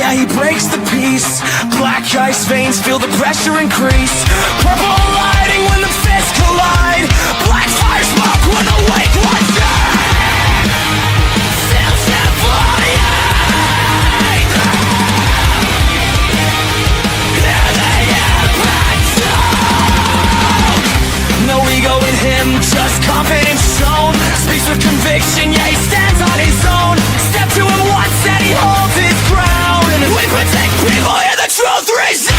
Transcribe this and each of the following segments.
yeah, he breaks the peace. Black ice veins feel the pressure increase. Purple lighting when the fists collide. Black fire smoke when the wake one's dead. Steelchair flying. Hear the impact sound. No ego in him, just confidence shown. Speaks with conviction, yeah, he stands on his own. Step to him once and he holds his ground. And we protect people, hear the truth resound.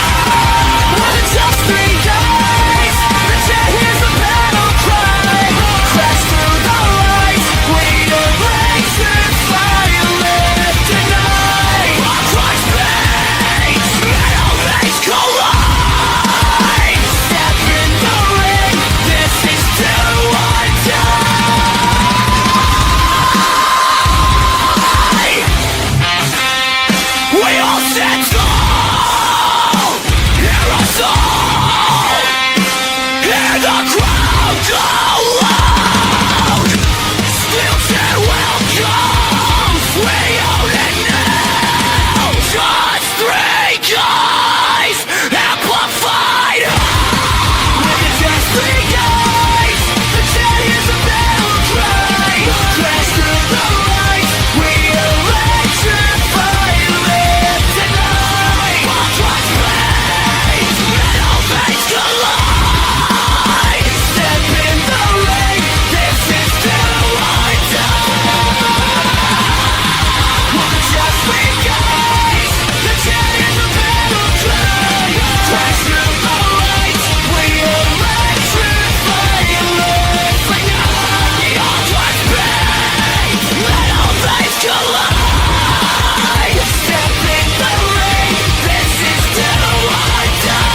More than just 3 days, the jet hears the battle cry. Crash through the lights, we electrify. Live tonight. Across space, metal veins collide. Step in the ring, this is do or die. We all stand tall. Hear us all. Hear the crowd go loud. Steelchair welcome. We own it now. Just 3 guys amplified. We're just 3 guys. The jet is a battle cry. Crash through the lights. We electrify. Live tonight. Across space, metal veins collide. Step in the ring. This is do or die. We're just 3 guys. The jet is a battle cry. Crash through the lights. We electrify. Live tonight. Across space, metal veins collide. Step in the ring. This is do or die.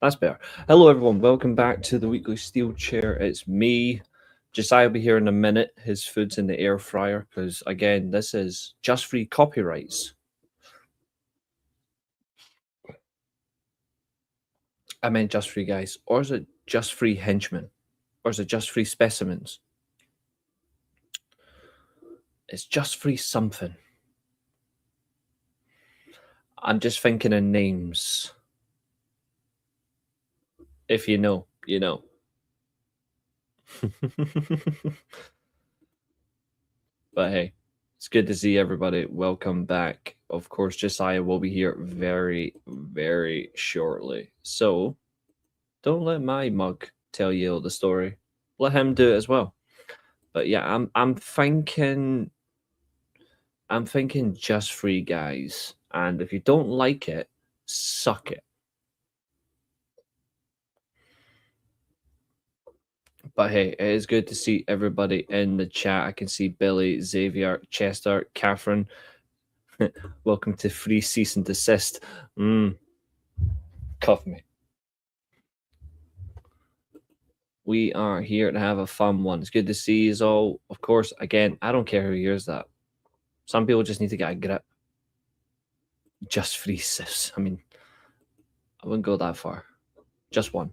That's better. Hello, everyone. Welcome back to the weekly Steelchair. It's me. Josiah will be here in a minute. His food's in the air fryer because, again, this is just free copyrights. I meant just free guys. Or is it just free henchmen? Or is it just free specimens? It's just free something. I'm just thinking of names. If you know, you know. But hey, it's good to see everybody. Welcome back. Of course, Josiah will be here very, very shortly. So don't let my mug tell you the story. Let him do it as well. But yeah, I'm thinking just free guys. And if you don't like it, suck it. But hey, it is good to see everybody in the chat. I can see Billy, Xavier, Chester, Catherine. Welcome to free cease and desist. Cuff me. We are here to have a fun one. It's good to see you all. Of course, again, I don't care who hears that. Some people just need to get a grip. Just free sis. I mean, I wouldn't go that far. Just one.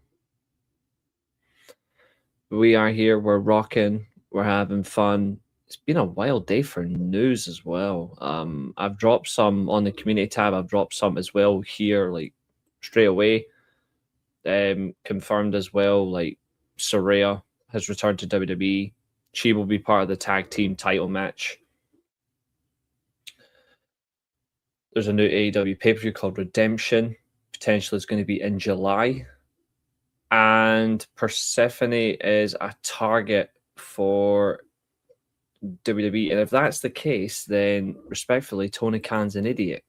We are here. We're rocking. We're having fun. It's been a wild day for news as well. I've dropped some on the community tab. I've dropped some as well here, like straight away. Confirmed as well, like Saraya has returned to WWE. She will be part of the tag team title match. There's a new AEW pay-per-view called Redemption. Potentially it's going to be in July. And Persephone is a target for WWE. And if that's the case, then respectfully, Tony Khan's an idiot.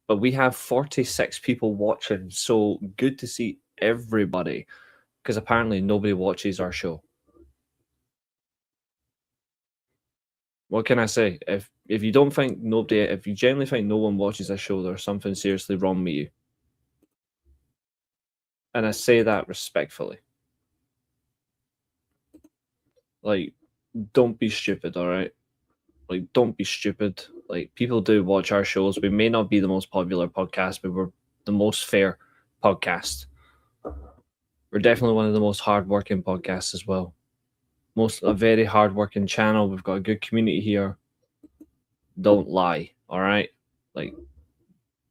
But we have 46 people watching, so good to see everybody, because apparently nobody watches our show. What can I say? If you don't think nobody, if you genuinely think no one watches our show, there's something seriously wrong with you. And I say that respectfully. Like, don't be stupid, all right? Like, don't be stupid. Like, people do watch our shows. We may not be the most popular podcast, but we're the most fair podcast. We're definitely one of the most hardworking podcasts as well. A very hardworking channel. We've got a good community here. Don't lie, all right? Like,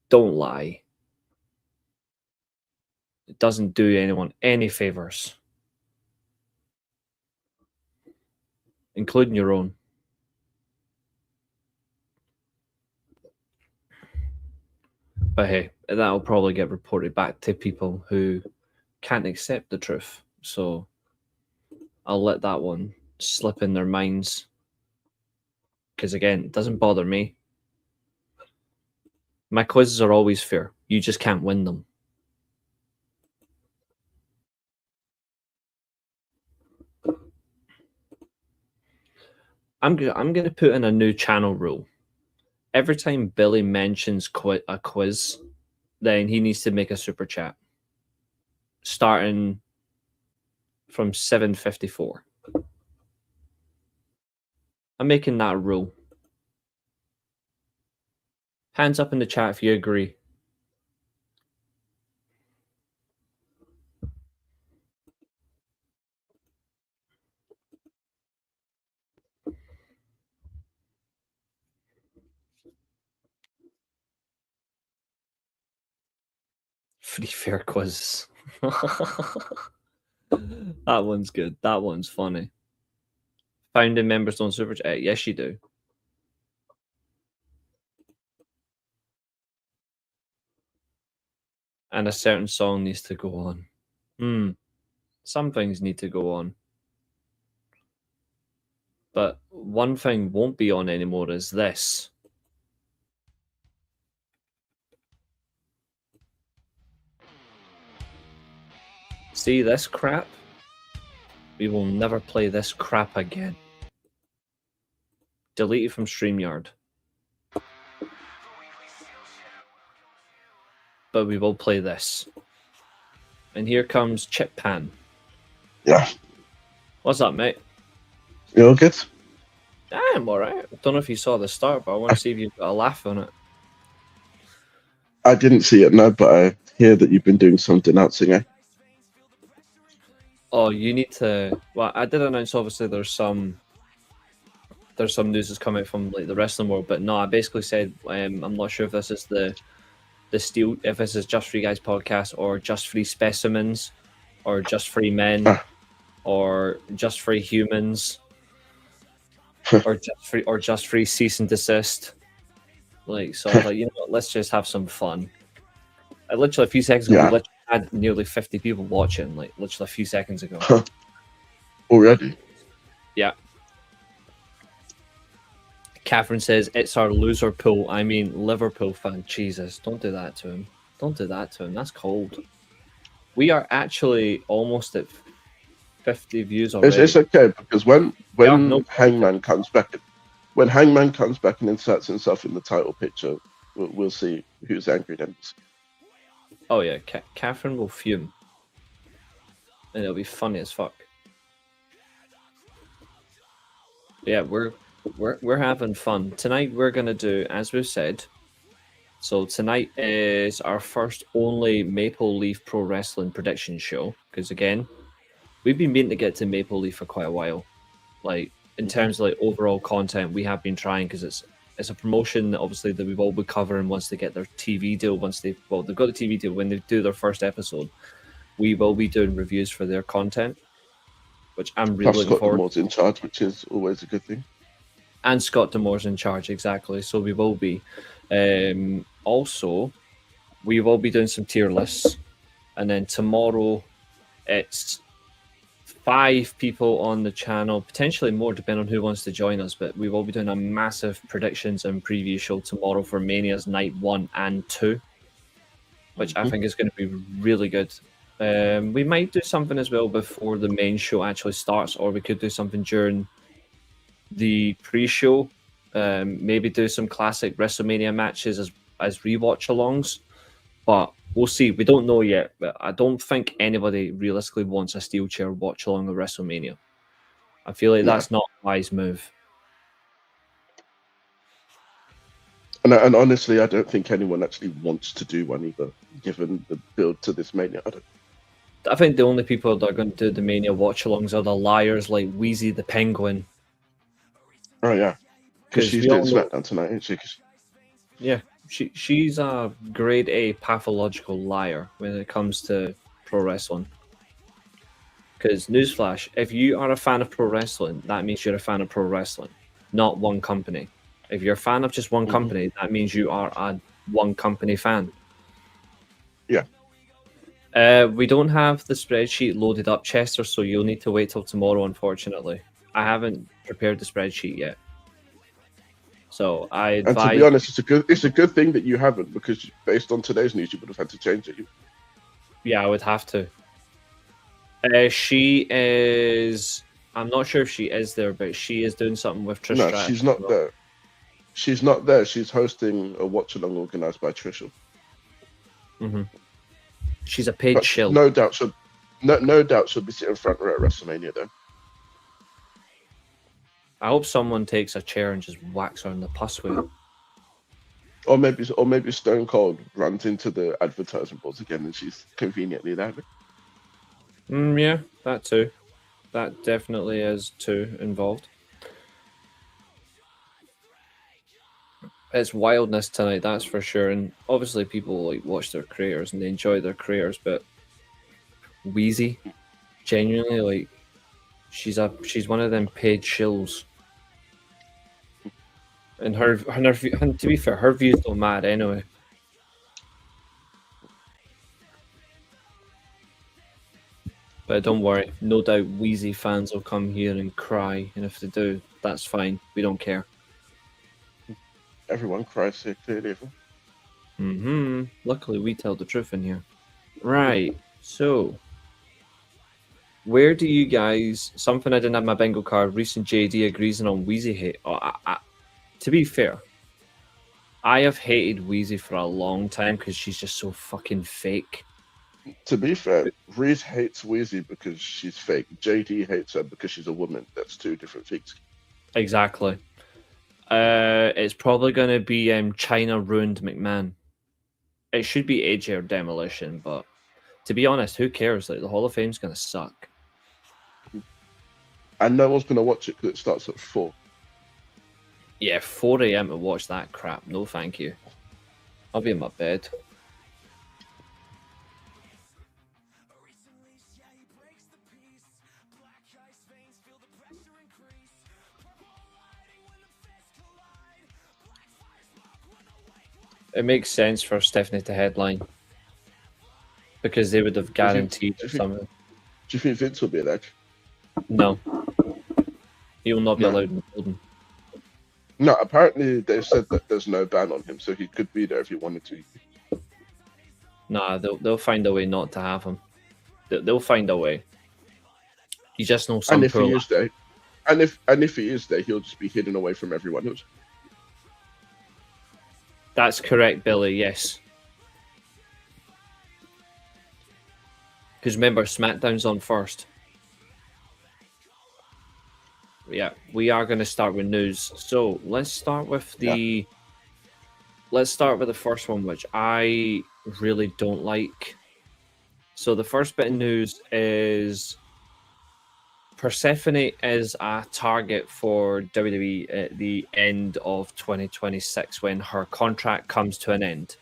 don't lie. It doesn't do anyone any favors, including your own. But hey, that'll probably get reported back to people who can't accept the truth. So I'll let that one slip in their minds. Because again, it doesn't bother me. My quizzes are always fair. You just can't win them. I'm going to put in a new channel rule. Every time Billy mentions a quiz, then he needs to make a super chat. Starting from 7:54. I'm making that a rule. Hands up in the chat if you agree. Free fair quiz. That one's good. That one's funny. Founding members don't super chat. Yes, you do. And a certain song needs to go on. Some things need to go on. But one thing won't be on anymore is this. See this crap? We will never play this crap again. Delete it from StreamYard. But we will play this. And here comes Chip Pan. Yeah. What's up, mate? You all good? I'm alright. Don't know if you saw the start, but I want to see if you've got a laugh on it. I didn't see it, no, but I hear that you've been doing some denouncing, eh? Oh, you need to... Well, I did announce, obviously, there's some news that's coming from like the wrestling world, but no, I basically said I'm not sure if this is the if this is Just Free Guys podcast or Just Free Specimens or Just Free Men or Just Free Humans or Just Free Cease and Desist. Like, so I was like, you know what, let's just have some fun. I literally a few seconds ago, we literally had nearly 50 people watching, like literally a few seconds ago. Already? Yeah. Katherine says, it's our loser pool. I mean, Liverpool fan. Jesus, don't do that to him. Don't do that to him. That's cold. We are actually almost at 50 views already. It's okay, because when Hangman comes back, when Hangman comes back and inserts himself in the title picture, we'll see who's angry then. Oh yeah, Katherine will fume. And it'll be funny as fuck. Yeah, we're having fun. Tonight we're going to do, as we've said, so tonight is our first only Maple Leaf Pro Wrestling prediction show. Because again, we've been meaning to get to Maple Leaf for quite a while. Like, in terms of like overall content, we have been trying because it's a promotion that obviously that we've all been covering once they get their TV deal. They've got the TV deal, when they do their first episode, we will be doing reviews for their content. which I'm really Plus, looking Scott forward. D'Amore's in charge, which is always a good thing. And Scott D'Amore's in charge, exactly. So we will be. Also, we will be doing some tier lists, and then tomorrow it's 5 people on the channel, potentially more depending on who wants to join us, but we will be doing a massive predictions and preview show tomorrow for Mania's Night 1 and 2, which I think is going to be really good. We might do something as well before the main show actually starts, or we could do something during the pre-show. Maybe do some classic WrestleMania matches as rewatch alongs, but we'll see. We don't know yet, but I don't think anybody realistically wants a Steelchair watch along of WrestleMania. I feel like that's not a wise move. And honestly, I don't think anyone actually wants to do one either, given the build to this Mania. I think the only people that are going to do the Mania watch alongs are the liars like Wheezy the Penguin. Oh yeah, because she's doing SmackDown tonight, isn't she? Yeah, she's a grade A pathological liar when it comes to pro wrestling. Because newsflash, if you are a fan of pro wrestling, that means you're a fan of pro wrestling, not one company. If you're a fan of just one company, that means you are a one company fan. Yeah. We don't have the spreadsheet loaded up, Chester, so you'll need to wait till tomorrow, unfortunately. I haven't prepared the spreadsheet yet. So I advise... And to be honest, it's a good thing that you haven't, because based on today's news, you would have had to change it. Yeah, I would have to. She is... I'm not sure if she is there, but she is doing something with Trish Stratus. No, she's not there. She's not there. She's hosting a watch-along organised by Trish. Mm-hmm. She's a paid shill. No doubt she'll be sitting front row at WrestleMania, though. I hope someone takes a chair and just whacks her in the puss wheel. Or maybe Stone Cold runs into the advertising boards again and she's conveniently there. Yeah, that too. That definitely is too involved. It's wildness tonight, that's for sure. And obviously people like watch their creators and they enjoy their creators, but Wheezy, genuinely, like, she's one of them paid shills. And and to be fair, her views don't matter anyway. But don't worry, no doubt Wheezy fans will come here and cry, and if they do, that's fine. We don't care. Everyone cries here, clearly. Luckily, we tell the truth in here. Right, so... Where do you guys... Something I didn't have my bingo card. Reece and JD agrees on Wheezy hate. To be fair, I have hated Wheezy for a long time because she's just so fucking fake. To be fair, Reece hates Wheezy because she's fake. JD hates her because she's a woman. That's two different things. Exactly. It's probably going to be China ruined McMahon. It should be AJ or Demolition, but to be honest, who cares? Like, the Hall of Fame's going to suck. And no one's going to watch it because it starts at 4. Yeah, 4 a.m. to watch that crap. No, thank you. I'll be in my bed. It makes sense for Stephanie to headline because they would have guaranteed something. Do you think Vince will be there? No. He will not be allowed in the building. No, apparently they said that there's no ban on him, so he could be there if he wanted to. Nah, they'll find a way not to have him. They'll find a way. You just know some. And if he is there, and if he is there, he'll just be hidden away from everyone else. That's correct, Billy. Yes. Because remember, SmackDown's on first. Yeah, we are going to start with news. So let's start with the. Let's start with the first one, which I really don't like. So the first bit of news is Persephone is a target for WWE at the end of 2026 when her contract comes to an end.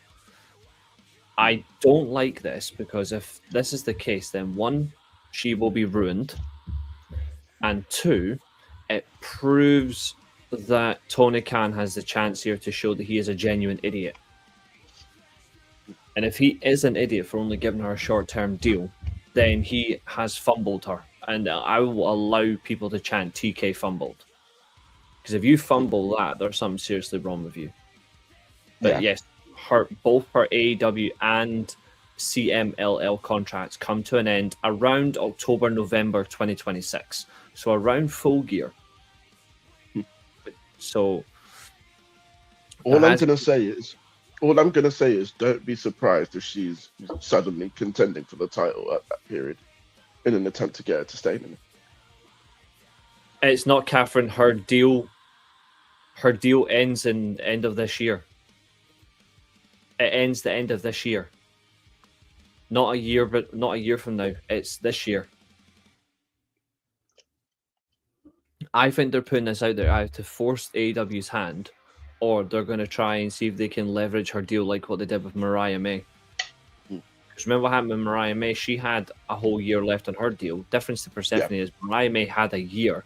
I don't like this because if this is the case, then one, she will be ruined. and 2, it proves that Tony Khan has the chance here to show that he is a genuine idiot. And if he is an idiot for only giving her a short-term deal, then he has fumbled her. And I will allow people to chant TK fumbled. Because if you fumble that, there's something seriously wrong with you. But yes, both her AEW and CMLL contracts come to an end around October, November 2026. So around full gear. So all I'm going to say is don't be surprised if she's suddenly contending for the title at that period in an attempt to get her to stay in it. It's not Katherine. Her deal ends in the end of this year. It ends the end of this year. Not a year, but not a year from now. It's this year. I think they're putting this out there either to force AEW's hand, or they're going to try and see if they can leverage her deal like what they did with Mariah May. Because remember what happened with Mariah May? She had a whole year left on her deal. Difference to Persephone is Mariah May had a year,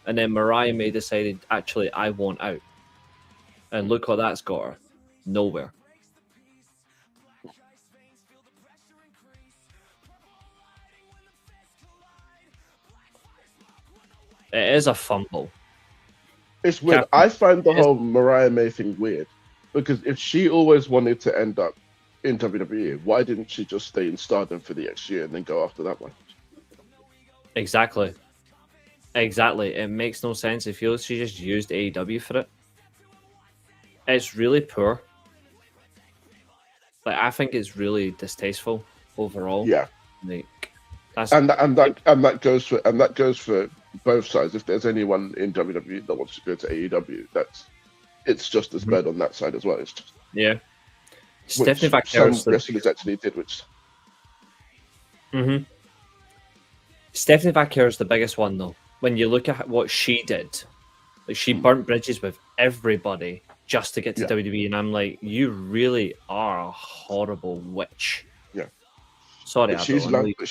and then Mariah May decided, actually, I want out. And look what that's got her. Nowhere. It is a fumble. It's weird. I find the whole Mariah May thing weird because if she always wanted to end up in WWE, why didn't she just stay in Stardom for the next year and then go after that one? Exactly. It makes no sense. It feels she just used AEW for it. It's really poor. Like, I think it's really distasteful overall. Yeah. Like, that goes for both sides. If there's anyone in WWE that wants to go to AEW, it's just as bad on that side as well. It's just Stephanie Vaqueros. Some wrestlers actually did, which. Stephanie Vaqueros is the biggest one though. When you look at what she did, like she burnt bridges with everybody just to get to WWE, and I'm like, you really are a horrible witch. Yeah. Sorry, she's lucky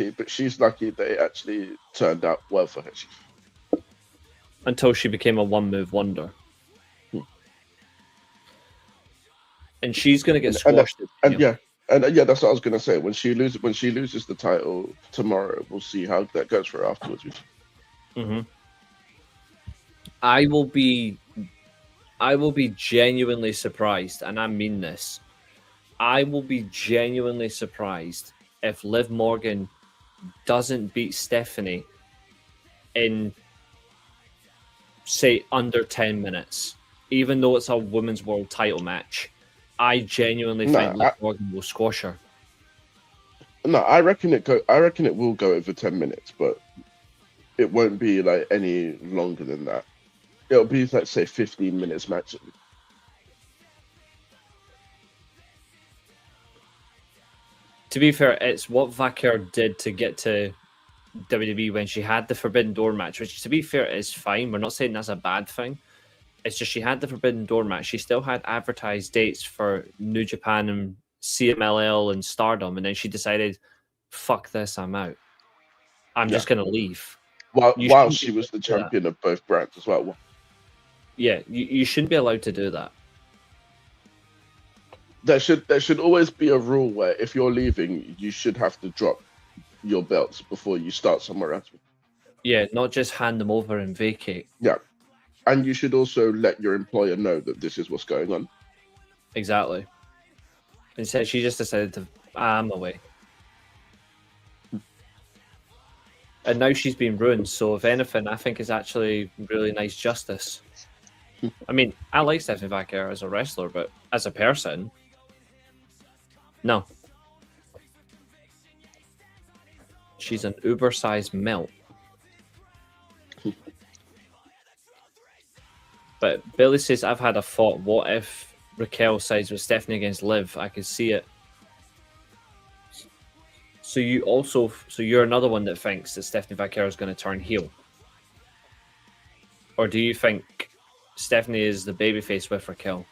that it actually turned out well for her. Until she became a one-move wonder. And she's going to get squashed. And that's what I was going to say. When she loses the title tomorrow, we'll see how that goes for her afterwards. I will be genuinely surprised, and I mean this. I will be genuinely surprised if Liv Morgan doesn't beat Stephanie in, say, under 10 minutes, even though it's a women's world title match. I genuinely think Liv Morgan will squash her. No, I reckon it will go over 10 minutes, but it won't be like any longer than that. It'll be like, say, 15 minutes maximum. To be fair, it's what Vaquer did to get to WWE when she had the Forbidden Door match, which, to be fair, is fine. We're not saying that's a bad thing. It's just she had the Forbidden Door match. She still had advertised dates for New Japan and CMLL and Stardom, and then she decided, fuck this, I'm out. I'm just going to leave. While she was the champion of both brands as well. Yeah, you shouldn't be allowed to do that. There should always be a rule where if you're leaving, you should have to drop your belts before you start somewhere else. Yeah, not just hand them over and vacate. Yeah. And you should also let your employer know that this is what's going on. Exactly. Instead, she just decided to, I'm away. And now she's been ruined, so if anything, I think it's actually really nice justice. I mean, I like Stephanie Vaquer as a wrestler, but as a person, no. She's an uber-sized melt. But Billy says, I've had a thought. What if Raquel sides with Stephanie against Liv? I could see it. So you're another one that thinks that Stephanie Vaquer is going to turn heel? Or do you think Stephanie is the babyface with Raquel?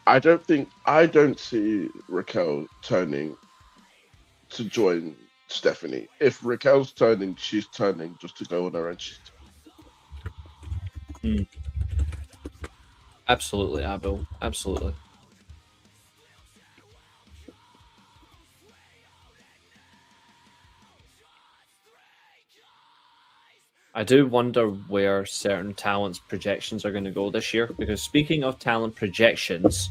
I don't see Raquel turning to join Stephanie. If Raquel's turning, she's turning just to go on her own. Absolutely, Abel. Absolutely. I do wonder where certain talents' projections are going to go this year, because speaking of talent projections,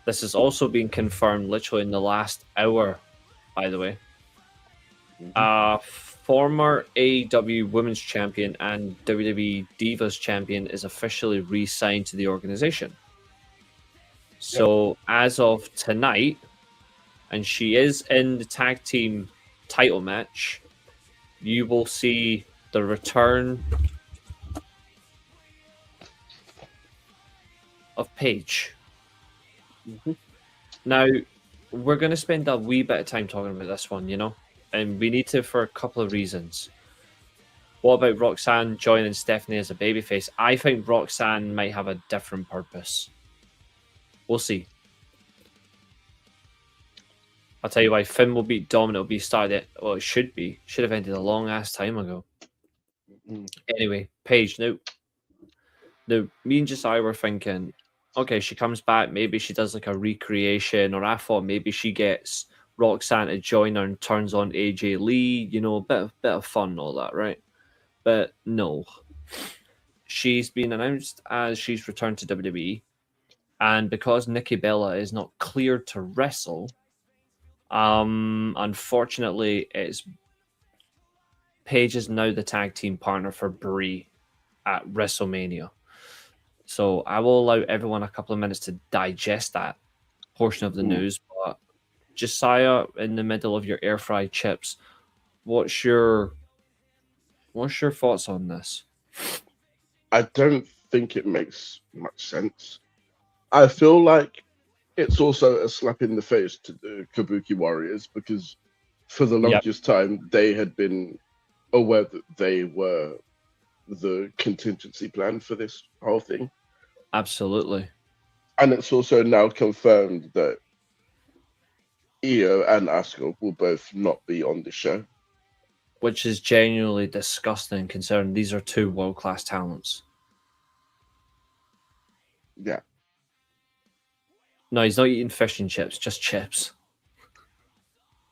this has also been confirmed literally in the last hour, by the way. Former AEW Women's Champion and WWE Divas Champion is officially re-signed to the organization. So as of tonight, and she is in the tag team title match, you will see the return of Paige. Now, we're going to spend a wee bit of time talking about this one, you know, and we need to for a couple of reasons. What about Roxanne joining Stephanie as a babyface? I think Roxanne might have a different purpose. We'll see. I'll tell you why. Finn will beat Dom and it'll be started. Well, it should be. Should have ended a long ass time ago. Anyway, Paige. Now, me and Josiah were thinking, okay, she comes back. Maybe she does like a recreation, or I thought maybe she gets Roxanne to join her and turns on AJ Lee. You know, a bit of fun and all that, right? But no, she's been announced as she's returned to WWE, and because Nikki Bella is not cleared to wrestle, unfortunately, it's Paige is now the tag team partner for Brie at WrestleMania. So I will allow everyone a couple of minutes to digest that portion of the news. But Josiah, in the middle of your air fried chips, what's your thoughts on this? I don't think it makes much sense. I feel like it's also a slap in the face to the Kabuki Warriors, because for the longest time they had been aware that they were the contingency plan for this whole thing. Absolutely. And it's also now confirmed that Io and Asuka will both not be on the show. Which is genuinely disgusting, considering these are two world-class talents. Yeah. No, he's not eating fish and chips, just chips.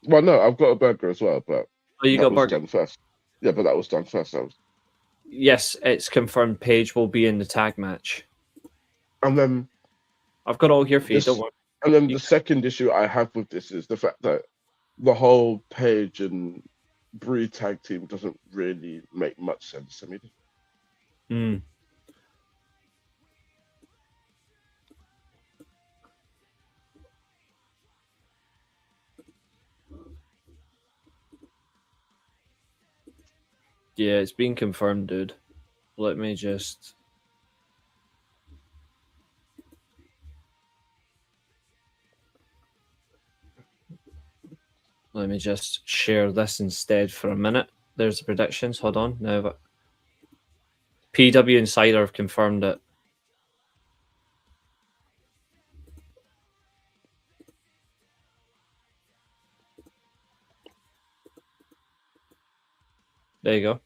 Well, no, I've got a burger as well, but you got a burger? Done first. Yeah, but that was done first. Yes, it's confirmed Paige will be in the tag match. And then I've got it all here for you, don't worry. And then the second issue I have with this is the fact that the whole Paige and Brie tag team doesn't really make much sense to me. Yeah, it's been confirmed, dude. Let me just share this instead for a minute. There's the predictions. Hold on. Now, PW Insider have confirmed it. There you go.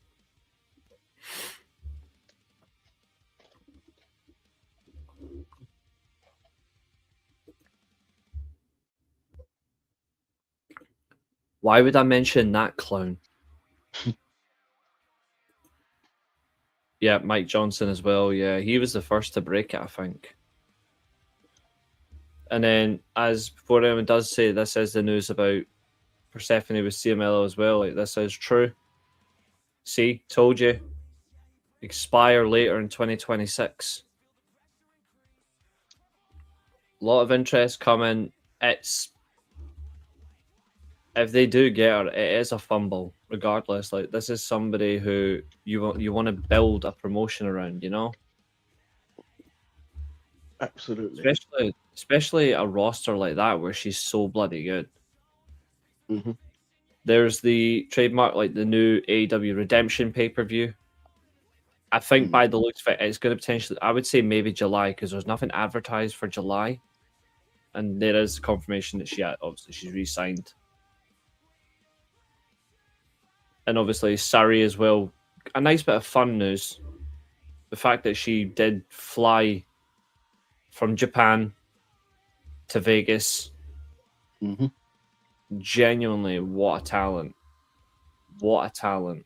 Why would I mention that clown? Yeah, Mike Johnson as well. Yeah, he was the first to break it, I think. And then, as before anyone does say, this is the news about Persephone with CMLO as well. Like, this is true. See, told you. Expire later in 2026. A lot of interest coming. It's if they do get her, it is a fumble, regardless. Like, this is somebody who you want to build a promotion around, you know? Absolutely. Especially a roster like that where she's so bloody good. Mm-hmm. There's the trademark, like the new AEW Redemption pay-per-view. I think by the looks of it, it's going to potentially, I would say maybe July, because there's nothing advertised for July. And there is confirmation that she's re-signed. And obviously Sari as well. A nice bit of fun news. The fact that she did fly from Japan to Vegas. Mm-hmm. Genuinely, what a talent. What a talent.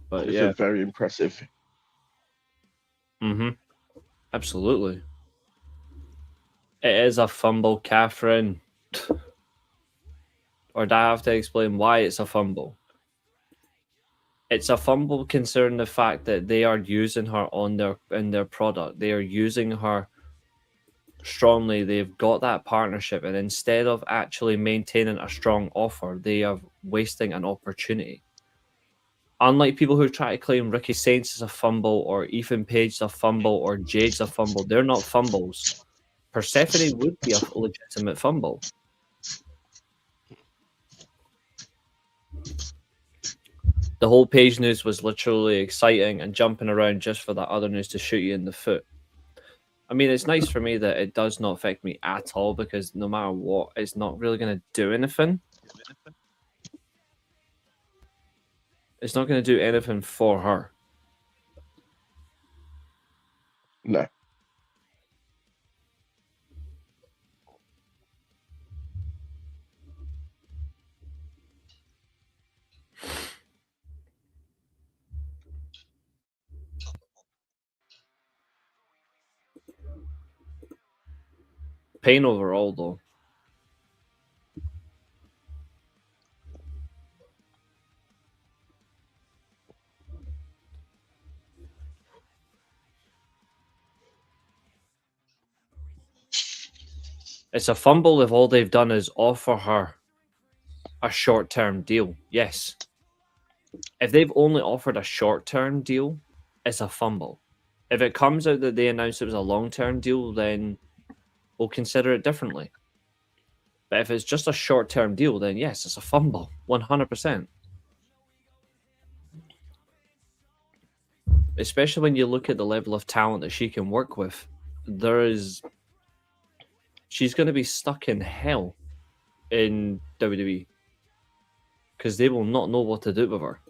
But It's yeah. very impressive. Mm-hmm. Absolutely. It is a fumble, Catherine. Or do I have to explain why it's a fumble? It's a fumble concerning the fact that they are using her in their product. They are using her strongly. They've got that partnership, and instead of actually maintaining a strong offer, they are wasting an opportunity. Unlike people who try to claim Ricky Saints is a fumble, or Ethan Page's a fumble, or Jade's a fumble, they're not fumbles. Persephone would be a legitimate fumble. The whole Page news was literally exciting and jumping around just for that other news to shoot you in the foot. I mean, it's nice for me that it does not affect me at all, because no matter what, it's not really going to do anything. It's not going to do anything for her. No. Pain overall, though. It's a fumble if all they've done is offer her a short-term deal. Yes. If they've only offered a short-term deal, it's a fumble. If it comes out that they announced it was a long-term deal, then we'll consider it differently. But if it's just a short-term deal, then yes, it's a fumble. 100%. Especially when you look at the level of talent that she can work with. She's going to be stuck in hell in WWE, because they will not know what to do with her.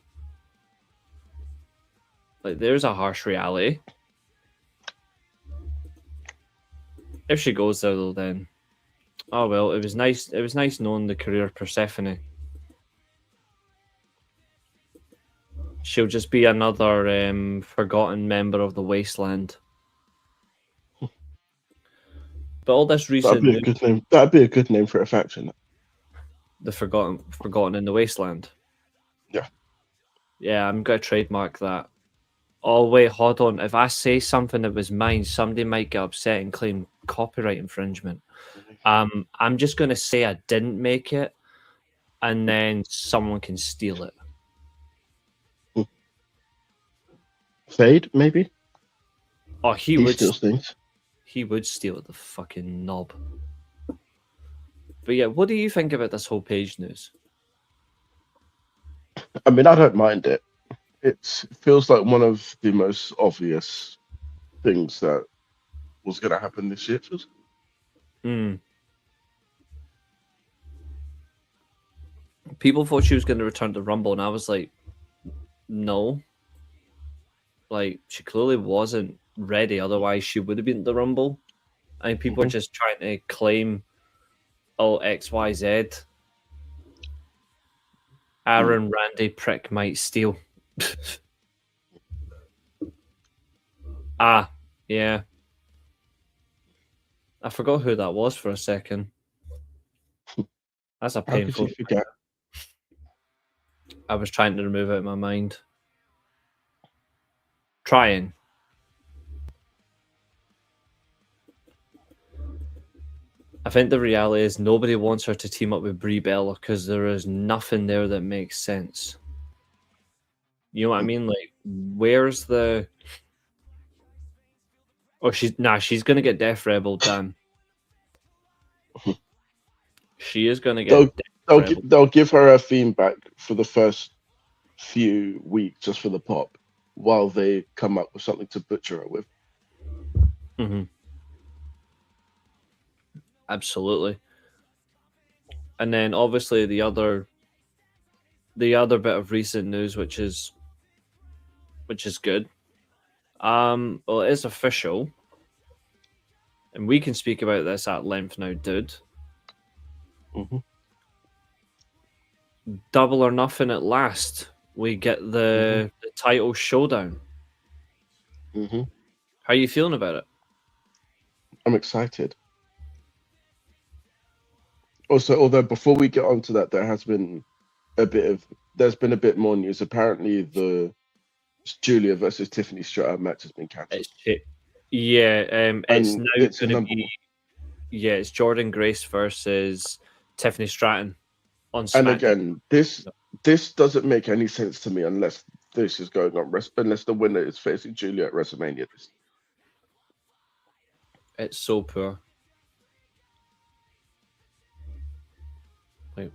Like, there's a harsh reality. If she goes there, though, then oh well. It was nice. It was nice knowing the career of Persephone. She'll just be another forgotten member of the wasteland. But all this recent That'd be a good name. That'd be a good name for a faction. the forgotten in the wasteland. Yeah. Yeah, I'm gonna trademark that. Oh wait, hold on. If I say something that was mine, somebody might get upset and claim copyright infringement. I'm just gonna say I didn't make it, and then someone can steal it. Fade, maybe? Oh, he would steals things. He would steal the fucking knob. But yeah, what do you think about this whole Page news? I mean, I don't mind it. It feels like one of the most obvious things that was going to happen this year. People thought she was going to return to Rumble, and I was like, no. Like, she clearly wasn't ready, otherwise she would have been at the Rumble. I mean, people are just trying to claim, oh, XYZ. Aaron Randy prick might steal. Yeah. I forgot who that was for a second. That's a painful. How could you forget? I was trying to remove it in my mind. Trying. I think the reality is nobody wants her to team up with Brie Bella, because there is nothing there that makes sense. You know what I mean? Like, where's the... Oh, she's going to get Death Rebel done. She is going to get They'll give her a theme back for the first few weeks just for the pop, while they come up with something to butcher her with. Mm-hmm. Absolutely. And then obviously the other bit of recent news, which is good. Well, it is official, and we can speak about this at length now, dude. Mm-hmm. Double or Nothing at last. We get the title showdown. Mm-hmm. How are you feeling about it? I'm excited. Also, although before we get on to that, there's been a bit more news. Apparently, the Julia versus Tiffany Stratton match has been cancelled. It's And now it's going to number be one. Yeah, it's Jordan Grace versus Tiffany Stratton on SmackDown. And again, this doesn't make any sense to me unless this is going on, unless the winner is facing Julia at WrestleMania. It's so poor. Like,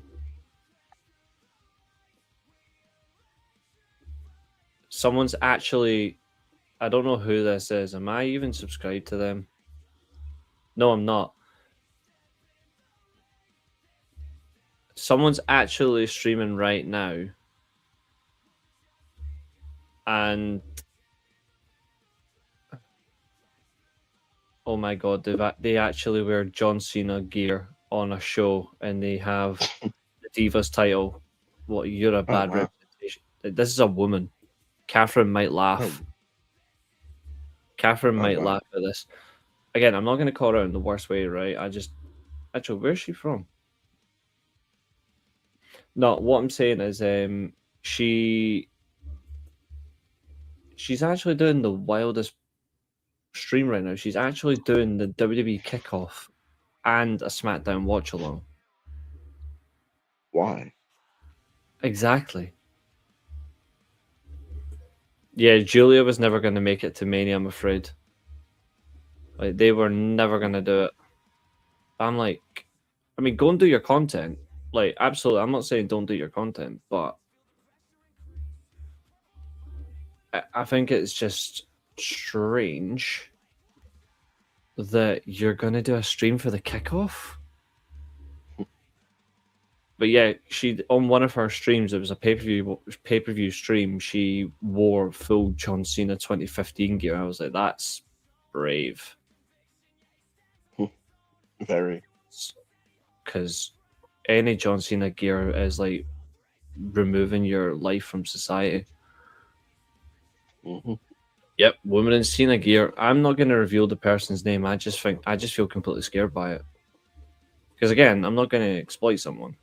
someone's actually, I don't know who this is. Am I even subscribed to them? No, I'm not. Someone's actually streaming right now. And oh my god, they actually wear John Cena gear on a show, and they have the Divas title. What, you're a bad wow. representation. This is a woman. Catherine might laugh. Catherine might laugh at this. Again, I'm not going to call her out in the worst way, right? Actually, where's she from? No, what I'm saying is, she's actually doing the wildest stream right now. She's actually doing the WWE kickoff and a SmackDown watch along. Why? Exactly. Yeah, Julia was never going to make it to Mania, I'm afraid. Like, they were never going to do it. I'm like, I mean, go and do your content. Like, absolutely. I'm not saying don't do your content, but I think it's just strange that you're going to do a stream for the kickoff. But yeah, she, on one of her streams, it was a pay-per-view stream, she wore full John Cena 2015 gear. I was like, that's brave. Very. Because any John Cena gear is like removing your life from society. Mm-hmm. Yep, woman in Cena gear. I'm not going to reveal the person's name. I just feel completely scared by it. Because again, I'm not going to exploit someone.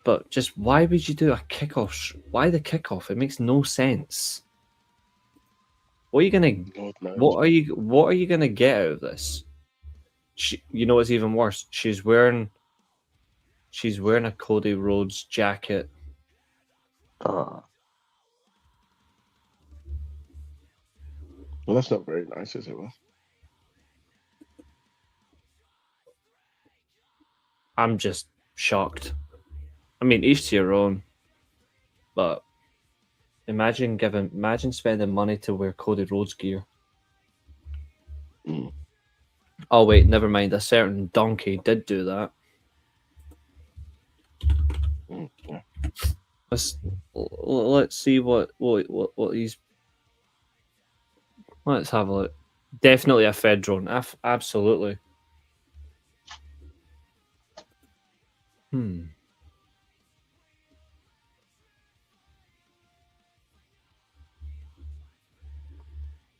But just why would you do a kickoff? Why the kickoff? It makes no sense. What are you gonna? What are you gonna get out of this? You know what's even worse? She's wearing a Cody Rhodes jacket. Well, that's not very nice, is it? I'm just shocked. I mean, each to your own. But imagine spending money to wear Cody Rhodes gear. Mm. Oh wait, never mind. A certain donkey did do that. Yeah. Let's see what he's. Let's have a look. Definitely a Fed drone. Absolutely.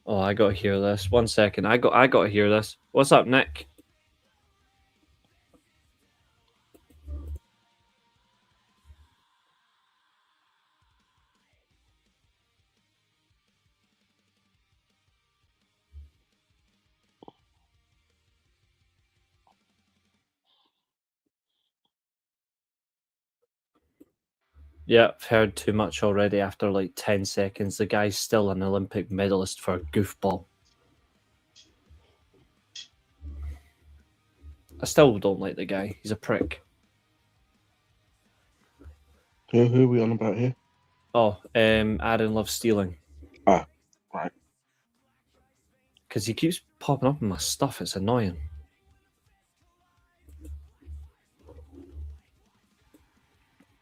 Oh, I gotta hear this. 1 second. I gotta hear this. What's up, Nick? Yeah, I've heard too much already after like 10 seconds. The guy's still an Olympic medalist for a goofball. I still don't like the guy. He's a prick. Who are we on about here? Oh, Aaron loves stealing. Ah, right. Because he keeps popping up in my stuff. It's annoying.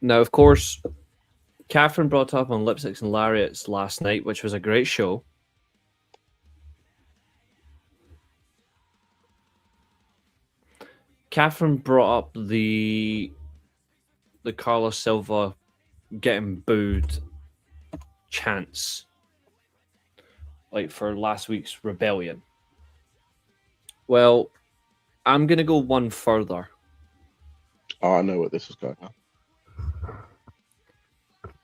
Now, of course, Katherine brought up on Lipsticks and Lariats last night, which was a great show. Katherine brought up the Carlos Silva getting booed chance, like for last week's Rebellion. Well, I'm gonna go one further. Oh, I know what this is going on.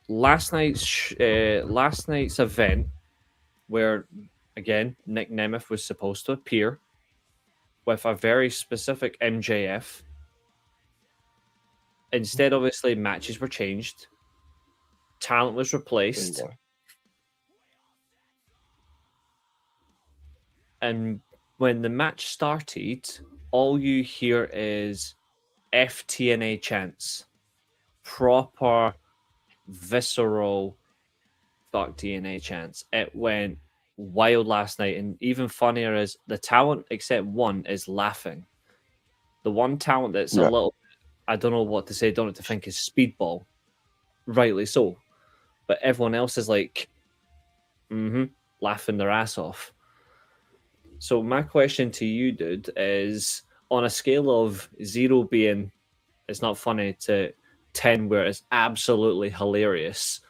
Last night's event, where again Nick Nemeth was supposed to appear with a very specific MJF. Instead, obviously, matches were changed. Talent was replaced. Bingo. And when the match started, all you hear is FTNA chants. Proper, visceral fuck TNA chants. It went wild last night. And even funnier is the talent, except one, is laughing. The one talent that's a little, I don't know what to say, don't know what to think, is Speedball. Rightly so. But everyone else is like, laughing their ass off. So my question to you, dude, is on a scale of 0 being it's not funny to 10 where it's absolutely hilarious,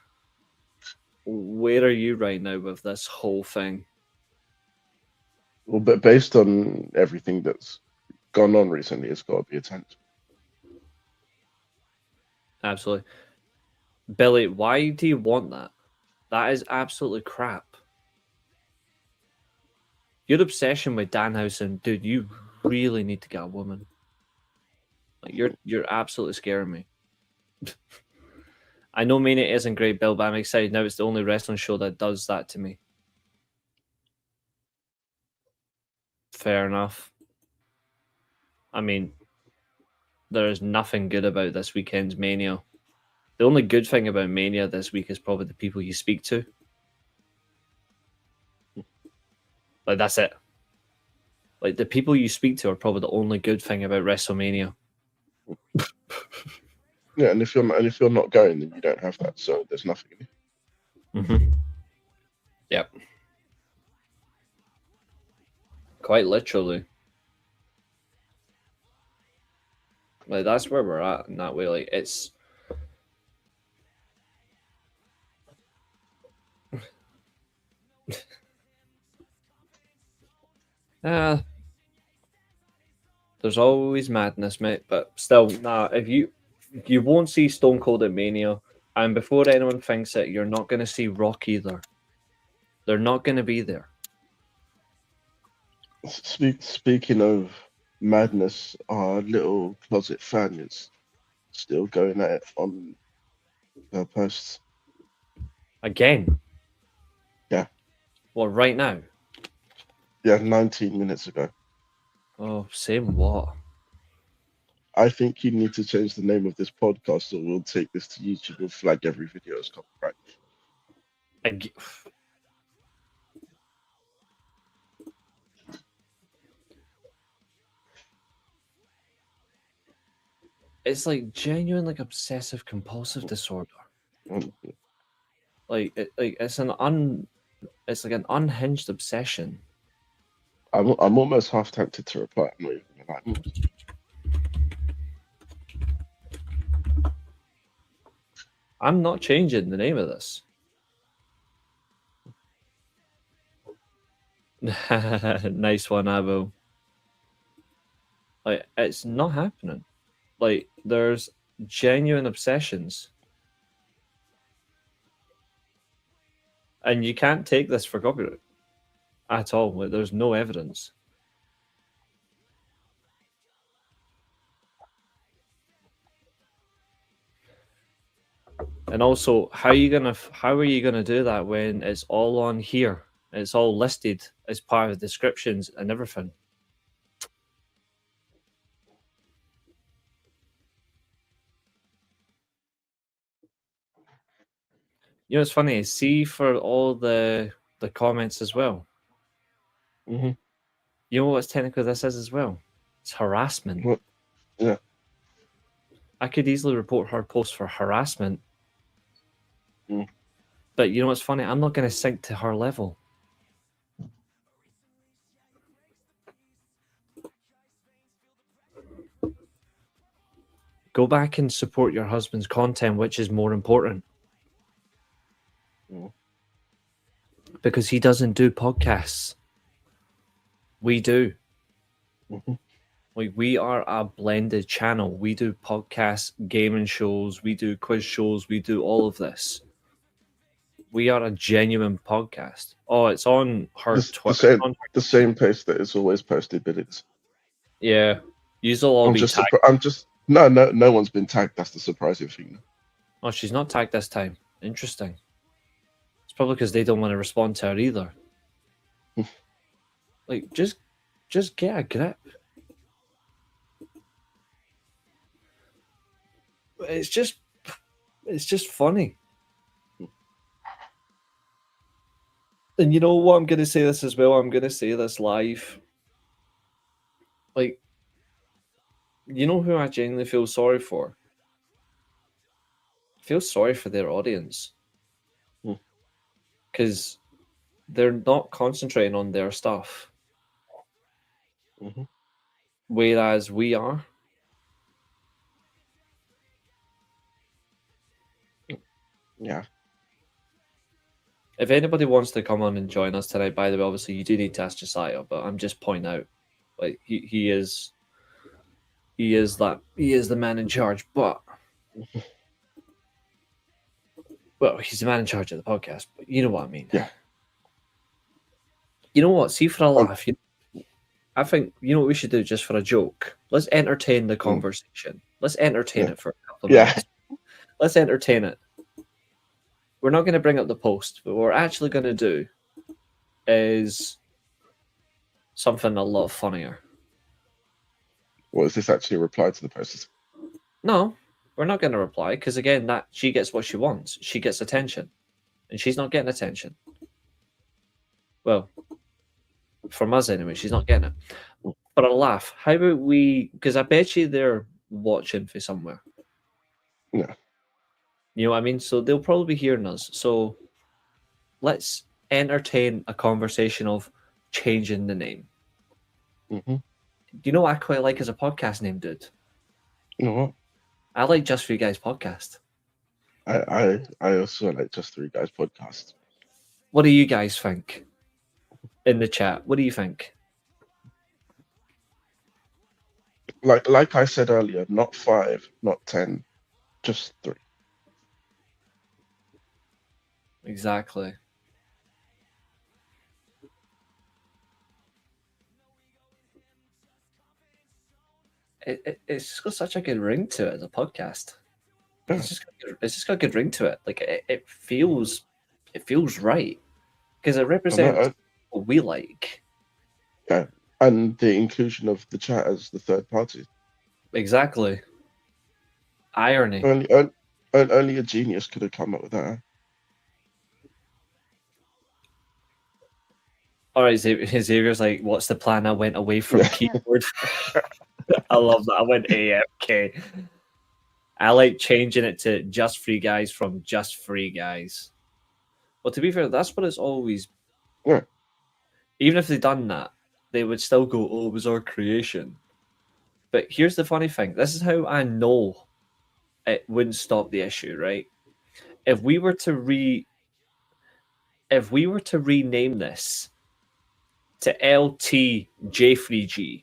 where are you right now with this whole thing? Well, but based on everything that's gone on recently, it's got to be a 10. Absolutely. Billy, why do you want that? That is absolutely crap. Your obsession with Danhausen, dude, you really need to get a woman. Like you're absolutely scaring me. I know Mania isn't great, Bill, but I'm excited now. It's the only wrestling show that does that to me. Fair enough. I mean, there is nothing good about this weekend's Mania. The only good thing about Mania this week is probably the people you speak to. Like, that's it. Like, the people you speak to are probably the only good thing about WrestleMania. Yeah, and if you're not going, then you don't have that. So there's nothing in it. Mm-hmm. Yep. Quite literally. Like, that's where we're at in that way. Like, it's... there's always madness, mate. But still, if you won't see Stone Cold at Mania, and before anyone thinks it, you're not going to see Rock either. They're not going to be there. Speaking of madness, our little closet fan is still going at it on her posts. Again? Yeah. Well, right now? Yeah, 19 minutes ago. Oh, same what? I think you need to change the name of this podcast, or we'll take this to YouTube and flag every video as copyright. It's like genuine, like obsessive compulsive disorder. Like it's like an unhinged obsession. I'm almost half tempted to reply. I'm not even like, I'm not changing the name of this. Nice one, Abo. Like, it's not happening. Like, there's genuine obsessions. And you can't take this for copyright at all. Like, there's no evidence. And also, how are you gonna do that when it's all on here? It's all listed as part of the descriptions and everything. You know, it's funny. See, for all the comments as well. mm-hmm. You know what technically this is as well? It's harassment. What? Yeah. I could easily report her post for harassment. Mm. But you know what's funny? I'm not going to sink to her level. Go back and support your husband's content, which is more important. Mm. Because he doesn't do podcasts. We do. Mm-hmm. Like, we are a blended channel. We do podcasts, gaming shows, we do quiz shows, we do all of this. We are a genuine podcast. Oh, it's on her Twitter. The same place that it's always posted, but it's. Yeah, you'll all be tagged. No one's been tagged. That's the surprising thing. Oh, she's not tagged this time. Interesting. It's probably because they don't want to respond to her either. Like, just get a grip. It's just funny. And you know what? I'm going to say this as well. I'm going to say this live. Like, you know who I genuinely feel sorry for? I feel sorry for their audience. Because they're not concentrating on their stuff. Mm-hmm. Whereas we are. Yeah. If anybody wants to come on and join us tonight, by the way, obviously you do need to ask Josiah, but I'm just pointing out, like, he is the man in charge, but well, he's the man in charge of the podcast, but you know what I mean. Yeah. You know what? See, for a laugh, I think, you know what we should do just for a joke? Let's entertain the conversation. Let's entertain it for a couple of minutes. Let's entertain it. We're not going to bring up the post, but what we're actually going to do is something a lot funnier. Well, is this actually a reply to the post? No, we're not going to reply because, again, that she gets what she wants. She gets attention, and she's not getting attention. Well, from us anyway, she's not getting it. But a laugh. How about we? Because I bet you they're watching for somewhere. Yeah. You know what I mean? So they'll probably be hearing us. So let's entertain a conversation of changing the name. Mm-hmm. Do you know what I quite like as a podcast name, dude? You know what? I like Just For You Guys podcast. I also like Just Three Guys podcast. What do you guys think? In the chat, what do you think? Like I said earlier, not 5, not 10, just 3. Exactly. It's just got such a good ring to it as a podcast. Yeah. It's just got a good ring to it. Like it feels right because it represents what we like. Yeah, and the inclusion of the chat as the third party. Exactly. Irony. Only a genius could have come up with that. All right, Xavier's like, what's the plan? I went away from keyboard. I love that. I went AFK. I like changing it to Just Free Guys from Just Free Guys. Well, to be fair, that's what it's always. Yeah. Even if they'd done that, they would still go, oh, it was our creation. But here's the funny thing. This is how I know it wouldn't stop the issue, right? If we were to rename this to LTJ3G,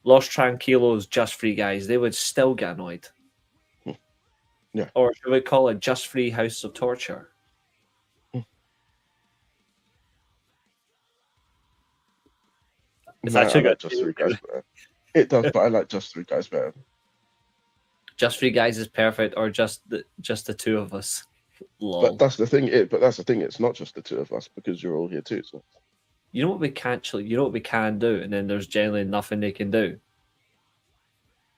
Los Tranquilos Just Free Guys, they would still get annoyed. Yeah. Or should we call it Just Free House of Torture? It's actually like Just Three Guys better. It does, but I like Just Three Guys better. Just Free Guys is perfect, or just the two of us. Lol. But that's the thing. It's not just the two of us because you're all here too. So. You know what we can't do, and then there's generally nothing they can do.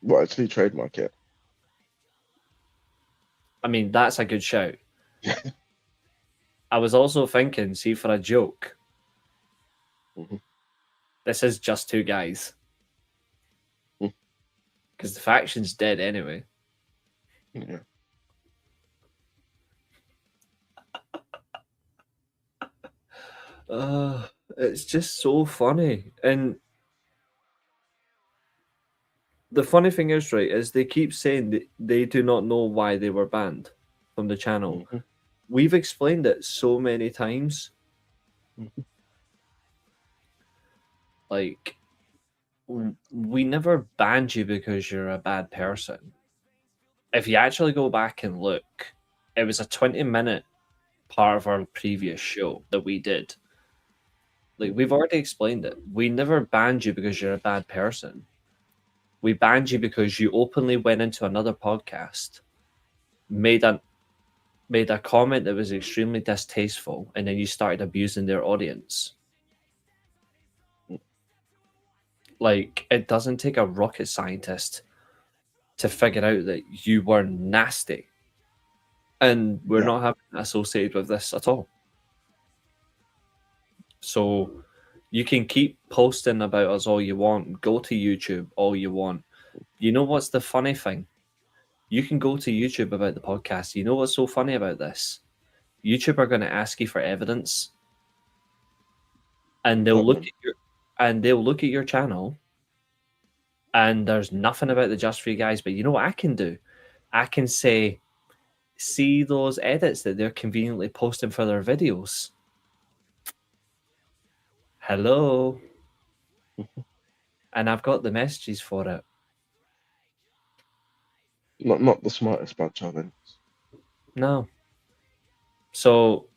Well, actually, trademark it. I mean, that's a good shout. I was also thinking, see, for a joke, this is just two guys. Because the faction's dead anyway. Yeah. It's just so funny. And the funny thing is, right, is they keep saying that they do not know why they were banned from the channel. Mm-hmm. We've explained it so many times. Mm-hmm. Like, we never banned you because you're a bad person. If you actually go back and look, it was a 20-minute part of our previous show that we did. Like, we've already explained it. We never banned you because you're a bad person. We banned you because you openly went into another podcast, made a comment that was extremely distasteful, and then you started abusing their audience. Like, it doesn't take a rocket scientist to figure out that you were nasty. And we're not having it associated with this at all. So you can keep posting about us all you want, go to YouTube all you want. You know what's the funny thing? You can go to YouTube about the podcast. You know what's so funny about this? YouTube are going to ask you for evidence, and they'll look at your channel, and there's nothing about the Just Free guys. But you know what I can do? I can say, see those edits that they're conveniently posting for their videos. Hello. And I've got the messages for it. Not the smartest bunch, are they? No. So,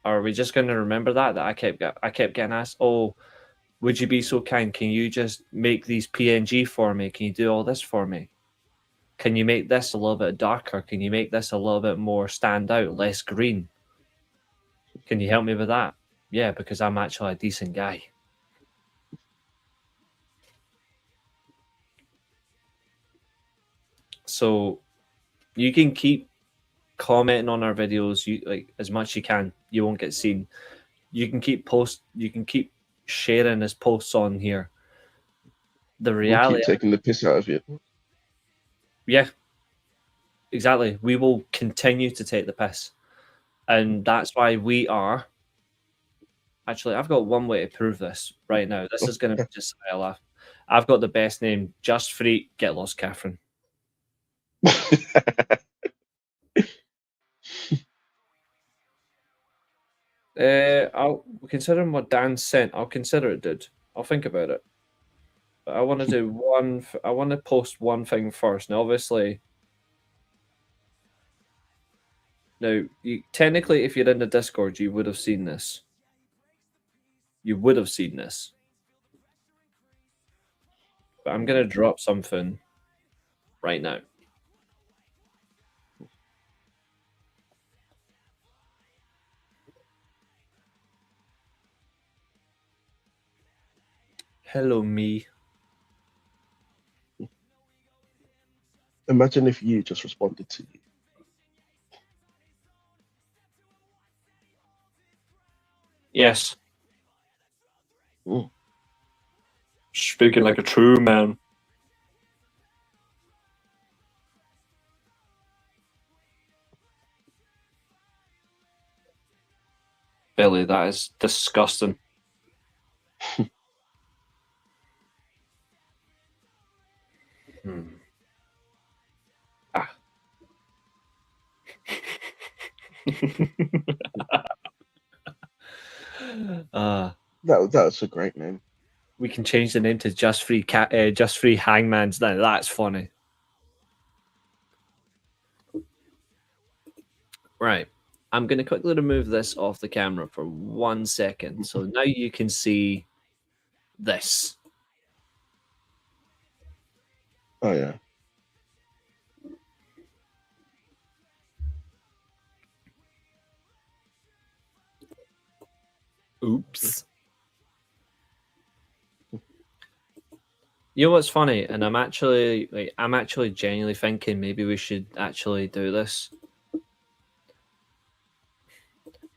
are we just going to remember that I kept getting asked, oh, would you be so kind? Can you just make these PNG for me? Can you do all this for me? Can you make this a little bit darker? Can you make this a little bit more stand out, less green? Can you help me with that? Yeah, because I'm actually a decent guy. So you can keep commenting on our videos, you like as much as you can. You won't get seen. You can keep sharing his posts on here. The reality, we'll keep taking the piss out of you. Yeah, exactly. We will continue to take the piss, and that's why we are. Actually, I've got one way to prove this right now. This is going to be just a laugh. I've got the best name. Just Free. Get lost, Katherine. I'll considering what Dan sent. I'll consider it, dude. I'll think about it. But I want to do one. I want to post one thing first. Now, obviously, technically, if you're in the Discord, you would have seen this. You would have seen this. But I'm gonna drop something right now. Hello, me. Imagine if you just responded to you. Yes. Mm. Speaking like a true man. Billy, that is disgusting. Ah. That's a great name. We can change the name to Just Free Hangmans now. That's funny. Right. I'm going to quickly remove this off the camera for 1 second. So now you can see this. Oh, yeah. Oops. You know what's funny? And I'm actually genuinely thinking maybe we should actually do this.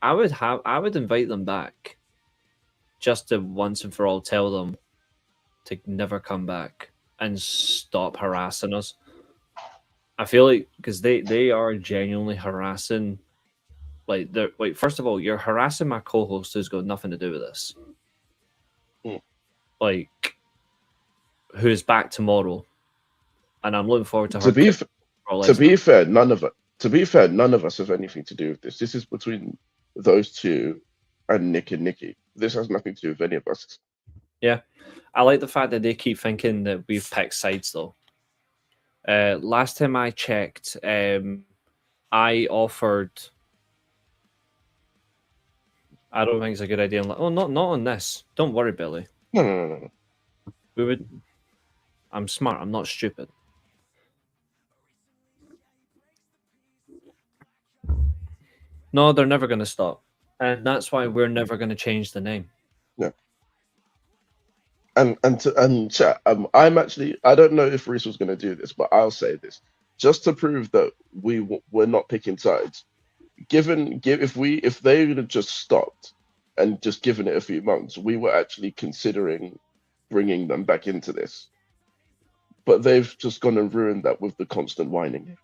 I would invite them back just to once and for all tell them to never come back and stop harassing us. I feel like because they are genuinely harassing. Like they're like, first of all, you're harassing my co-host who's got nothing to do with this. Like, who's back tomorrow, and I'm looking forward to her. To be fair, none of us have anything to do with this. This is between those two and Nick and Nikki. This has nothing to do with any of us. Yeah, I like the fact that they keep thinking that we've picked sides, though. Last time I checked, I offered. I don't think it's a good idea. Oh, not on this. Don't worry, Billy. No. We would. I'm smart. I'm not stupid. No, they're never going to stop, and that's why we're never going to change the name. No. And chat. I'm actually. I don't know if Reece was going to do this, but I'll say this just to prove that we're not picking sides. If they would have just stopped and just given it a few months, we were actually considering bringing them back into this. But they've just gone and ruined that with the constant whining.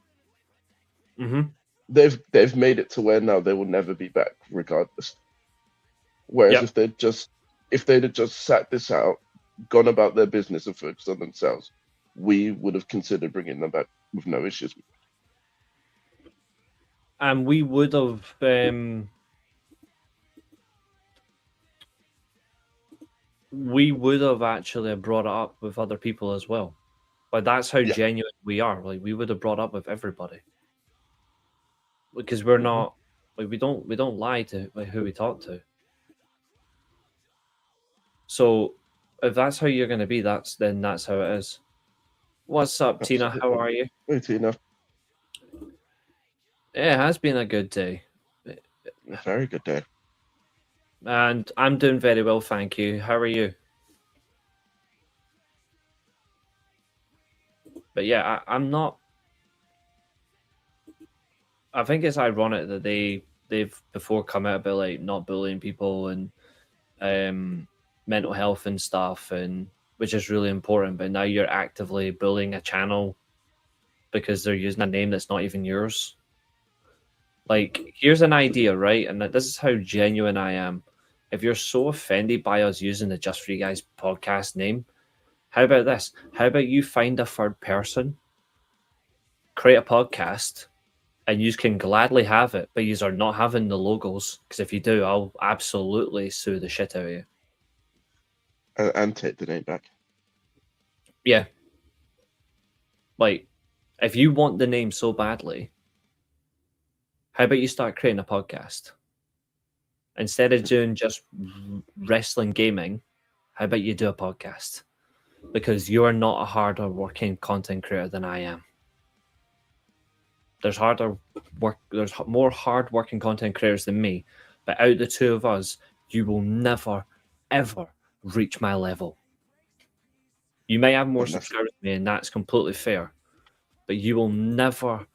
Mm-hmm. They've made it to where now they will never be back, regardless. Whereas if they'd have just sat this out, gone about their business and focused on themselves, we would have considered bringing them back with no issues. And we would have actually brought it up with other people as well. But that's how genuine we are. Like, we would have brought up with everybody. Because we're not like we don't lie to who we talk to. So if that's how you're gonna be, that's how it is. What's up, Tina? How are you? Hey, Tina. Yeah, it has been a good day. A very good day. And I'm doing very well, thank you. How are you? But yeah, I'm not. I think it's ironic that they've before come out about like not bullying people and mental health and stuff, and which is really important. But now you're actively bullying a channel because they're using a name that's not even yours. Like, here's an idea, right? And this is how genuine I am. If you're so offended by us using the Just For You Guys podcast name, how about this? How about you find a third person, create a podcast, and you can gladly have it, but you are not having the logos, because if you do, I'll absolutely sue the shit out of you. And take the name back. Yeah. Like, if you want the name so badly, how about you start creating a podcast? Instead of doing just wrestling gaming, how about you do a podcast? Because you're not a harder working content creator than I am. There's more hard working content creators than me, but out of the two of us, you will never, ever reach my level. You may have more subscribers than me, and that's completely fair, but you will never,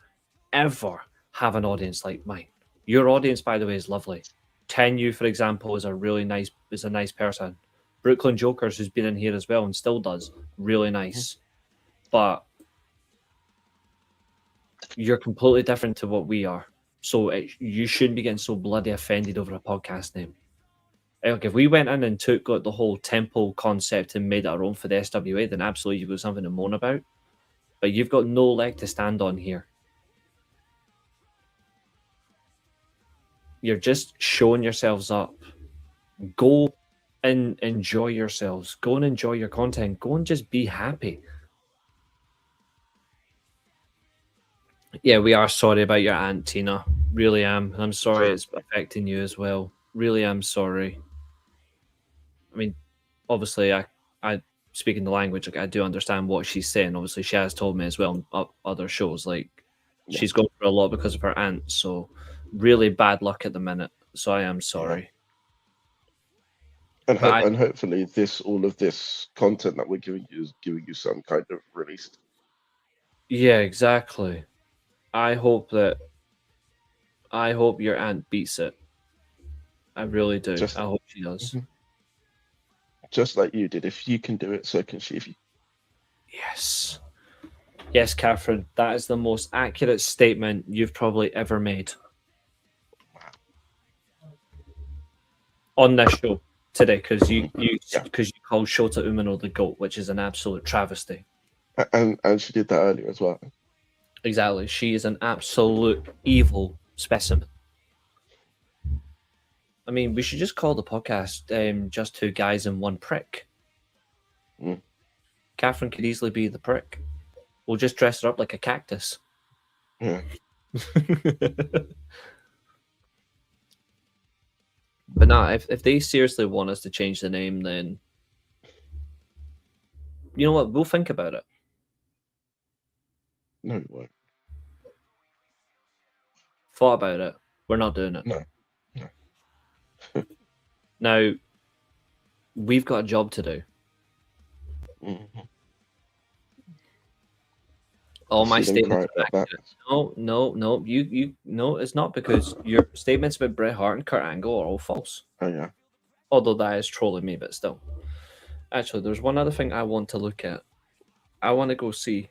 ever have an audience like mine. Your audience, by the way, is lovely. 10U, for example, is a nice person. Brooklyn Jokers, who's been in here as well and still does, really nice. But you're completely different to what we are. So you shouldn't be getting so bloody offended over a podcast name. Like, if we went in and took the whole temple concept and made it our own for the SWA, then absolutely you've got something to moan about. But you've got no leg to stand on here. You're just showing yourselves up. Go and enjoy yourselves. Go and enjoy your content. Go and just be happy. Yeah, we are sorry about your aunt, Tina. Really am. I'm sorry it's affecting you as well. Really am sorry. I mean, obviously, I speaking the language, like, I do understand what she's saying. Obviously, she has told me as well on other shows. Like, she's going through a lot because of her aunt. So, really bad luck at the minute. So, I am sorry. And hopefully, all of this content that we're giving you is giving you some kind of release. Yeah, exactly. I hope your aunt beats it. I really do. I hope she does. Just like you did. If you can do it, so can she. Yes. Yes, Catherine, that is the most accurate statement you've probably ever made on this show today, because you called Shota Umino the GOAT, which is an absolute travesty. And she did that earlier as well. Exactly. She is an absolute evil specimen. I mean, we should just call the podcast Just Two Guys and One Prick. Mm. Catherine could easily be the prick. We'll just dress her up like a cactus. Yeah. But nah, if they seriously want us to change the name, then you know what? We'll think about it. No, you won't. Thought about it. We're not doing it. No. Now, we've got a job to do. Mm-hmm. All my statements are accurate. No. You no, it's not, because your statements about Bret Hart and Kurt Angle are all false. Oh yeah. Although that is trolling me, but still. Actually, there's one other thing I want to look at. I want to go see,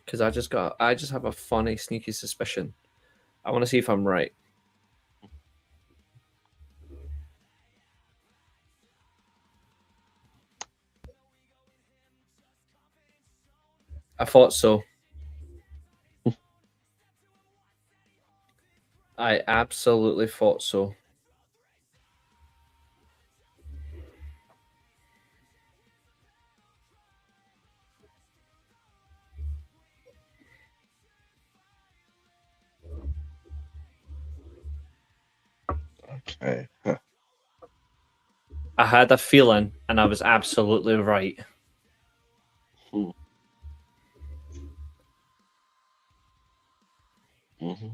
because I just have a funny, sneaky suspicion. I want to see if I'm right. I thought so. I absolutely thought so. Okay. Huh. I had a feeling, and I was absolutely right. Mm-hmm.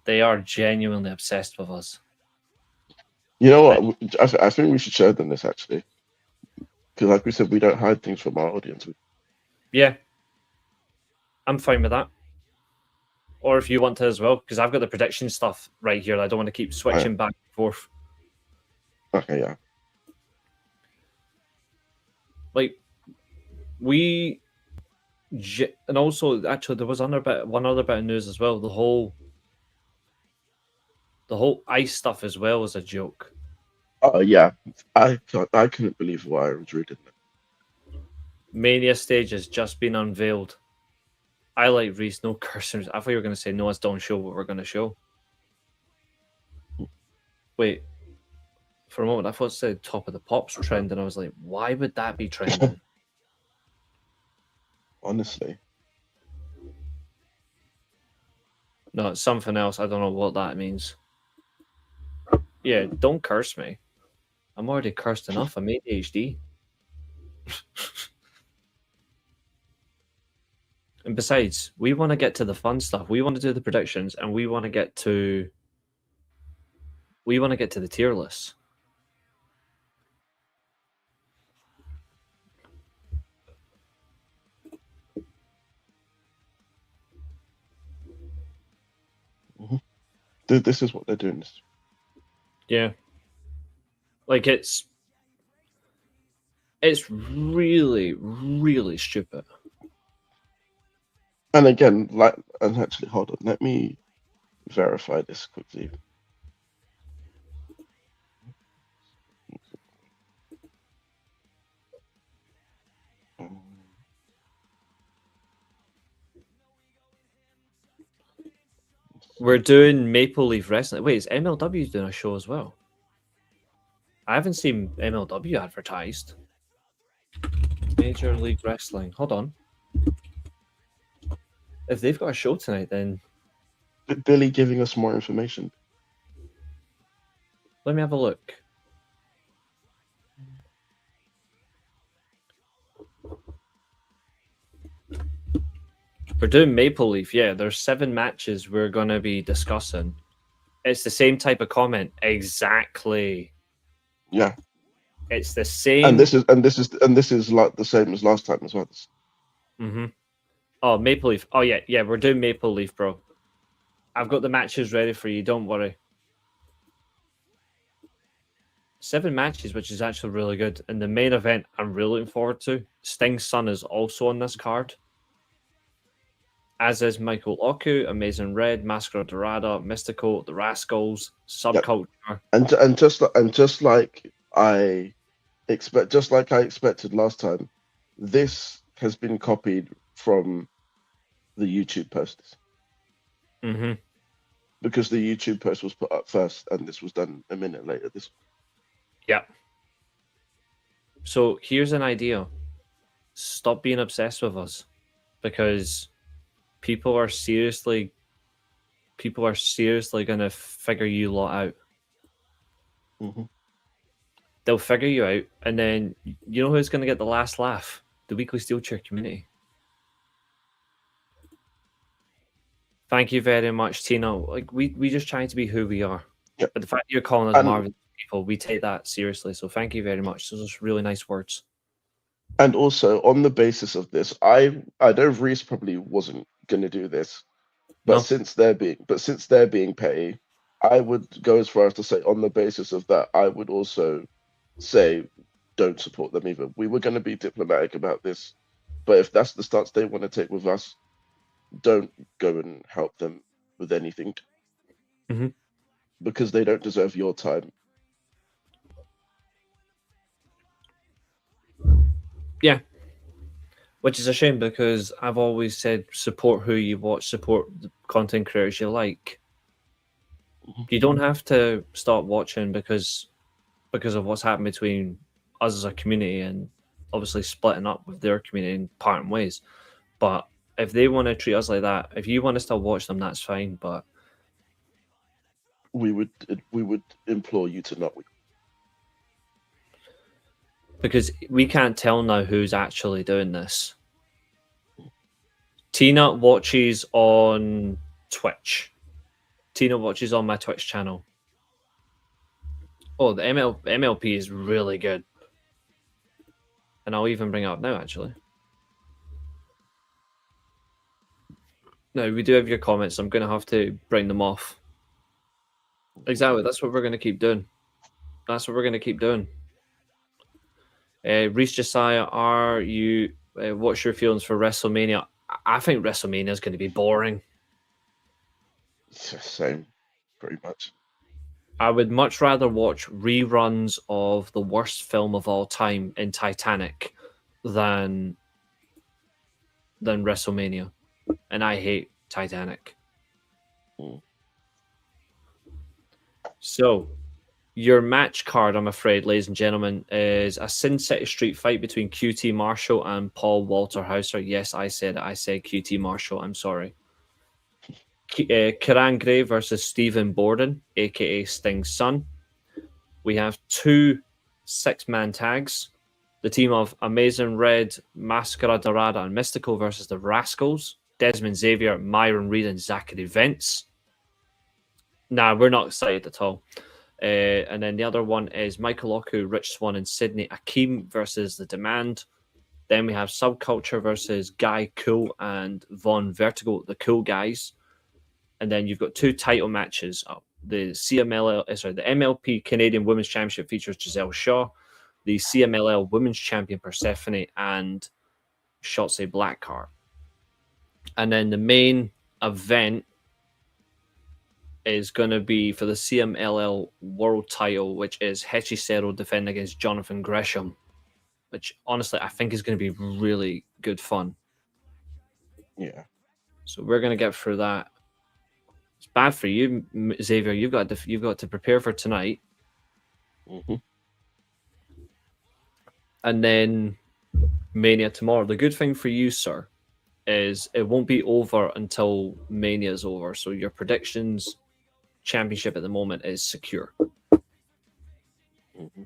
They are genuinely obsessed with us. You know what? I think we should show them this, actually, because like we said, we don't hide things from our audience. Yeah, I'm fine with that. Or if you want to as well, because I've got the prediction stuff right here. I don't want to keep switching back and forth. Okay, yeah. Like, and also, actually, there was one other bit of news as well. The whole ice stuff as well was a joke. Oh yeah, I couldn't believe what I was reading. Mania stage has just been unveiled. I like Reece, no cursors. I thought you were going to say, no, it's don't show what we're going to show. Wait, for a moment, I thought it said top of the pops trend, and I was like, why would that be trending? Honestly. No, it's something else. I don't know what that means. Yeah, don't curse me. I'm already cursed enough. I'm ADHD. And besides, we want to get to the fun stuff. We want to do the predictions, and we want to get to the tier list. Mm-hmm. This is what they're doing. Yeah, like it's really, really stupid. And again, and actually, hold on, let me verify this quickly. We're doing Maple Leaf Wrestling. Wait, is MLW doing a show as well? I haven't seen MLW advertised. Major League Wrestling. Hold on. If they've got a show tonight, then Billy giving us more information. let me have a look. We're doing Maple Leaf. Yeah, there's 7 matches we're going to be discussing. It's the same type of comment. Exactly. Yeah. It's the same. And this is like the same as last time as well. Mm-hmm. Oh, Maple Leaf. Oh yeah, we're doing Maple Leaf, bro. I've got the matches ready for you. Don't worry. 7 matches, which is actually really good. And the main event I'm really looking forward to, Sting's son is also on this card. As is Michael Oku, Amazing Red, Mascara Dorada, Mystical, The Rascals, Subculture. And just like I expected last time, this has been copied from the YouTube posts. Mm-hmm. Because the YouTube post was put up first, and this was done a minute later. Yeah. So here's an idea. Stop being obsessed with us, because people are seriously going to figure you lot out. Mm-hmm. They'll figure you out, and then you know who's going to get the last laugh? The weekly Steelchair community. Thank you very much, Tina. Like we just trying to be who we are. Yep. But the fact that you're calling us marvelous people, we take that seriously. So thank you very much. Those are really nice words. And also, on the basis of this, I know Reece probably wasn't going to do this, but No. since they're being petty, I would go as far as to say, on the basis of that, I would also say, don't support them either. We were going to be diplomatic about this, but if that's the stance they want to take with us, don't go and help them with anything. Mm-hmm. Because they don't deserve your time. Yeah. Which is a shame, because I've always said support who you watch, support the content creators you like. You don't have to stop watching because of what's happened between us as a community and obviously splitting up with their community and parting ways. But if they want to treat us like that, if you want to still watch them, that's fine. But we would implore you to not. Because we can't tell now who's actually doing this. Tina watches on Twitch. Tina watches on my Twitch channel. Oh, the MLP is really good. And I'll even bring it up now, actually. No, we do have your comments. I'm going to have to bring them off. Exactly. That's what we're going to keep doing. Reece Josiah, what's your feelings for WrestleMania? I think WrestleMania is going to be boring. Same, pretty much. I would much rather watch reruns of the worst film of all time in Titanic than WrestleMania. And I hate Titanic. So, your match card, I'm afraid, ladies and gentlemen, is a Sin City Street fight between QT Marshall and Paul Walter Hauser. Yes, I said it. I said QT Marshall. I'm sorry. Kiran Gray versus Stephen Borden, a.k.a. Sting's son. We have 2 6-man tags. The team of Amazing Red, Mascara Dorada, and Mystical versus the Rascals. Desmond Xavier, Myron Reed, and Zachary Vance. Nah, we're not excited at all. And then the other one is Michael Oku, Rich Swan, and Sydney Akeem versus The Demand. Then we have Subculture versus Guy Cool and Von Vertigo, the Cool Guys. And then you've got 2 title matches. The MLP Canadian Women's Championship features Giselle Shaw. The CMLL Women's Champion Persephone and Shotzi Blackheart. And then the main event is going to be for the CMLL World Title, which is Hechicero defending against Jonathan Gresham, which honestly I think is going to be really good fun. Yeah. So we're going to get through that. It's bad for you, Xavier. You've got to prepare for tonight. Mm-hmm. And then Mania tomorrow. The good thing for you, sir, is it won't be over until Mania is over. So your predictions championship at the moment is secure. Mm-hmm.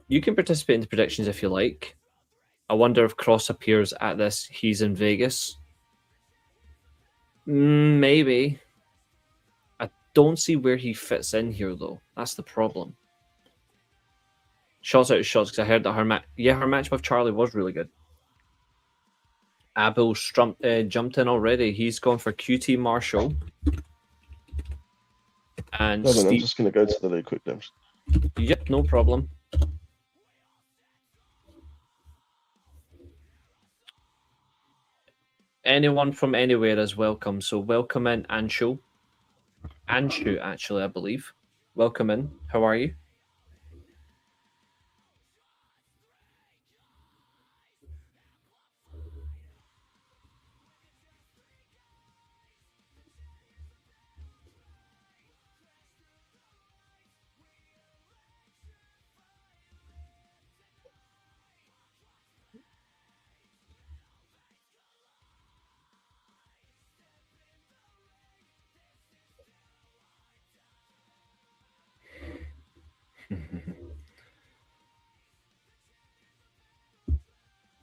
You can participate in the predictions if you like. I wonder if Cross appears at this. He's in Vegas. Maybe. I don't see where he fits in here, though. That's the problem. Shots out of shots, because I heard that her match with Charlie was really good. Abel jumped in already. He's gone for QT Marshall. And No, then I'm Steve. just going to go to the loo quick then. Yep, no problem. Anyone from anywhere is welcome. So welcome in, Anshu. Anshu, actually, I believe. Welcome in. How are you?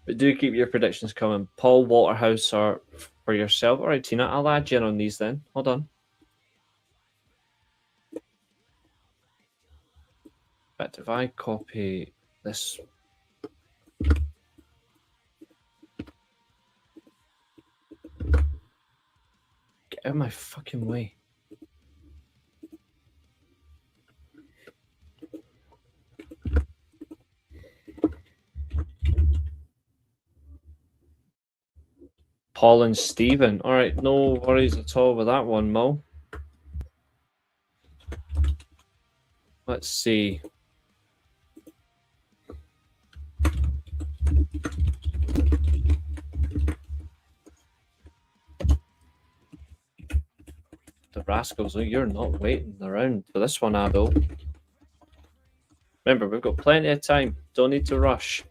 But do keep your predictions coming. Paul Waterhouse are for yourself. All right, Tina, I'll add you in on these then. Hold on. But if I copy this. Get out of my fucking way. Paul and Stephen. All right, no worries at all with that one, Mo. Let's see. The Rascals, oh, you're not waiting around for this one, Abel. Remember, we've got plenty of time. Don't need to rush.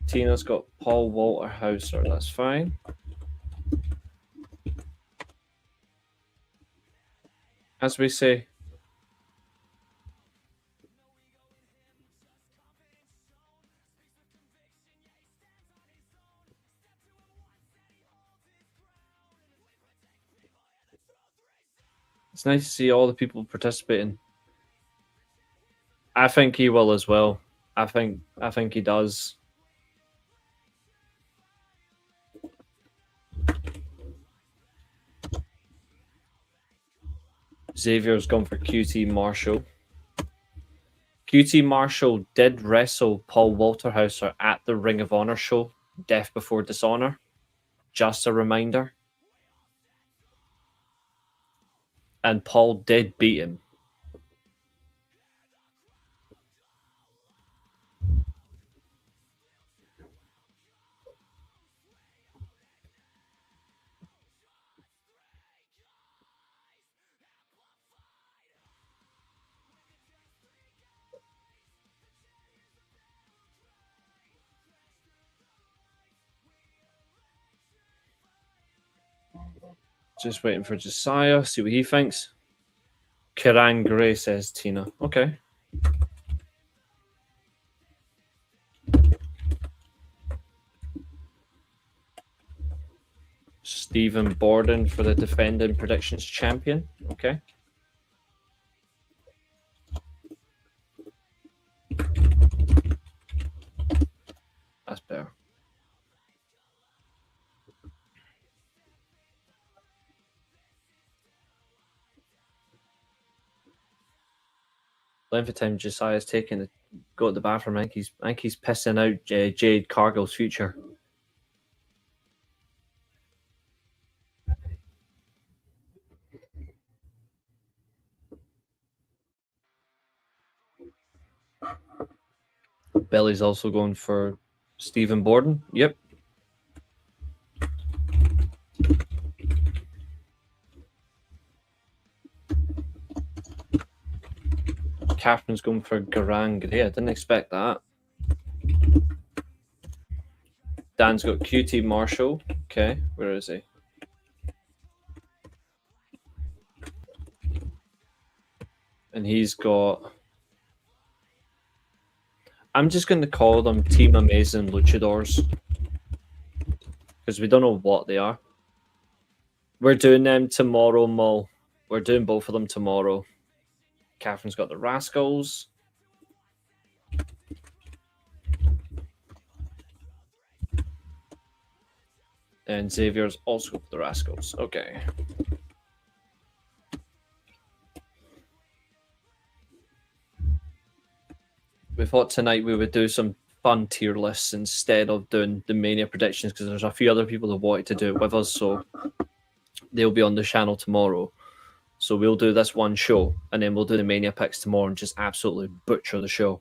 Tina's got Paul Walter-Hauser. That's fine. As we say, it's nice to see all the people participating. I think he will as well. I think he does. Xavier's gone for QT Marshall. QT Marshall did wrestle Paul Walterhauser at the Ring of Honor show, Death Before Dishonor. Just a reminder. And Paul did beat him. Just waiting for Josiah, see what he thinks. Kiran Gray, says Tina. Okay. Stephen Borden for the defending predictions champion. Okay. That's better. Length of time Josiah's taking to go to the bathroom. I think he's pissing out Jade Cargill's future. Billy's also going for Stephen Borden. Yep. Catherine's going for Garang Gray. I didn't expect that. Dan's got QT Marshall. Okay, where is he? And he's got... I'm just going to call them Team Amazing Luchadors. Because we don't know what they are. We're doing them tomorrow, Mo. We're doing both of them tomorrow. Catherine's got the Rascals. And Xavier's also got the Rascals. Okay. thought tonight we would do some fun tier lists instead of doing the Mania predictions, because there's a few other people that wanted to do it with us, so they'll be on the channel tomorrow. So we'll do this one show, and then we'll do the Mania picks tomorrow and just absolutely butcher the show.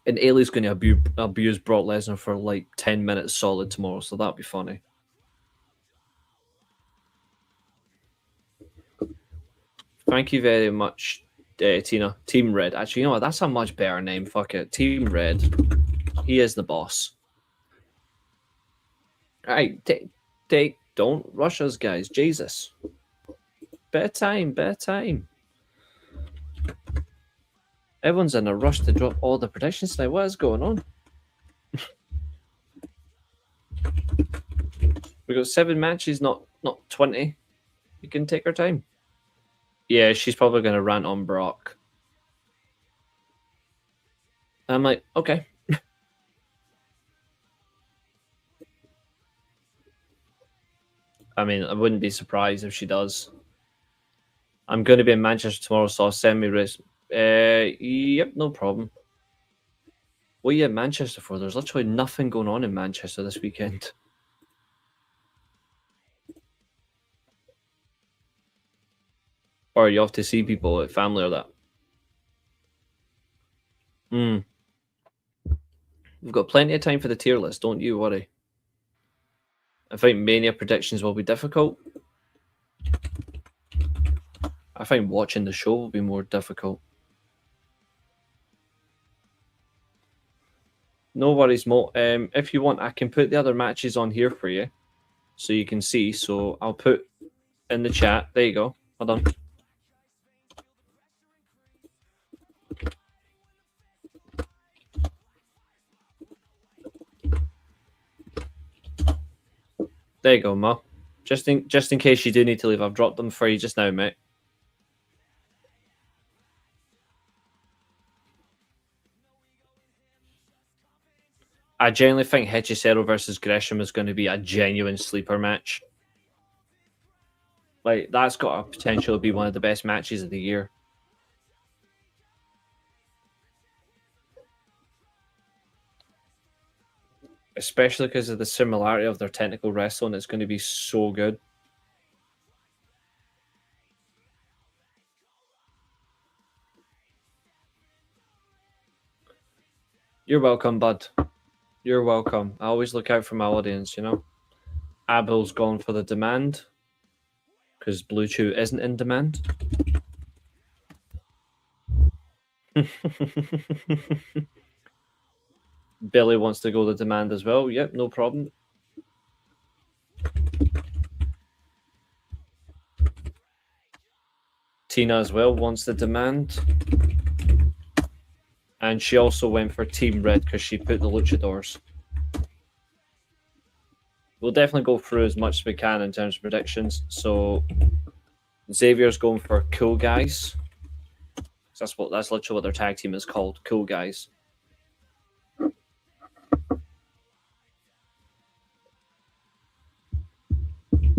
And Eilidh's going to abuse Brock Lesnar for like 10 minutes solid tomorrow, so that'll be funny. Thank you very much, Tina. Team Red. Actually, you know what? That's a much better name. Fuck it. Team Red. He is the boss. All right. Don't rush us, guys. Jesus. Bedtime. Everyone's in a rush to drop all the predictions tonight. What is going on? We got 7 matches, not 20. You can take our time. Yeah, she's probably going to rant on Brock. I'm like, okay. I mean, I wouldn't be surprised if she does. I'm going to be in Manchester tomorrow, so I'll send me race. Yep, no problem. What are you in Manchester for? There's literally nothing going on in Manchester this weekend. Or are you off to see people at family or that? We've got plenty of time for the tier list, don't you worry. I think Mania predictions will be difficult. I think watching the show will be more difficult. No worries, Mo. If you want, I can put the other matches on here for you so you can see. So I'll put in the chat. There you go. Hold on. There you go, Mo. Just in case you do need to leave, I've dropped them for you just now, mate. I genuinely think Hechicero versus Gresham is going to be a genuine sleeper match. Like, that's got a potential to be one of the best matches of the year. Especially because of the similarity of their technical wrestling, it's going to be so good. You're welcome, bud. You're welcome. I always look out for my audience, you know. Abel's gone for the demand because Blue Chew isn't in demand. Billy wants to go the demand as well. Yep, no problem. Tina as well wants the demand. And she also went for Team Red because she put the luchadors. We'll definitely go through as much as we can in terms of predictions. So Xavier's going for Cool Guys. That's literally what their tag team is called, Cool Guys.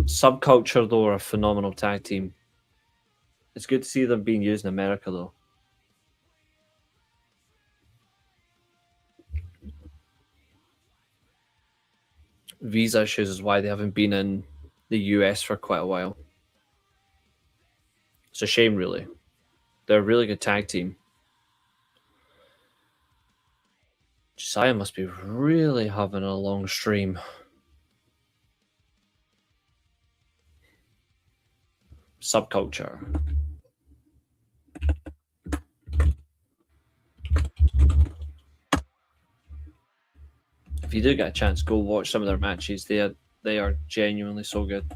Subculture, though, are a phenomenal tag team. It's good to see them being used in America, though. Visa issues is why they haven't been in the US for quite a while. It's a shame, really. They're a really good tag team. Josiah must be really having a long stream. Subculture. If you do get a chance, go watch some of their matches. They are genuinely so good.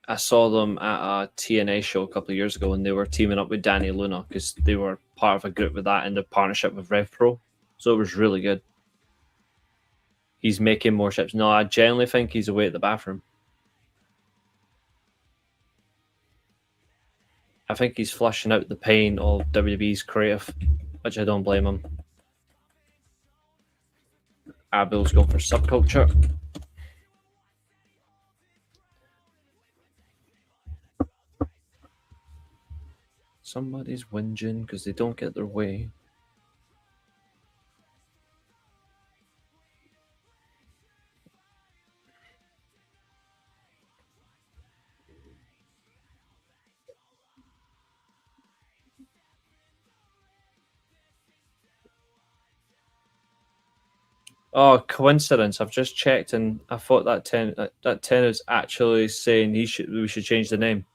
I saw them at a TNA show a couple of years ago, and they were teaming up with Danny Luna because they were part of a group with that in the partnership with Rev Pro. So it was really good. He's making more ships. No, I genuinely think he's away at the bathroom. I think he's flushing out the pain of WWE's creative, which I don't blame him. Abel's going for subculture. Somebody's whinging because they don't get their way. Oh, coincidence! I've just checked, and I thought that 10 is actually saying we should change the name.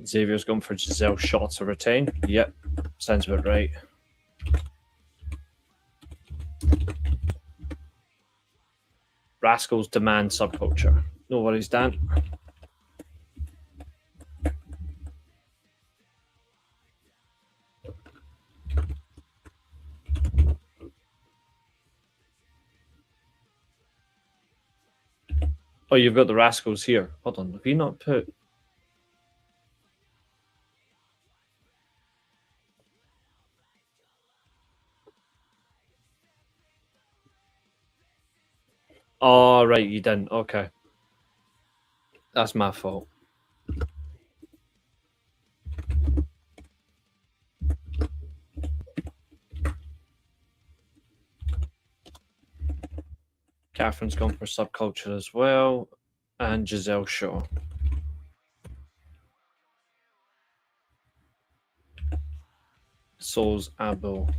Xavier's going for Giselle Shaw to retain. Yep, sounds about right. Rascals demand subculture. No worries, Dan. Oh, you've got the Rascals here. Hold on, have you not put... Oh, right, you didn't. Okay. That's my fault. Catherine's gone for subculture as well. And Giselle Shaw. So's Abel.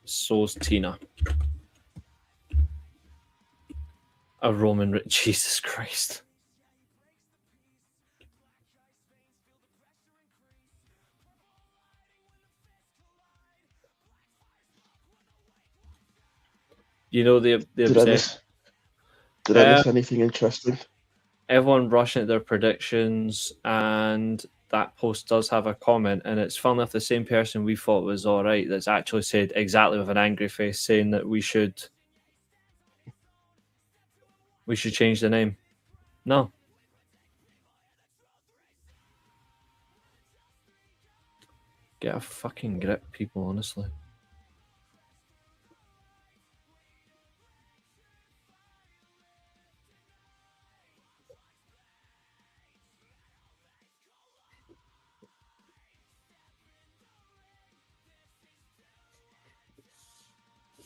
So's Tina. A Roman... Jesus Christ. You know, the Did I miss anything interesting? Everyone rushing at their predictions, and that post does have a comment, and it's funny if the same person we thought was all right that's actually said exactly with an angry face saying that we should change the name. No. Get a fucking grip, people, honestly.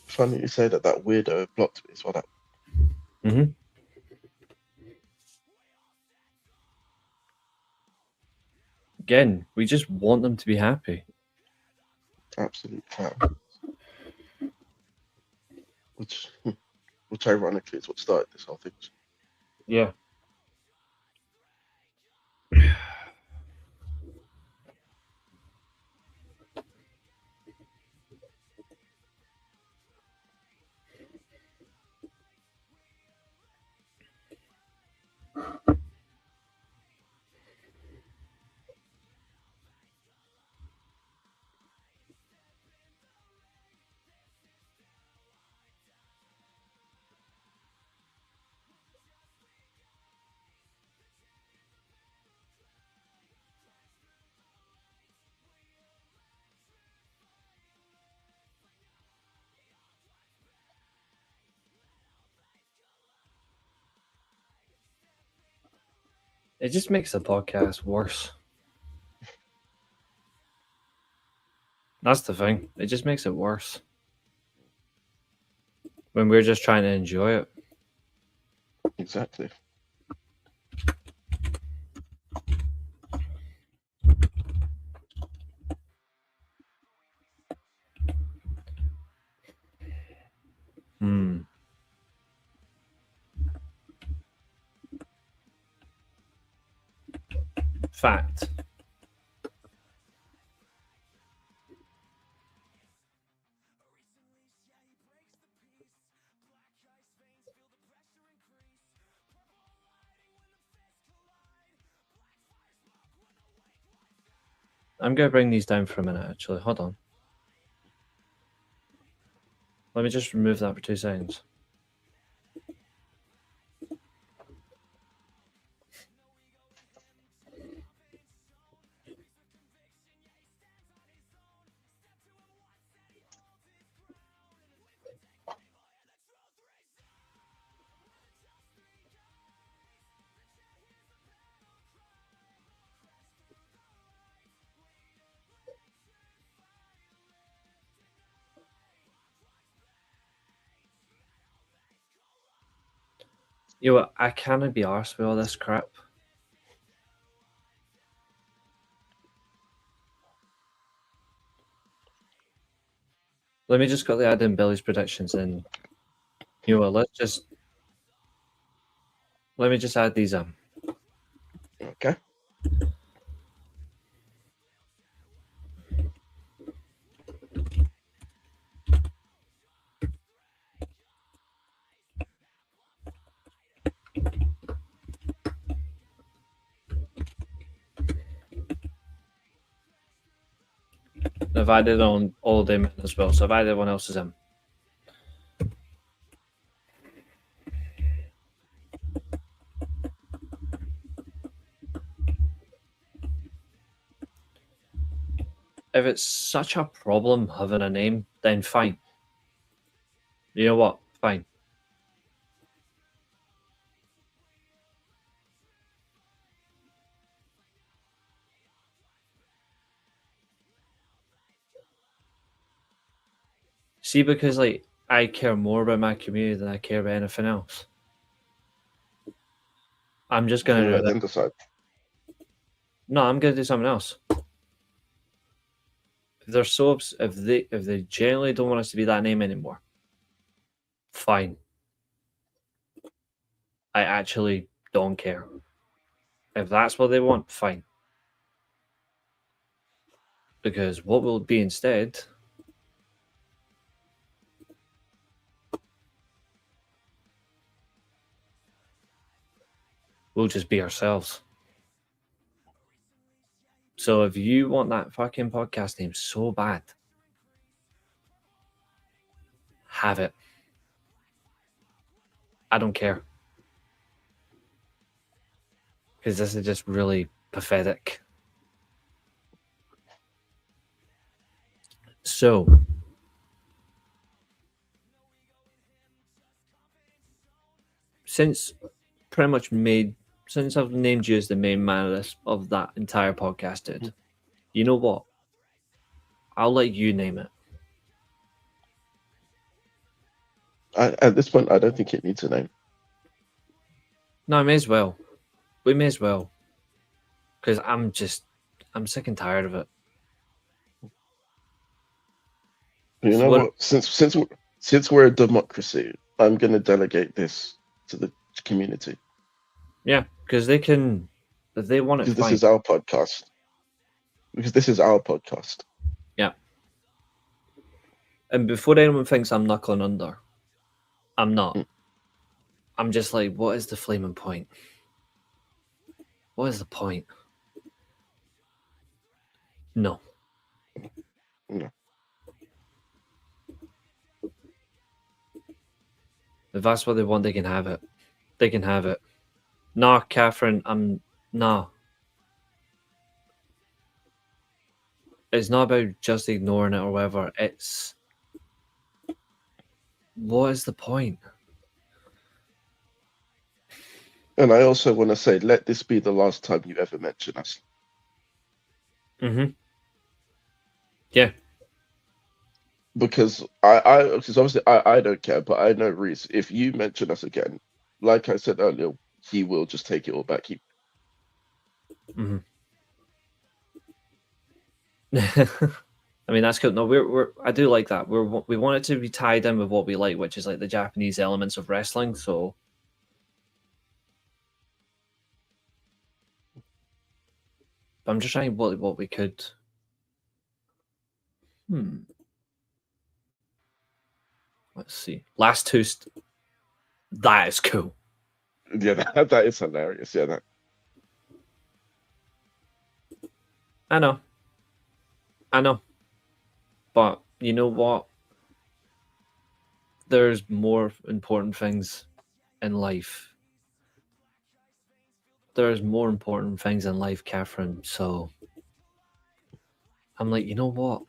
Funny you say that weirdo blocked me as well. Mm-hmm. Again, we just want them to be happy. Absolute crap. Which ironically is what started this whole thing. Yeah. It just makes the podcast worse. That's the thing. It just makes it worse. When we're just trying to enjoy it. Exactly. Fact. I'm going to bring these down for a minute, actually. Hold on. Let me just remove that for 2 seconds. You know what? I can't be arsed with all this crap. Let me just quickly add in Billy's predictions in. You know what? Let me just add these in. Okay. I've added on all them in as well, so I've added everyone else's in. If it's such a problem having a name, then fine. You know what? Fine. See, because like I care more about my community than I care about anything else. I'm just gonna do Let that. them decide. No, I'm gonna do something else. If they're so if they genuinely don't want us to be that name anymore, fine. I actually don't care. If that's what they want, fine. Because what will it be instead? We'll just be ourselves. So if you want that fucking podcast name so bad, have it. I don't care. Because this is just really pathetic. So, since I've named you as the main man of that entire podcast, dude, you know what? I'll let you name it. At this point, I don't think it needs a name. No, I may as well. We may as well. Because I'm sick and tired of it. You know what? Since we're a democracy, I'm going to delegate this to the community. Yeah, because they can, if they want it, Because fine. this is our podcast. Yeah. And before anyone thinks I'm knuckling under, I'm not. I'm just like, what is the flaming point? What is the point? No. No. If that's what they want, they can have it. They can have it. Nah, Catherine, nah. It's not about just ignoring it or whatever. It's what is the point? And I also want to say, let this be the last time you ever mention us. Mm-hmm. Yeah. Because because obviously I don't care, but I know Reece, if you mention us again, like I said earlier, he will just take it all back. Mm-hmm. I mean, that's good. No, I do like that. We want it to be tied in with what we like, which is like the Japanese elements of wrestling. So, I'm just trying what we could. Let's see. Last two. That is cool. Yeah, that is hilarious. Yeah, that. I know. I know. But you know what? There's more important things in life. There's more important things in life, Catherine. So I'm like, you know what?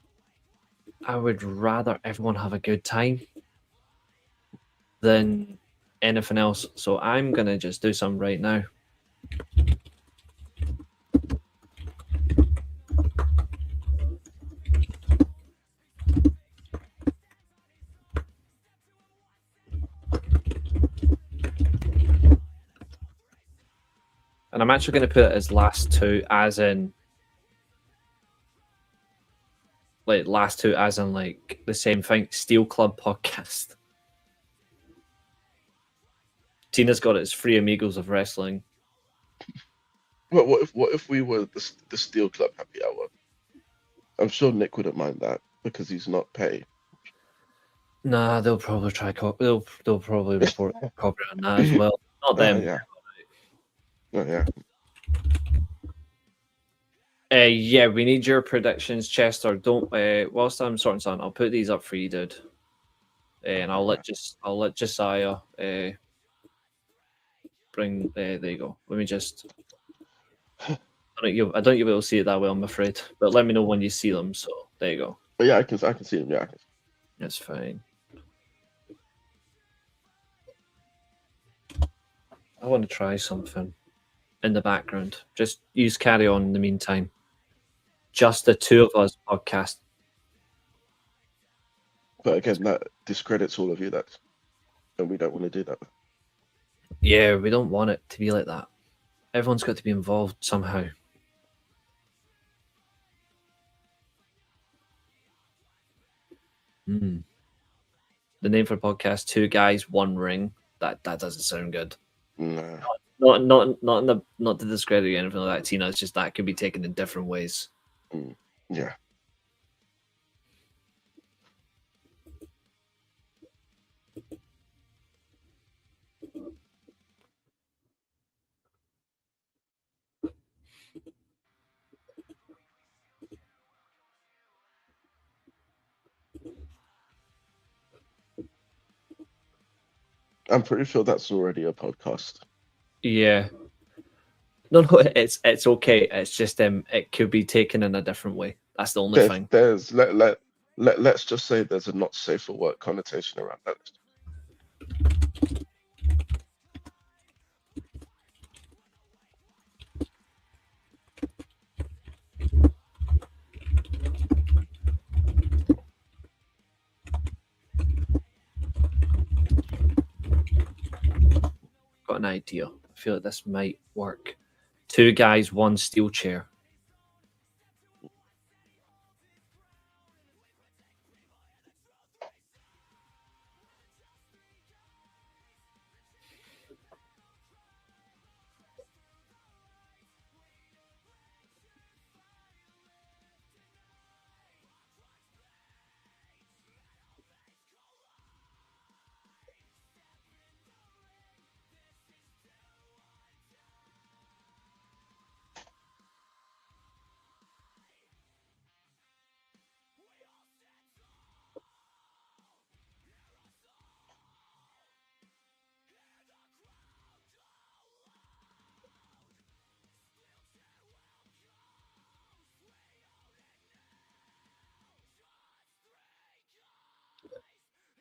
I would rather everyone have a good time than anything else. So I'm gonna just do some right now. And I'm actually going to put it as last two, as in like last two, as in like the same thing. Steel Club podcast. Tina's got its Three Amigos of Wrestling. Well, what if we were the Steel Club happy hour? I'm sure Nick wouldn't mind that because he's not paid. Nah, they'll probably try. They'll probably report copyright on that as well. Not them. Yeah. Oh, yeah. Yeah, we need your predictions, Chester. Don't. Whilst I'm sorting something, I'll put these up for you, dude. And I'll let Josiah bring. There you go. Let me just. I don't you'll be able to see it that way, I'm afraid. But let me know when you see them. So there you go. But yeah, I can see them. Yeah, That's fine. I want to try something in the background. Just use carry on in the meantime. Just the two of us podcast. but again, that discredits all of you. And we don't want to do that. Yeah, we don't want it to be like that. Everyone's got to be involved somehow. The name for the podcast: Two Guys, One Ring. That doesn't sound good. Nah. Not to discredit anything like that, Tina. It's just that could be taken in different ways. Yeah. I'm pretty sure that's already a podcast. Yeah. No, it's okay. It's just it could be taken in a different way. That's the only thing. Let's just say there's a not safe for work connotation around that. Got an idea. I feel like this might work. Two Guys, One Steelchair.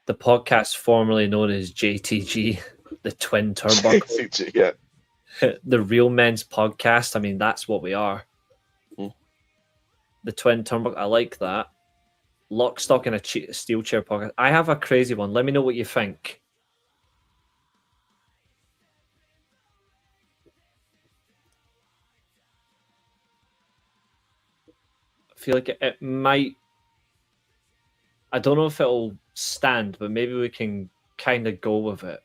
The podcast formerly known as JTG, the Twin Turnbuckle. Yeah. The Real Men's Podcast. I mean, that's what we are. The Twin Turnbuckle. I like that. Lock, Stock, and a Steelchair podcast. I have a crazy one. Let me know what you think. I feel like it might. I don't know if it'll stand, but maybe we can kind of go with it.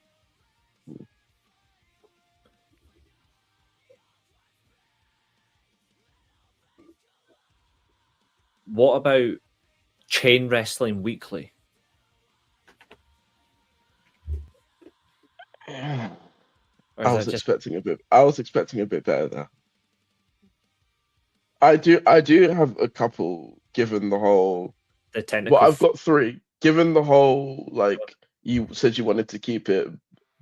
What about Chain Wrestling Weekly? I was expecting a bit better there. I do have a couple given the whole. The technical. Well, I've got three. Given the whole, like, you said you wanted to keep it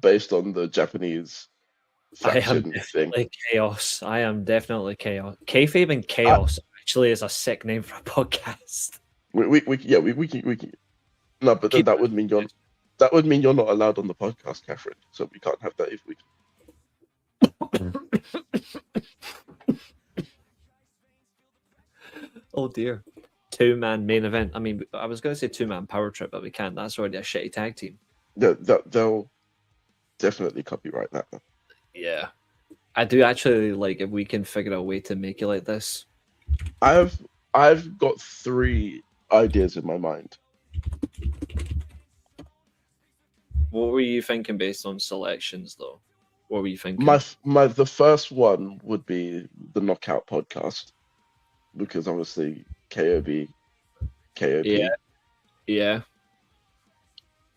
based on the Japanese I am faction thing. definitely chaos. I am definitely chaos. Kayfabe and chaos actually is a sick name for a podcast. We can. No, but then that would mean you're not allowed on the podcast, Catherine. So we can't have that if we. Oh dear. 2-man main event. I mean, I was going to say 2-man power trip, but we can't. That's already a shitty tag team. They'll definitely copyright that. Yeah. I do actually like if we can figure out a way to make it like this. I've got three ideas in my mind. What were you thinking based on selections, though? What were you thinking? The first one would be the Knockout podcast, because obviously KOB. Yeah.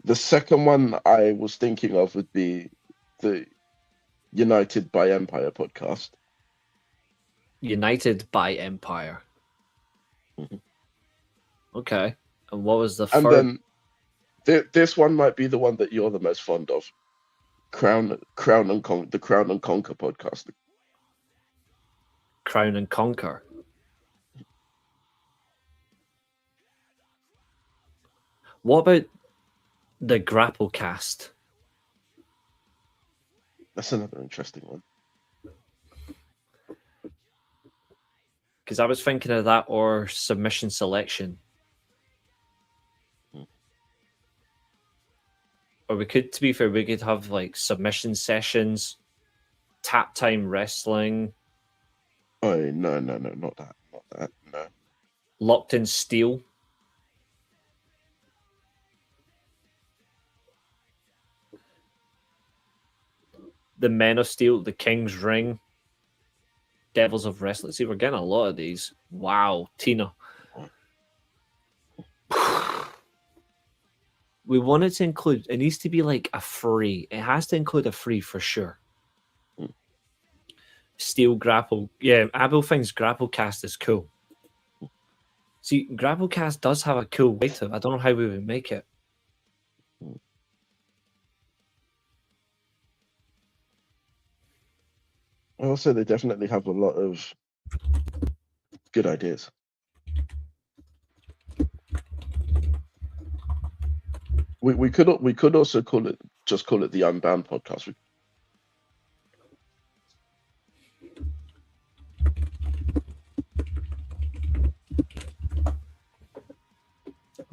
The second one I was thinking of would be the United by Empire podcast. United by Empire. Mhm. Okay. And what was the And third? then this one might be the one that you're the most fond of. The Crown and Conquer podcast. Crown and Conquer. What about the Grapplecast? That's another interesting one. Because I was thinking of that or Submission Selection. Or we could, to be fair, we could have like submission sessions, tap time wrestling. Oh no, not that. No. Locked in Steel. The Men of Steel, the King's Ring, Devils of Wrestling. See, we're getting a lot of these. Wow, Tina. We want it to include, it needs to be like a free. It has to include a free for sure. Steel Grapple. Yeah, Abel thinks Grapplecast is cool. See, Grapplecast does have a cool way to it. I don't know how we would make it. I also they definitely have a lot of good ideas. We could also call it the Unbound podcast.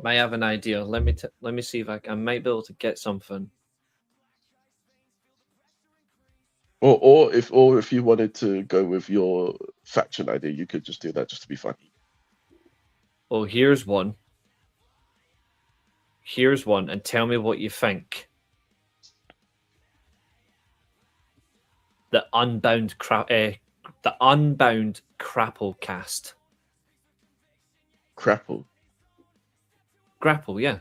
Might have an idea. Let me see if I might be able to get something. Or if you wanted to go with your faction idea, you could just do that just to be funny. Oh, here's one. Here's one, and tell me what you think. The Unbound Grapplecast. Grapple. Grapple, yeah.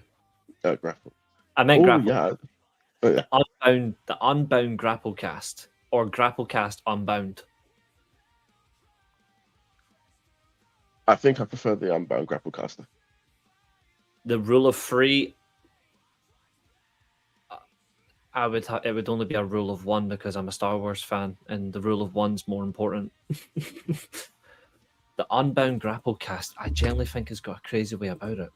Grapple. I meant grapple. Yeah. Oh, yeah. The Unbound Grapplecast or Grapplecast Unbound. I think I prefer the Unbound Grapplecaster. The rule of three. It would only be a rule of one because I'm a Star Wars fan, and the rule of one's more important. The Unbound Grapplecast, I generally think has got a crazy way about it.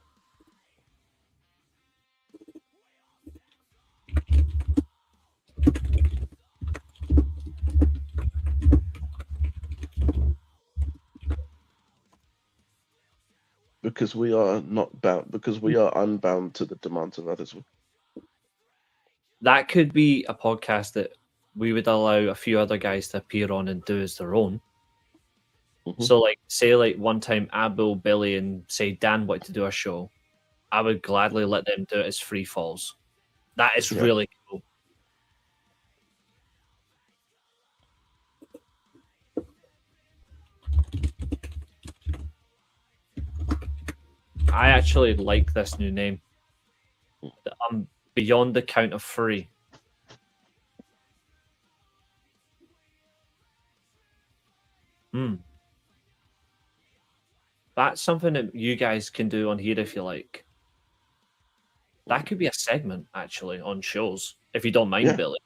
Because we are not bound. Because we are unbound to the demands of others. That could be a podcast that we would allow a few other guys to appear on and do as their own. Mm-hmm. So, like, say, like one time, Abel, Billy, and say Dan wanted to do a show, I would gladly let them do it as free falls. That is really cool. I actually like this new name. Beyond the Count of Three. That's something that you guys can do on here if you like. That could be a segment, actually, on shows, if you don't mind, Yeah. Billy.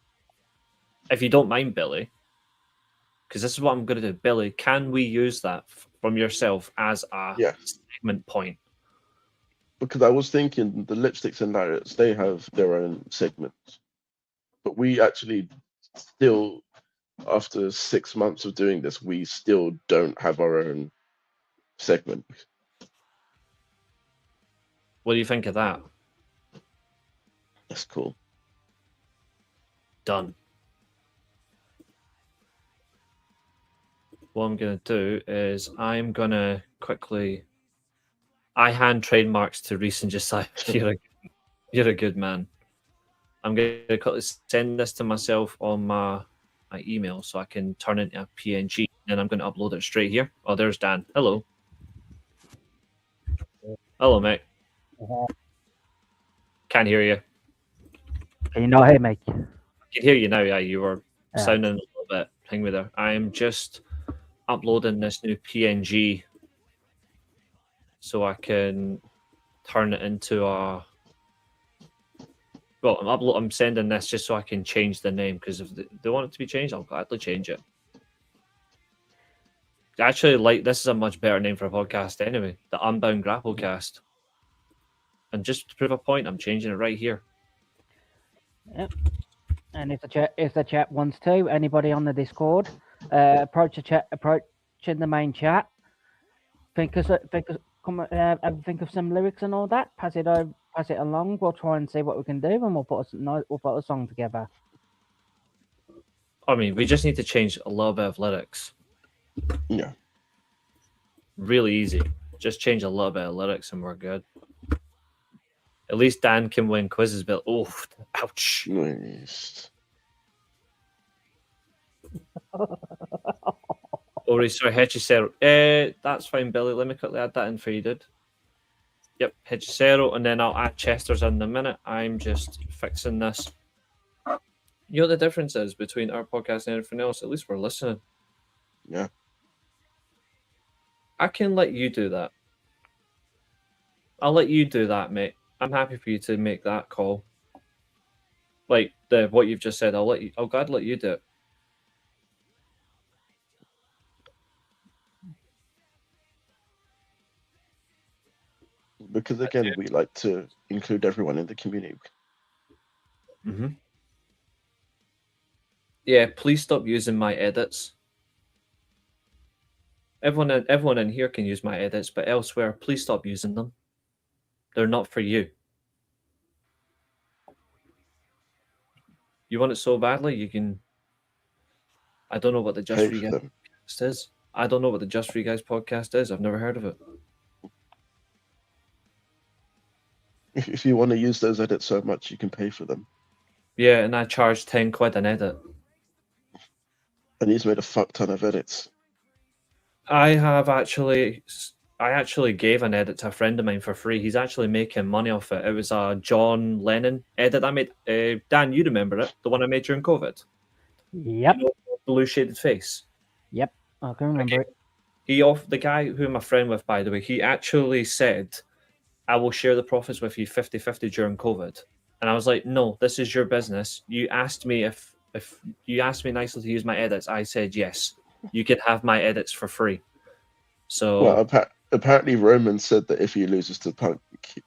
If you don't mind, Billy, because this is what I'm going to do. Billy, can we use that from yourself as a Yeah. segment point? Because I was thinking the Lipsticks and Lariats, they have their own segments. But we actually still, after 6 months of doing this, we still don't have our own segment. What do you think of that? That's cool. Done. What I'm going to do is I'm going to quickly... I hand trademarks to Reece and Josiah. You're a good man. I'm going to quickly send this to myself on my email so I can turn it into a PNG, and I'm going to upload it straight here. Oh, there's Dan. Hello. Hello, mate. Can't hear you. Can you not hear me? I can hear you now. Yeah, you were sounding a little bit. Hang with her. I am just uploading this new PNG so I can turn it into a... Well, I'm sending this just so I can change the name, because if they want it to be changed, I'll gladly change it. Actually, this is a much better name for a podcast anyway. The Unbound Grapplecast. And just to prove a point, I'm changing it right here. Yep. And if the chat wants to, anybody on the Discord, approaching the main chat. Think of some lyrics and all that. Pass it along. We'll try and see what we can do, and we'll put a song together. I mean, we just need to change a little bit of lyrics. Yeah. Really easy. Just change a little bit of lyrics and we're good. At least Dan can win quizzes, but ouch. Nice. Oh, sorry, Hechicero. That's fine, Billy. Let me quickly add that in for you, dude. Yep, Hechicero, and then I'll add Chester's in a minute. I'm just fixing this. You know what the difference is between our podcast and everything else? At least we're listening. Yeah. I can let you do that. I'll let you do that, mate. I'm happy for you to make that call. Like what you've just said, I'll gladly let you do it. Because again, we like to include everyone in the community. Mm-hmm. Yeah, please stop using my edits. Everyone in here can use my edits, but elsewhere, please stop using them. They're not for you. You want it so badly, you can... I don't know what the Just For You Guys podcast is. I don't know what the Just For You Guys podcast is. I've never heard of it. If you want to use those edits so much, you can pay for them. Yeah, and I charge 10 quid an edit. And he's made a fuck ton of edits. I actually gave an edit to a friend of mine for free. He's actually making money off it. It was a John Lennon edit I made. Dan, you remember it? The one I made during COVID? Yep. You know, blue shaded face. Yep, I can remember it. The guy who I'm a friend with, by the way, he actually said, I will share the profits with you 50-50 during COVID. And I was like, no, this is your business. You asked me if you asked me nicely to use my edits. I said yes. You can have my edits for free. So well, apparently Roman said that if he loses to Punk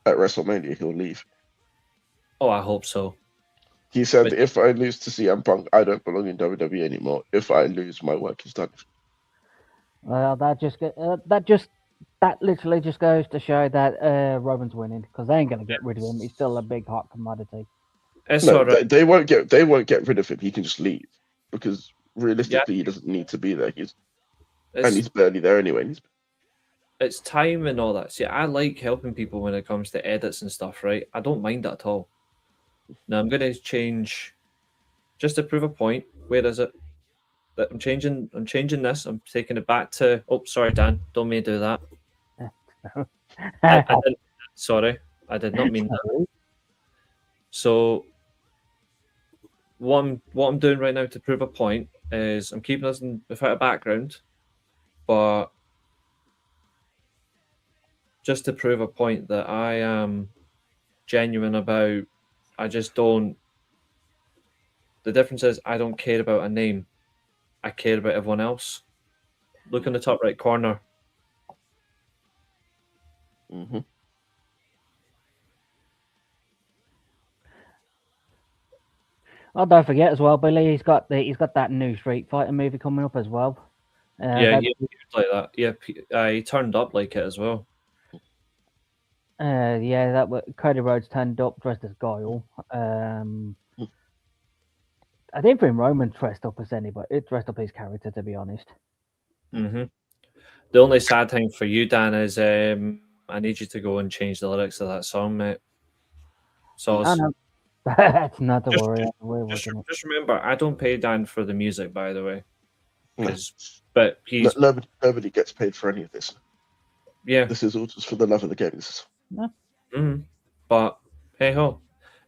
at WrestleMania, he'll leave. Oh, I hope so. He said, if I lose to CM Punk, I don't belong in WWE anymore. If I lose, my work is done. Well, that literally just goes to show that Roman's winning, because they ain't gonna get rid of him. He's still a big hot commodity. They won't get rid of him. He can just leave, because realistically, he doesn't need to be there. He's barely there anyway. It's time and all that. See, I like helping people when it comes to edits and stuff, right? I don't mind that at all. Now I'm going to change, just to prove a point. Where is it? That I'm changing this. I'm taking it back to. Oh, sorry, Dan. Don't mean to do that. Sorry, I did not mean that. So what I'm doing right now to prove a point is I'm keeping this without a background, but just to prove a point that I am genuine about. I just don't. The difference is I don't care about a name. I care about everyone else. Look in the top right corner. Mm-hmm. Oh, don't forget as well, Billy. He's got that new Street Fighter movie coming up as well. Yeah, he appeared like that. Yeah, he turned up like it as well. Yeah, Cody Rhodes turned up dressed as Guile. I didn't think Roman dressed up as anybody. It dressed up his character, to be honest. Mm-hmm. The only sad thing for you, Dan, is I need you to go and change the lyrics of that song, mate. So I know. That's not to Just- worry. just remember, I don't pay Dan for the music, by the way. No. But he's Nobody gets paid for any of this. yeah. This is all just for the love of the game. But hey ho.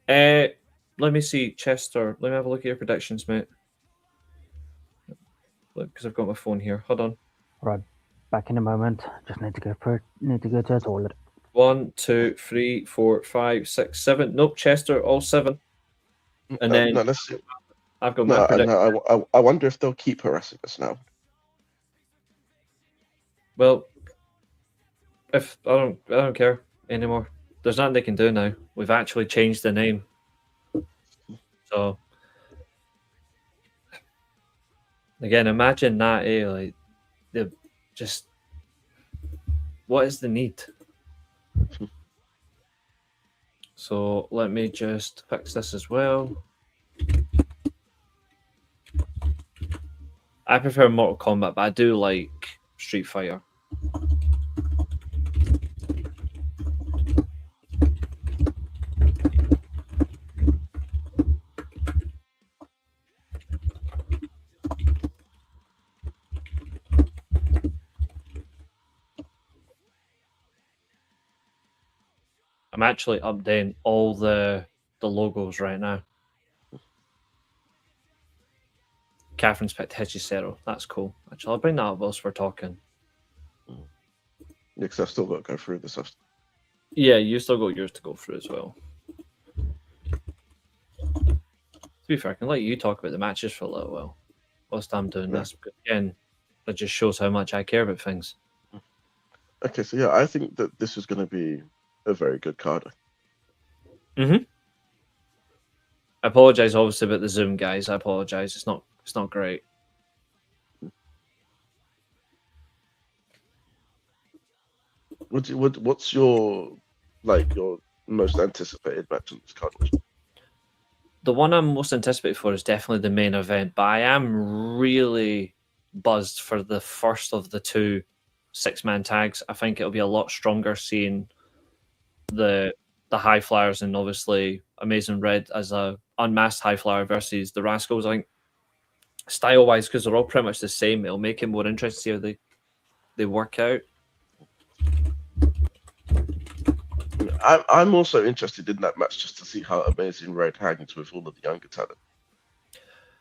Let me see, Chester. Let me have a look at your predictions, mate. Look, because I've got my phone here. Hold on. Right, back in a moment. Just need to go to the toilet. 1, 2, 3, 4, 5, 6, 7. Nope, Chester, all 7. And then No, let's see. I've got my prediction. I wonder if they'll keep harassing us now. Well, if I don't care anymore. There's nothing they can do now. We've actually changed the name. So again, imagine that, like the just what is the need? So let me just fix this as well. I prefer Mortal Kombat, but I do like Street Fighter. I'm actually updating all the logos right now. Catherine's picked Hechicero. That's cool. Actually, I'll bring that up whilst we're talking. Yeah, because I've still got to go through this stuff. Yeah, you still got yours to go through as well. To be fair, I can let you talk about the matches for a little while whilst I'm doing this. But again, that just shows how much I care about things. Okay, so yeah, I think that this is going to be a very good card. I apologize, obviously, about the Zoom, guys. I apologize. It's not great. What's your most anticipated match on this card? The one I'm most anticipated for is definitely the main event, but I am really buzzed for the first of the 2 6-man tags. I think it'll be a lot stronger seeing the High Flyers and obviously Amazing Red as a unmasked High Flyer versus the Rascals. I think style-wise, because they're all pretty much the same, it'll make it more interesting to see how they work out. I'm also interested in that match just to see how Amazing Red hangs with all of the younger talent.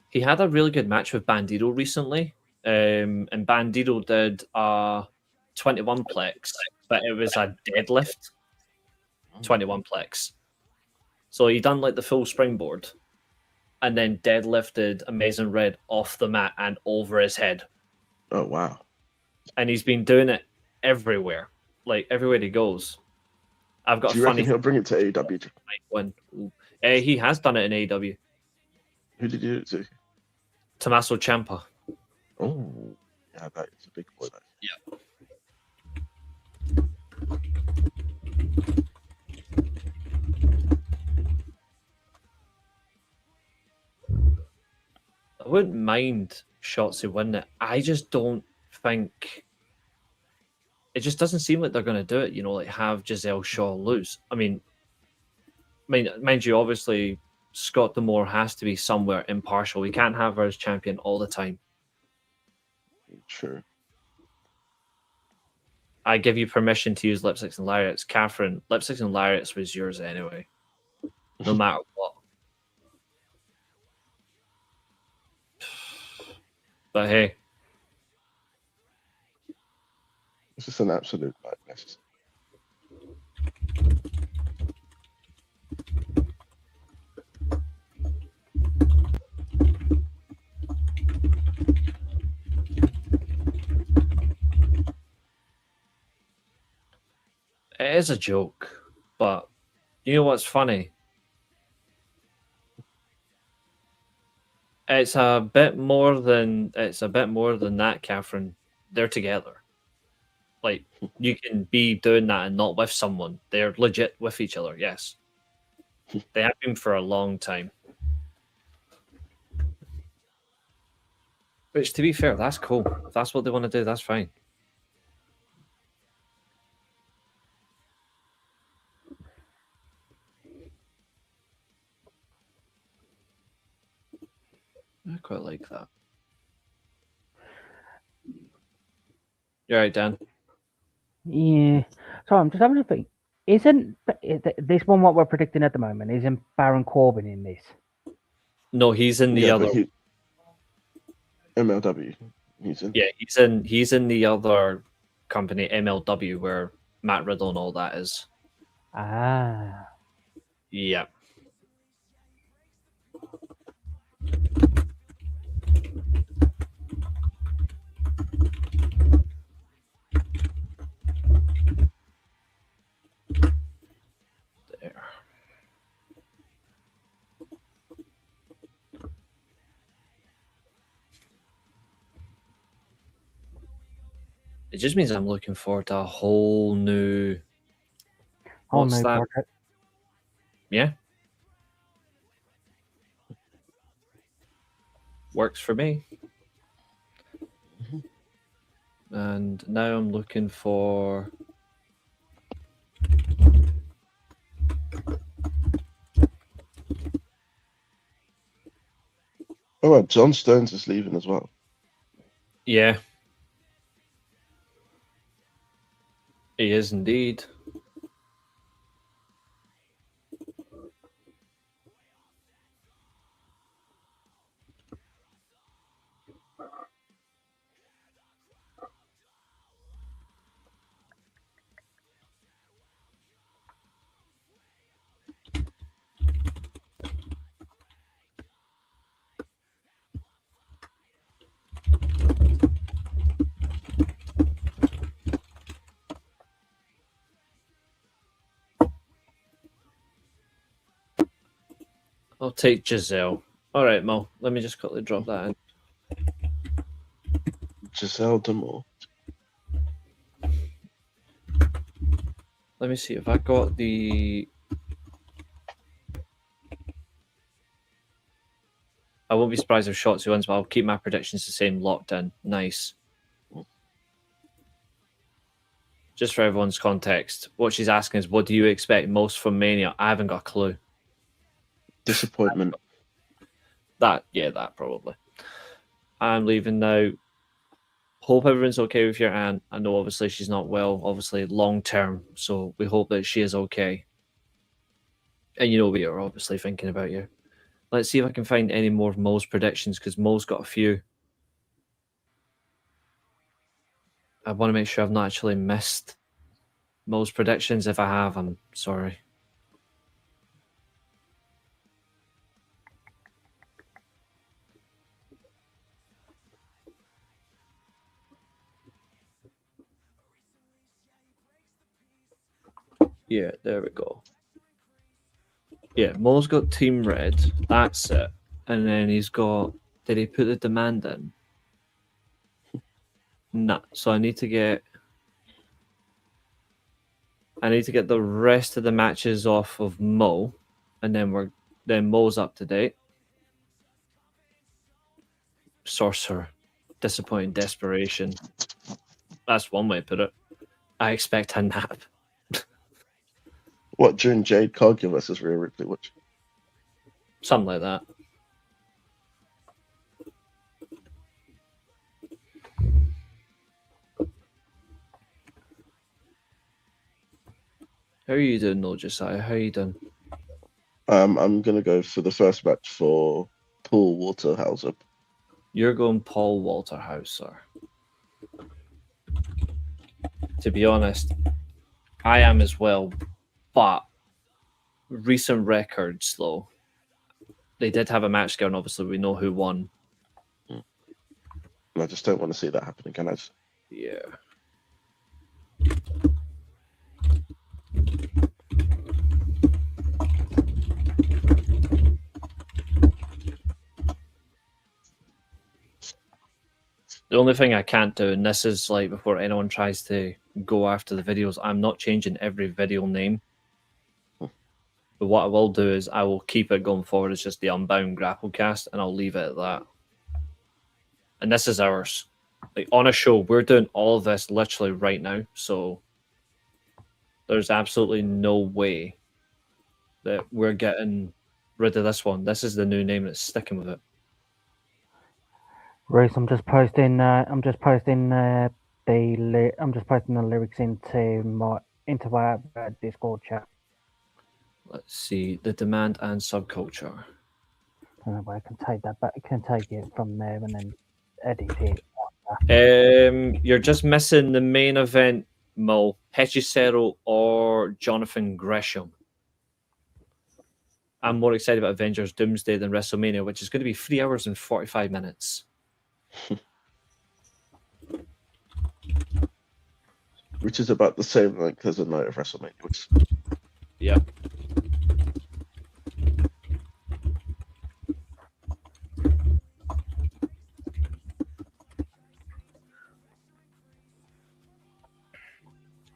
He had a really good match with Bandido recently, and Bandido did a 21 plex, but it was a deadlift 21 plex. So he done like the full springboard and then deadlifted Amazing Red off the mat and over his head. Oh, wow. And he's been doing it everywhere, like everywhere he goes. I've got Do you reckon he'll bring it to AEW? He has done it in AEW. Who did he do it to? Tommaso Ciampa. Oh, yeah, that is a big boy. Yeah. I wouldn't mind Shotzi winning it. I just don't think it just doesn't seem like they're going to do it. Like have Giselle Shaw lose. I mean, mind you, obviously Scott D'Amore has to be somewhere impartial. We can't have her as champion all the time. Sure. I give you permission to use Lipsticks and Lariats. Katherine, Lipsticks and Lariats was yours anyway, no matter what. But hey, it's just an absolute madness. It is a joke, but you know what's funny? It's a bit more than that, Catherine. They're together. Like, you can be doing that and not with someone. They're legit with each other, yes. They have been for a long time. Which, to be fair, that's cool. If that's what they want to do, that's fine. I quite like that. You're right, Dan. Yeah. So I'm just having a think. Isn't this one what we're predicting at the moment? Isn't Baron Corbin in this? No, he's in the other. MLW. He's in. Yeah, he's in the other company, MLW, where Matt Riddle and all that is. Ah. Yeah. There. It just means I'm looking forward to a whole new. Whole What's new that? project. Yeah. Works for me. And now I'm looking for. Oh, right, John Stones is leaving as well. Yeah. He is indeed. I'll take Giselle. All right, Mo. Let me just quickly drop that in. Giselle D'Amour. Let me see if I got the. I won't be surprised if Shotzi wins, but I'll keep my predictions the same, locked in. Nice. Just for everyone's context, what she's asking is, what do you expect most from Mania? I haven't got a clue. Disappointment. That probably. I'm leaving now. Hope everyone's okay with your aunt. I know obviously she's not well, obviously long term, so we hope that she is okay. And you know we are obviously thinking about you. Let's see if I can find any more of Mo's predictions, because Mo's got a few. I want to make sure I've not actually missed Mo's predictions. If I have, I'm sorry. Yeah, there we go. Yeah, Mo's got Team Red. That's it. And then he's got... Did he put the demand in? Nah. So I need to get the rest of the matches off of Mo, and then Mo's up to date. Sorcerer. Disappointing desperation. That's one way to put it. I expect a nap. What, during Jade Cargill versus Rhea Ripley? Which? Something like that. How are you doing, though, Josiah? How are you doing? I'm gonna go for the first match for Paul Waterhauser. You're going Paul Walterhauser. To be honest, I am as well, but recent records, though, they did have a match going. Obviously, we know who won. And I just don't want to see that happen again. Yeah. The only thing I can't do, and this is like before anyone tries to go after the videos, I'm not changing every video name. But what I will do is I will keep it going forward as just the Unbound Grapplecast, and I'll leave it at that. And this is ours. Like on a show, we're doing all of this literally right now, so there's absolutely no way that we're getting rid of this one. This is the new name that's sticking with it. Reece, I'm just posting the lyrics into our Discord chat. Let's see, the demand and subculture. I can take that back. I can take it from there and then edit it. You're just missing the main event, Mo. Hechicero or Jonathan Gresham. I'm more excited about Avengers Doomsday than Wrestlemania, which is going to be 3 hours and 45 minutes. Which is about the same length as a night of WrestleMania. Yep.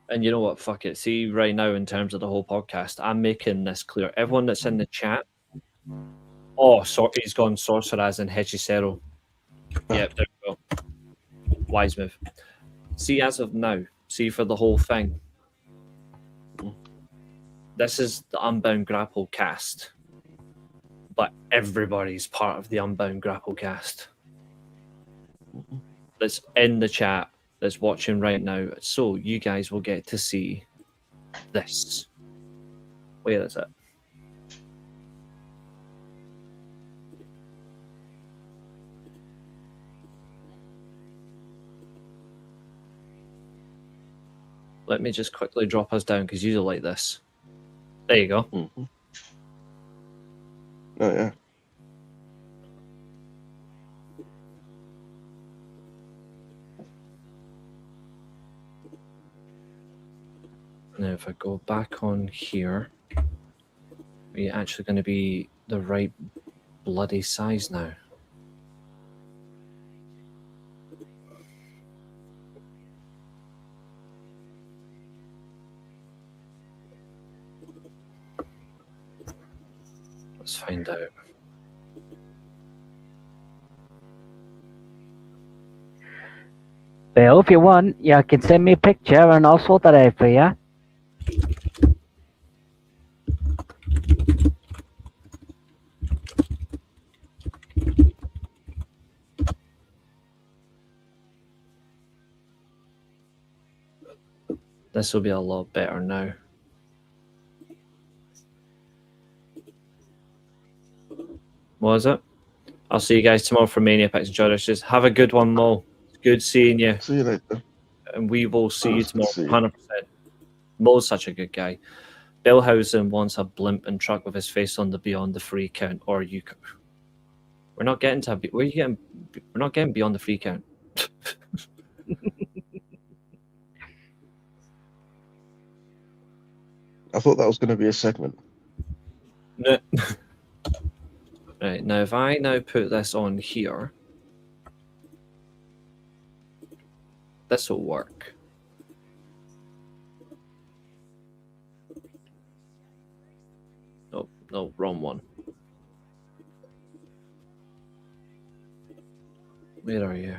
And you know what? Fuck it. See, right now, in terms of the whole podcast, I'm making this clear. Everyone that's in the chat. Oh, he's gone Sorceraz and Hechicero. Yep, there we go. Wise move. See, as of now, see for the whole thing. This is the Unbound Grapplecast. But everybody's part of the Unbound Grapplecast. That's in the chat. That's watching right now, so you guys will get to see this. Where is it? Let me just quickly drop us down because you like this. There you go. Mm-hmm. Oh yeah. Now, if I go back on here, are you actually going to be the right bloody size now? Let's find out. Bill, if you want, you can send me a picture and I'll sort that out for you. This will be a lot better now. What is it? I'll see you guys tomorrow for Mania Picks and Jodders. Just have a good one, Mo. It's good seeing you. See you later. And we will see you tomorrow, See you. 100%. Mo's such a good guy. Billhausen wants a blimp and truck with his face on the beyond the free count, or you. We're not getting to. Where are you getting? We're not getting beyond the free count. I thought that was going to be a segment. No. Right, now if I now put this on here, this will work. No, wrong one. Where are you?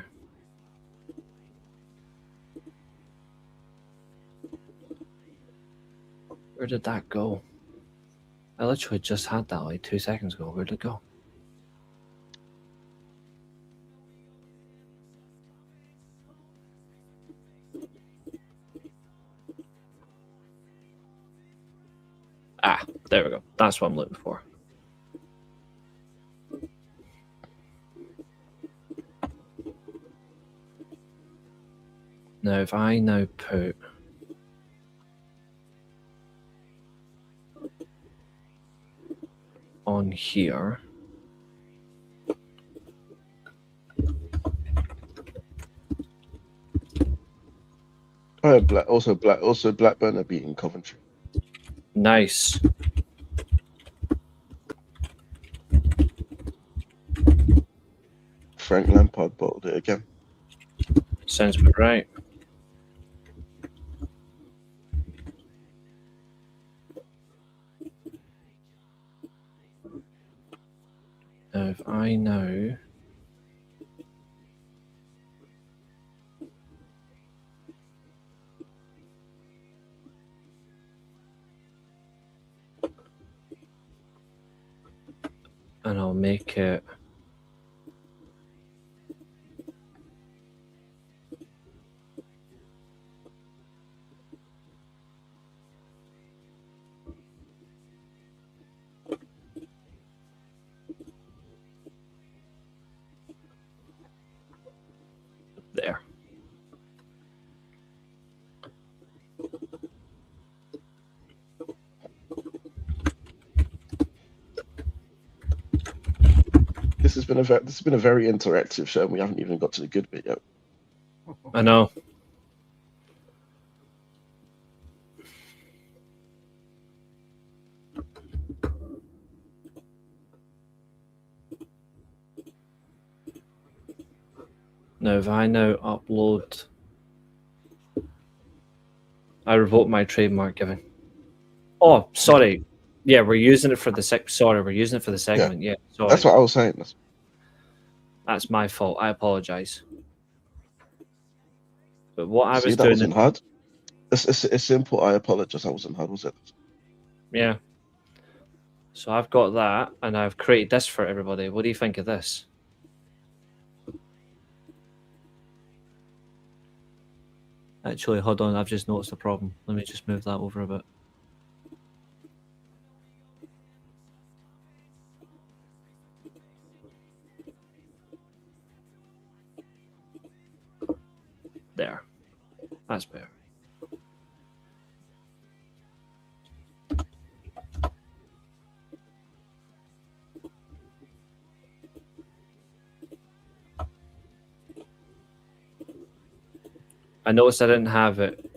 Where did that go? I literally just had that like 2 seconds ago. Where'd it go? Ah, there we go. That's what I'm looking for. Now, if I now put on here, Oh, Blackburn are beating Coventry. nice. Frank Lampard bottled it again. Sounds about right. Now, if I now and I'll make it there. This has been a very interactive show. And we haven't even got to the good bit yet. I know. Now, if I now upload, I revoke my trademark giving. Oh, sorry. Yeah, we're using it for the Sorry, we're using it for the segment. Yeah, sorry. That's what I was saying. That's my fault. I apologize. But what I See, was that doing, wasn't hard. It's simple. I apologize. That wasn't hard, was it? yeah. So I've got that, and I've created this for everybody. What do you think of this? Actually, hold on. I've just noticed a problem. Let me just move that over a bit. There. That's better. I noticed I didn't have it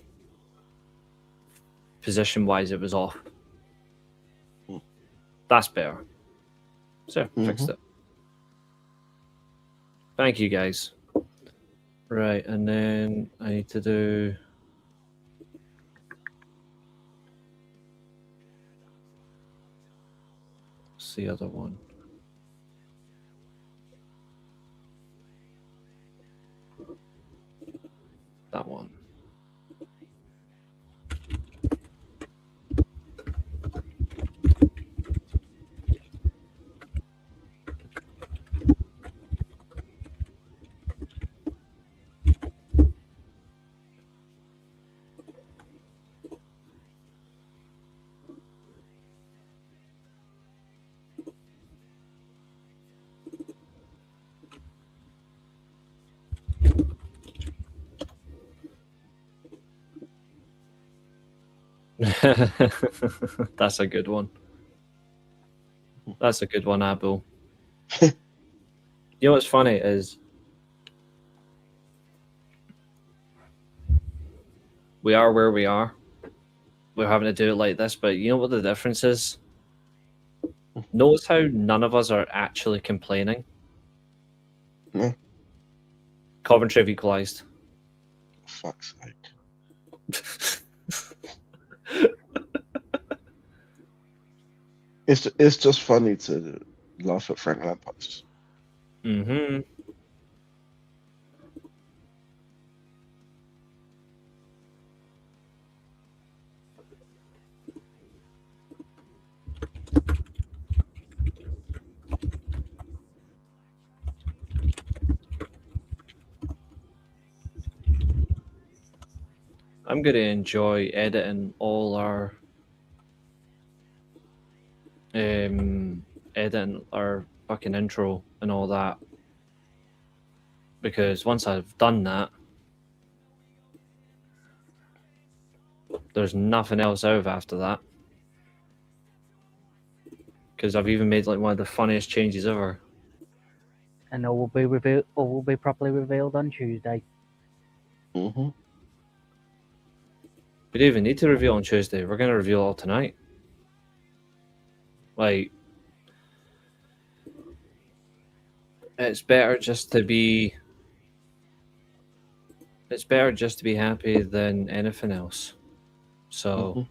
position-wise. It was off. That's better. So, fixed it. Thank you, guys. Right, and then I need to do... What's the other one? That one. That's a good one. That's a good one, Abu. You know what's funny is we are where we are. We're having to do it like this, but you know what the difference is? Notice how none of us are actually complaining. Yeah. Coventry have equalised. Fuck's sake. It's just funny to laugh at Frank Lampard. Mm-hmm. I'm going to enjoy editing all our editing our fucking intro and all that, because once I've done that, there's nothing else out after that, because I've even made like one of the funniest changes ever. And all will be revealed. All will be properly revealed on Tuesday. Mm-hmm. We don't even need to reveal on Tuesday. We're going to reveal all tonight. Like, it's better just to be it's better just to be happy than anything else. So,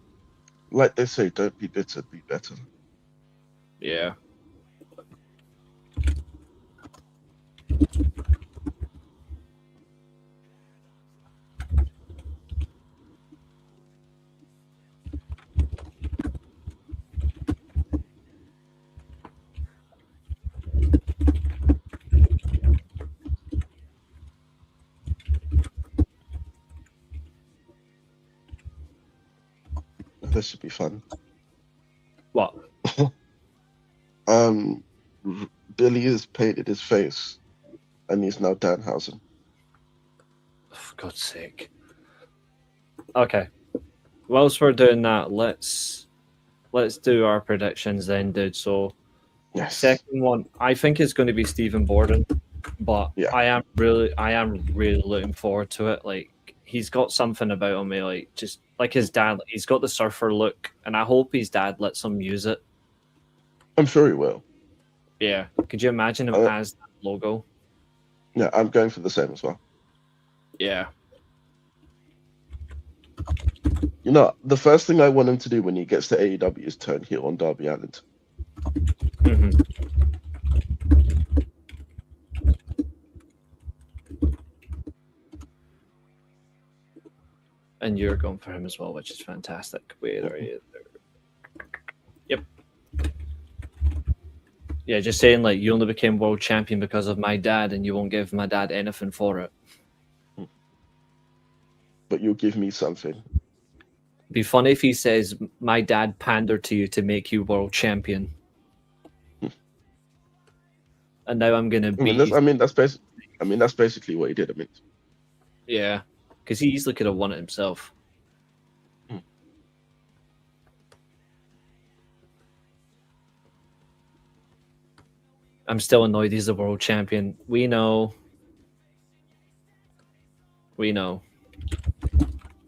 like they say, don't be bitter, be better. yeah. This should be fun. What? Billy has painted his face, and he's now Danhausen. For God's sake. Okay. Whilst we're doing that, let's do our predictions then, dude. So, Yes. second one, I think it's going to be Stephen Borden, but Yeah. I am really looking forward to it. Like, he's got something about him, like just like his dad. He's got the surfer look, and I hope his dad lets him use it. I'm sure he will. Yeah. Could you imagine him as that logo? Yeah, I'm going for the same as well. Yeah. You know, the first thing I want him to do when he gets to AEW is turn heel on Darby Allin. Mm-hmm. And you're going for him as well, which is fantastic. Wait, are you there? Yep. Yeah, just saying, like, you only became world champion because of my dad, and you won't give my dad anything for it. But you'll give me something. Be funny if he says, my dad pandered to you to make you world champion. And now I'm going to beat you. That's basically what he did. Yeah, because he easily could have won it himself. I'm still annoyed he's the world champion. We know.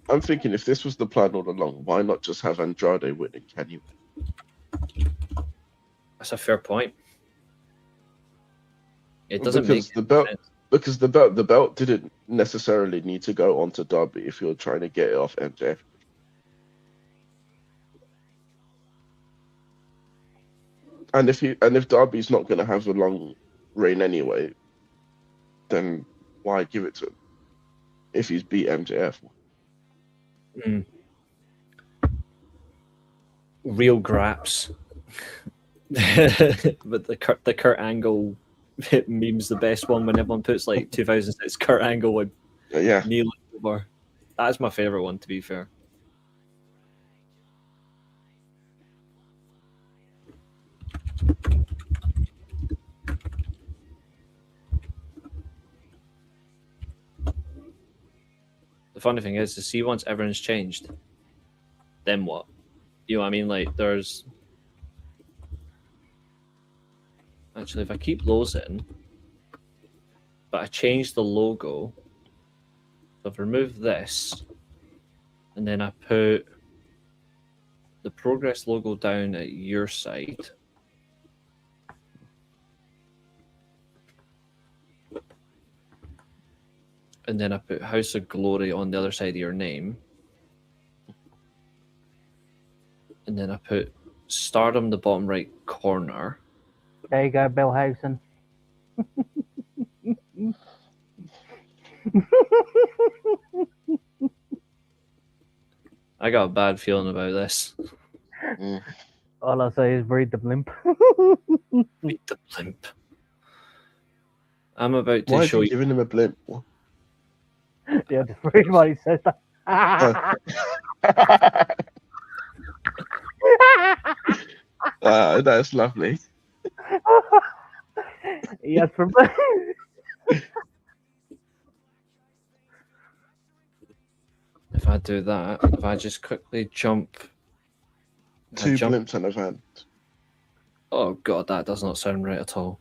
I'm thinking if this was the plan all along, why not just have Andrade win and Kenny win? That's a fair point. It doesn't because make the belt sense. because the belt didn't necessarily need to go onto Darby if you're trying to get it off MJF. And if Darby's not going to have a long reign anyway, then why give it to him if he's beat MJF? Real graps. But the Kurt Angle meme's the best one when everyone puts like 2006 Kurt Angle with Neil over. That's my favorite one, to be fair. The funny thing is to see once everyone's changed, then what? You know what I mean? Like, there's... Actually, if I keep those in, but I change the logo, so I've removed this, and then I put the Progress logo down at your side. And then I put House of Glory on the other side of your name. And then I put Stardom the bottom right corner. There you go, Bill Housen. I got a bad feeling about this. All I say is breed the blimp. Beat the blimp. I'm about to Why show are you you. giving him a blimp? Yeah, just read what he says. That's lovely. Yes, from If I do that, if I just quickly jump. Two blimps and a van. Oh god, that does not sound right at all.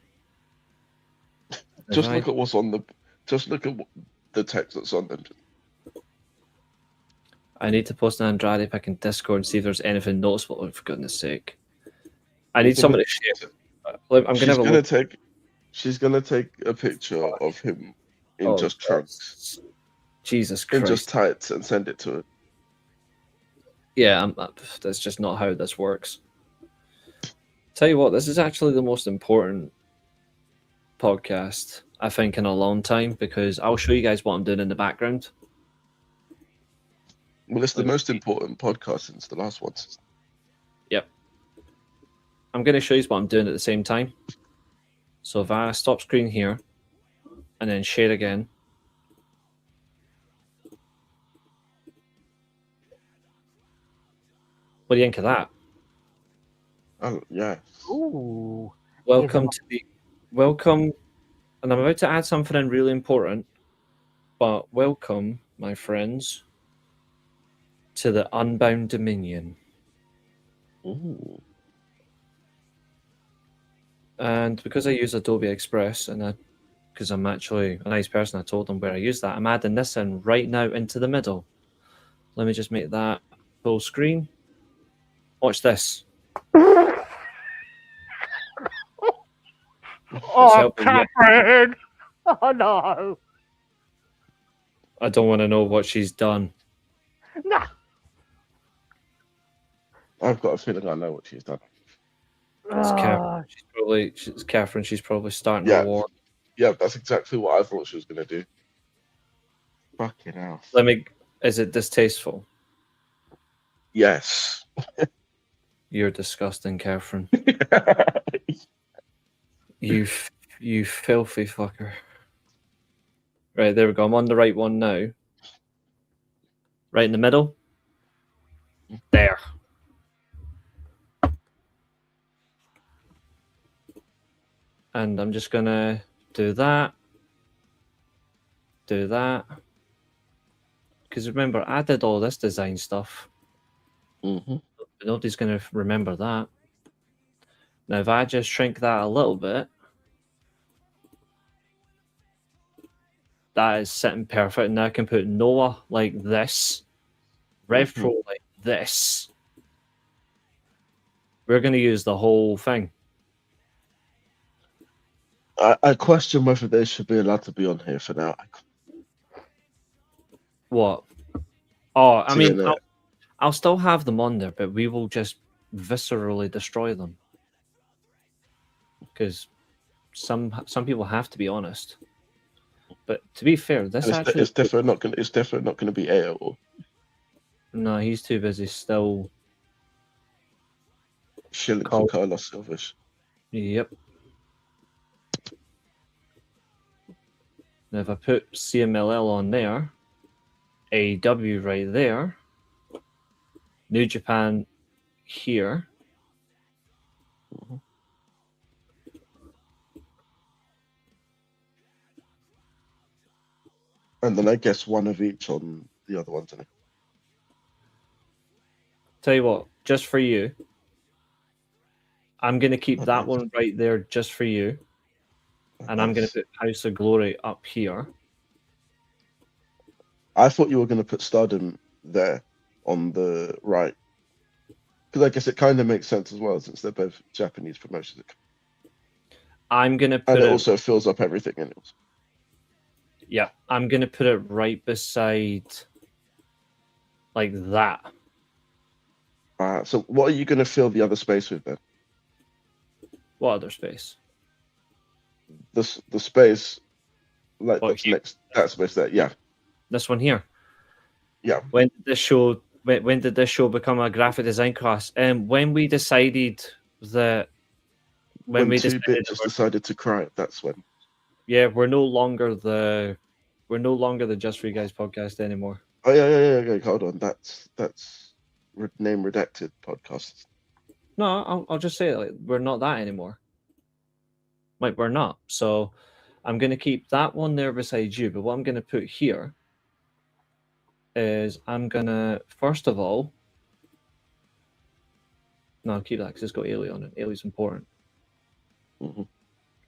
Just look at what's on the. Just look at the text that's on them. I need to post an Andrade pick in Discord and see if there's anything noticeable. Oh, for goodness sake. I need somebody to share. I'm going to have a look. She's gonna take a picture of him in just trunks. Jesus And Christ. just type and send it to it. Yeah, that's just not how this works. Tell you what, this is actually the most important podcast, I think, in a long time, because I'll show you guys what I'm doing in the background. Well, it's the most important podcast since the last one. Yep. I'm going to show you what I'm doing at the same time. So if I stop screen here and then share again. What do you think of that? Oh, yeah. Ooh. Welcome, and I'm about to add something really important, but welcome, my friends, to the Unbound Dominion. Ooh. And because I use Adobe Express, and because I'm actually a nice person, I told them where I use that. I'm adding this in right now into the middle. Let me just make that full screen. Watch this. Oh, Katherine! Oh no! I don't want to know what she's done. No! I've got a feeling I know what she's done. It's Katherine. She's probably starting a war. Yeah, that's exactly what I thought she was going to do. Fucking hell. Is it distasteful? Yes. You're disgusting, Katherine. You filthy fucker. Right, there we go. I'm on the right one now. Right in the middle. There. And I'm just going to do that. Do that. Because remember, I did all this design stuff. Mm-hmm. But nobody's going to remember that. Now, if I just shrink that a little bit, that is sitting perfect. Now I can put Noah like this, RevPro like this. We're going to use the whole thing. I question whether they should be allowed to be on here for now. What? Oh, I mean, TNA. I'll still have them on there, but we will just viscerally destroy them. Because some people have to be honest. But to be fair, this actually it's definitely not going to be AO. No, he's too busy still. Shilling for Carlos Silvish. Yep. Now if I put CMLL on there, AEW right there, New Japan here. And then I guess one of each on the other ones. Tell you what, just for you, I'm going to keep that one right there just for you. And I'm going to put House of Glory up here. I thought you were going to put Stardom there on the right. Because I guess it kind of makes sense as well, since they're both Japanese promotions. I'm going to put and it also fills up everything in it. Yeah, I'm going to put it right beside like that. So what are you going to fill the other space with then? What other space? The space, like What, that's here? next, that space there. Yeah. This one here. Yeah. When did this show become a graphic design class? And when we decided that When two bitches decided to cry, that's when. Yeah, we're no longer the Just For You Guys podcast anymore. Oh yeah. Hold on, that's name redacted podcast. No, I'll just say it, like, we're not that anymore. Like, we're not. So I'm going to keep that one there beside you. But what I'm going to put here is I'm going to, first of all, no, I'll keep that because it's got Eilidh on it. Eilidh's important. Mm-hmm.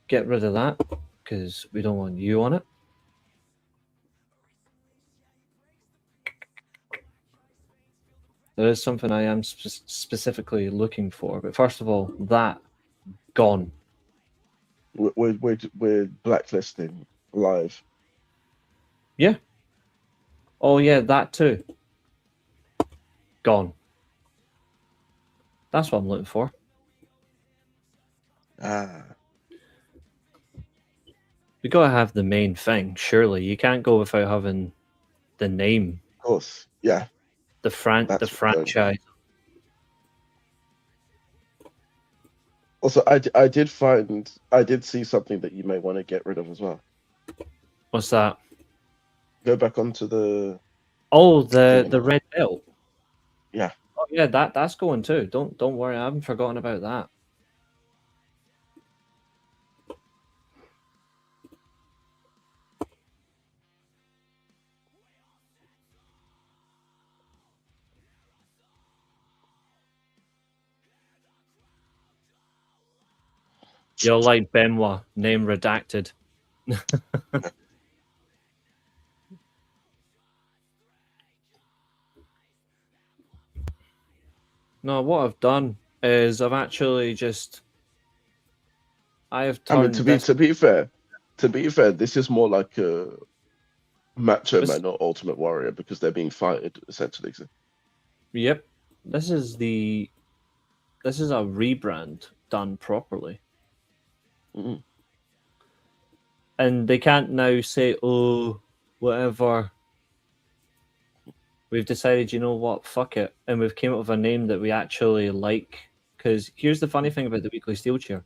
Get rid of that because we don't want you on it. There is something I am specifically looking for. But first of all, that gone. We're blacklisting live. Yeah. Oh yeah, that too. Gone. That's what I'm looking for. We gotta have the main thing, surely. You can't go without having the name, Of course. Yeah. the That's what we're going for. franchise. Also, I did see something that you may want to get rid of as well. What's that? Go back onto the Oh, thing. the red belt. Yeah. Oh yeah, that's going too. Don't worry, I haven't forgotten about that. You're like Benoit, name redacted. No, what I've done is I've actually just I have I mean, turned this. to be fair, this is more like a Macho This- Man or Ultimate Warrior because they're being fighted essentially. Yep, this is a rebrand done properly, Mm. and they can't now say, "Oh, whatever." We've decided, you know what, fuck it, and we've came up with a name that we actually like. Because here's the funny thing about the Weekly Steelchair.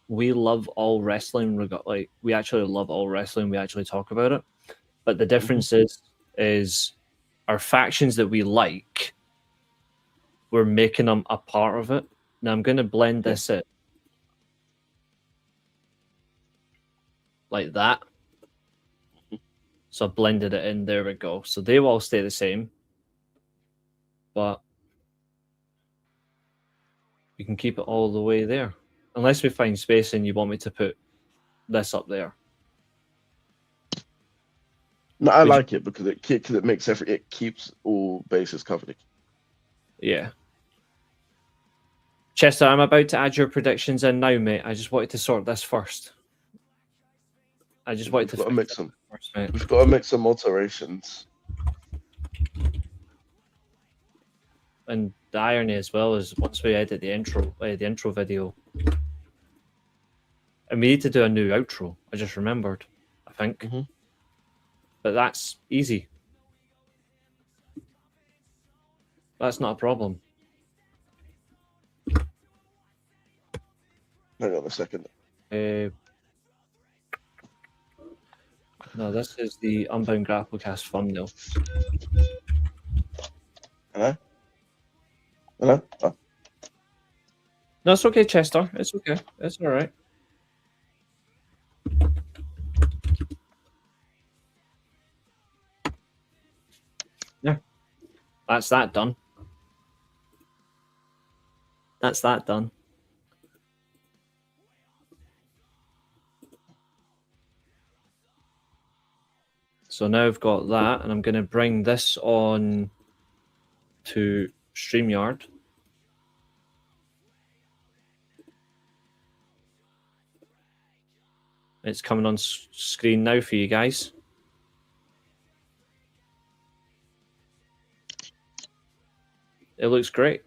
We love all wrestling. Like we actually love all wrestling. We actually talk about it, but the difference is our factions that we like. We're making them a part of it. Now I'm going to blend this in like that. So I blended it in. There we go. So they will all stay the same, but we can keep it all the way there, unless we find space and you want me to put this up there. No, I like it because it makes it keeps all bases covered. Yeah. Chester, I'm about to add your predictions in now, mate. I just wanted to sort this first. I just wanted We've got to make some. First, mate. We've got to make some alterations. And the irony as well is once we edit the intro video, and we need to do a new outro. I just remembered, I think, but that's easy. That's not a problem. Hang on a second. No, this is the Unbound Grapplecast thumbnail. Hello? Hello? Oh. No, it's okay, Chester. It's okay. It's all right. Yeah, that's that done. That's that done. So now I've got that, and I'm going to bring this on to StreamYard. It's coming on screen now for you guys. It looks great.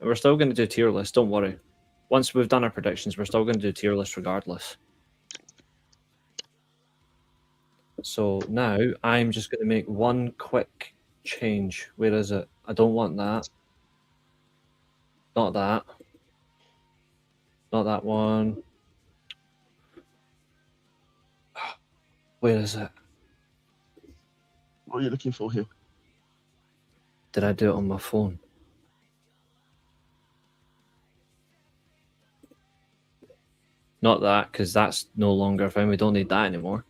And we're still going to do tier list, don't worry. Once we've done our predictions, we're still going to do tier list regardless. So now I'm just going to make one quick change. Where is it? I don't want that. Not that. Not that one. Where is it? What are you looking for here? Did I do it on my phone? Not that, because that's no longer a thing. We don't need that anymore.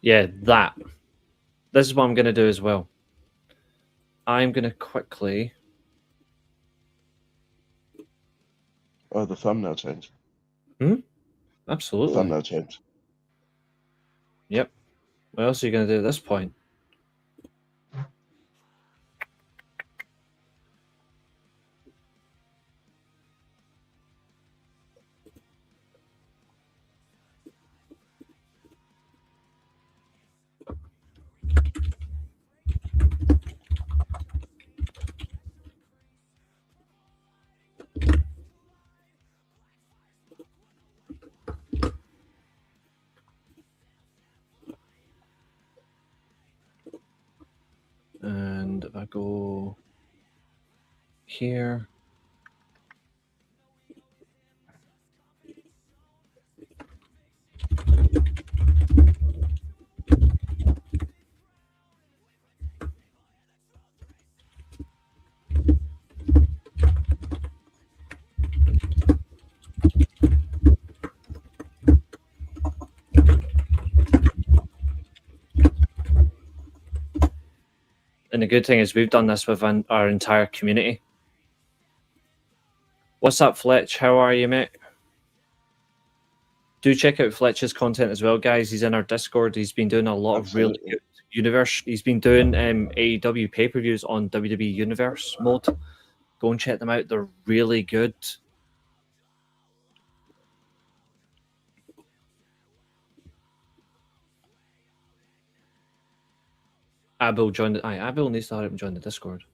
Yeah, that. This is what I'm going to do as well. I'm going to quickly... Oh, the thumbnail change. Absolutely. Thumbnail change. Yep. What else are you going to do at this point? And if I go here, and the good thing is we've done this with our entire community. What's up, Fletch? How are you, mate? Do check out Fletch's content as well, guys. He's in our Discord. He's been doing a lot of really good Universe. He's been doing AEW pay-per-views on WWE Universe mode. Go and check them out. They're really good. Abel joined. Abel needs to hurry up and join the Discord.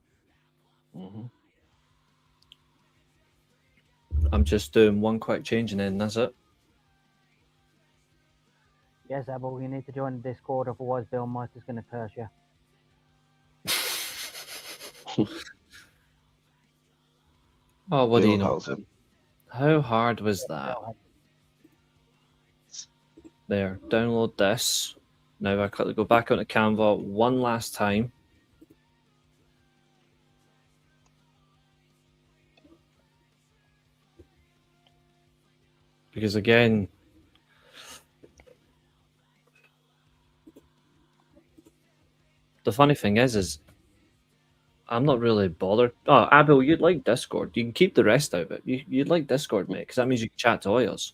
I'm just doing one quick change and then that's it. Yes, Abel, you need to join the Discord, otherwise Bill Meister's going to curse you. Oh, what do you know? Him. How hard was that? There, download this. Now if I quickly go back onto Canva one last time. Because again, the funny thing is I'm not really bothered. Oh, Abel, you'd like Discord. You can keep the rest out of it. You'd like Discord, mate, because that means you can chat to all us.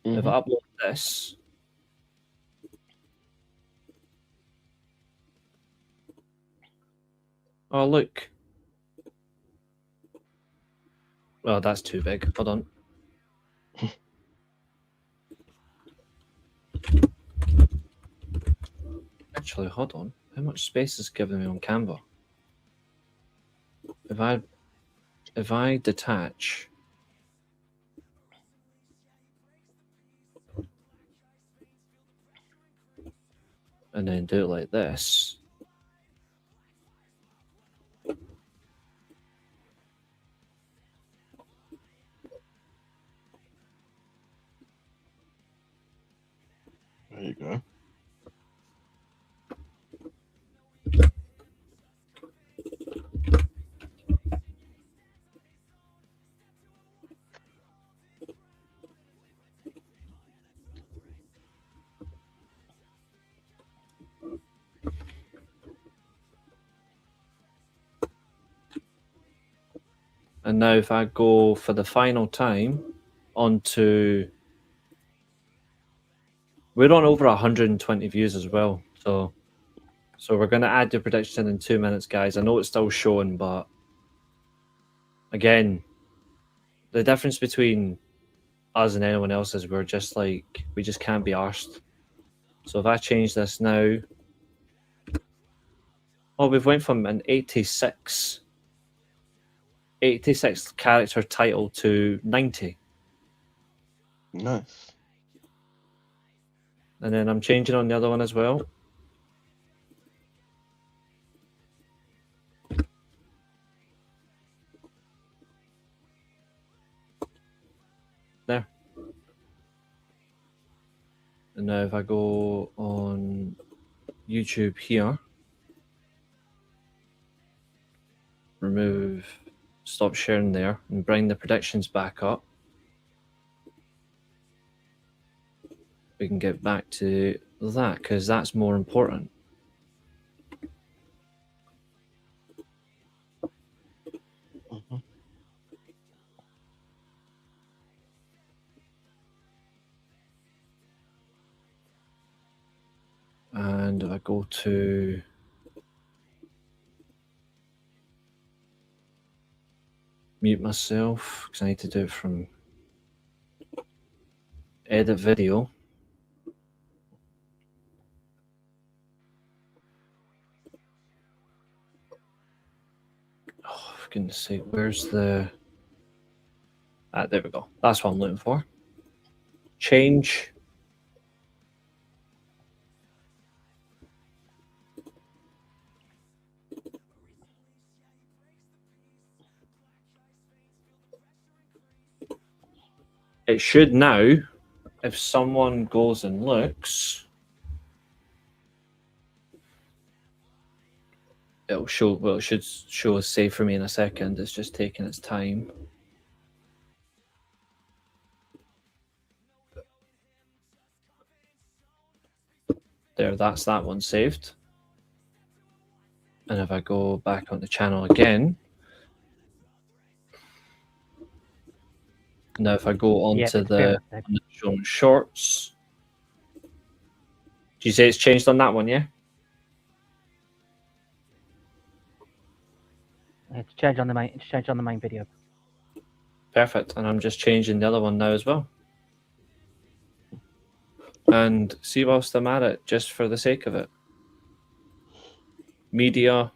If I upload this, oh look. Oh, that's too big. Hold on. Actually, hold on. How much space is giving me on Canva? If I detach and then do it like this, there you go. and now if I go for the final time onto, we're on over 120 views as well, so we're going to add the prediction in 2 minutes, guys. I know it's still showing, but again, the difference between us and anyone else is we just can't be arsed. So if I change this now, oh, we've went from an 86 character title to 90. Nice. And then I'm changing on the other one as well. There. And now if I go on YouTube here, remove, stop sharing there, and bring the predictions back up, we can get back to that because that's more important. And if I go to mute myself because I need to do it from edit video. Oh, for goodness sake, where's the... there we go. That's what I'm looking for. Change. It should now, if someone goes and looks, it'll show. Well, it should show a save for me in a second. It's just taking its time. There, that's that one saved. And if I go back on the channel again, now if I go on to the showing shorts, do you say it's changed on that one? Yeah. It's changed on the main. It's changed on the main video. Perfect. And I'm just changing the other one now as well. And see whilst I'm at it, just for the sake of it. Media.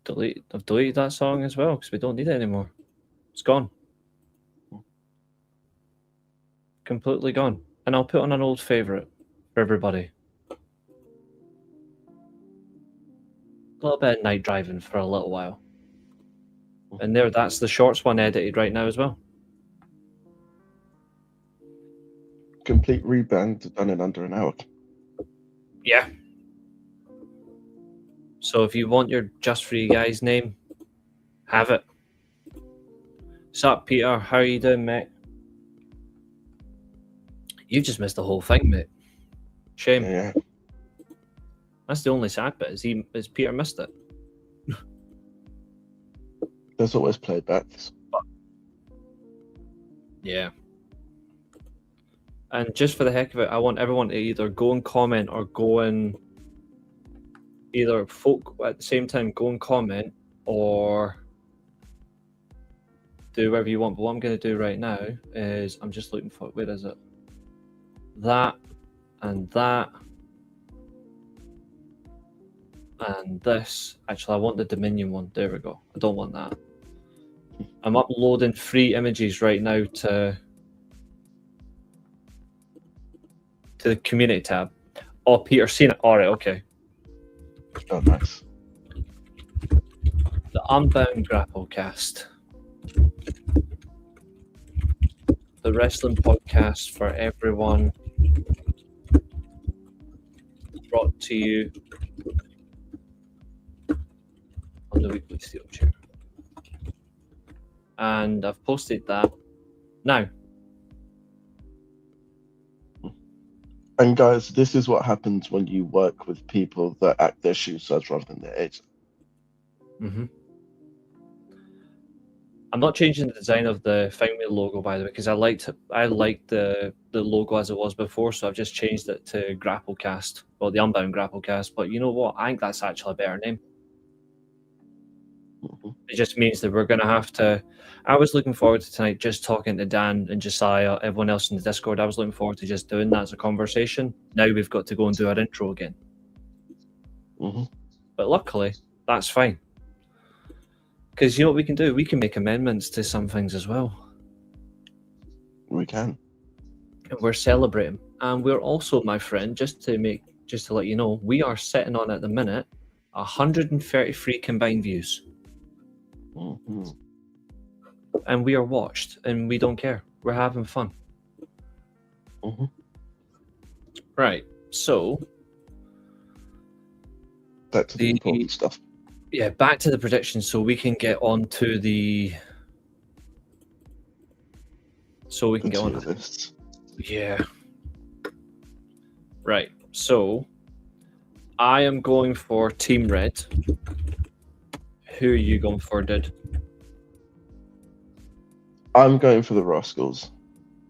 Delete. I've deleted that song as well because we don't need it anymore. It's gone. Completely gone. And I'll put on an old favourite for everybody. A little bit of night driving for a little while. And there, that's the shorts one edited right now as well. Complete rebrand done in under an hour. Yeah. So if you want your Just For You Guys name, have it. Sup, Peter? How are you doing, mate? You've just missed the whole thing, mate. Shame. Yeah. That's the only sad bit. Is Peter missed it? There's always playbacks. Yeah. And just for the heck of it, I want everyone to either go and comment or go and either folk at the same time go and comment or do whatever you want. But what I'm going to do right now is I'm just looking for, where is it? That and that and this. Actually, I want the Dominion one. There we go. I don't want that. I'm uploading free images right now to the community tab. Oh, Peter's seen it. All right, okay. Oh, nice. The Unbound Grapplecast. The wrestling podcast for everyone. Brought to you on the weekly Steelchair. And I've posted that now. And guys, this is what happens when you work with people that act their shoe size rather than their age. Mm-hmm. I'm not changing the design of the Find Me logo, by the way, because I liked the logo as it was before, so I've just changed it to Grapplecast, or the Unbound Grapplecast. But you know what? I think that's actually a better name. Mm-hmm. It just means that we're going to have to... I was looking forward to tonight just talking to Dan and Josiah, everyone else in the Discord. I was looking forward to just doing that as a conversation. Now we've got to go and do our intro again. Mm-hmm. But luckily, that's fine. Because you know what we can do? We can make amendments to some things as well. We can. And we're celebrating. And we're also, my friend, just to let you know, we are sitting on at the minute 133 combined views. Mm-hmm. And we are watched, and we don't care. We're having fun. Mm-hmm. Right, so... Back to the important stuff. Yeah, back to the predictions so we can get on to the... So we can get on to this. Yeah. Right, so... I am going for Team Red. Who are you going for, Did? I'm going for the Rascals.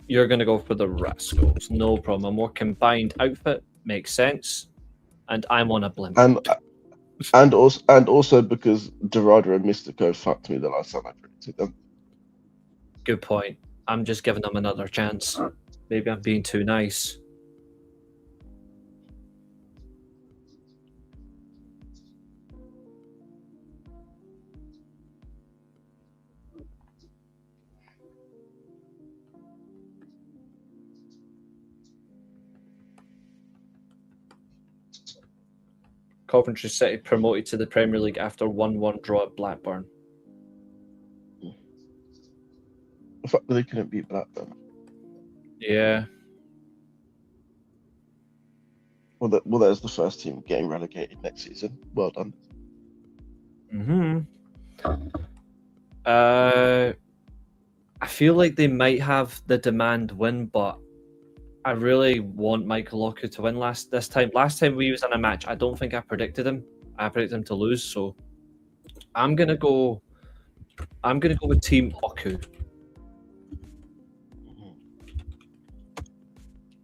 You're going to go for the Rascals. No problem. A more combined outfit makes sense. And I'm on a blimp. And also because Dorado and Mystico fucked me the last time I predicted them. Good point. I'm just giving them another chance. Maybe I'm being too nice. Coventry City promoted to the Premier League after 1-1 draw at Blackburn. The fact that they couldn't beat Black then. Yeah. Well, there's the first team getting relegated next season. Well done. I feel like they might have the demand win, but I really want Michael Locke to win this time. Last time we was in a match, I don't think I predicted him. I predicted him to lose, so I'm gonna go with Team Oku.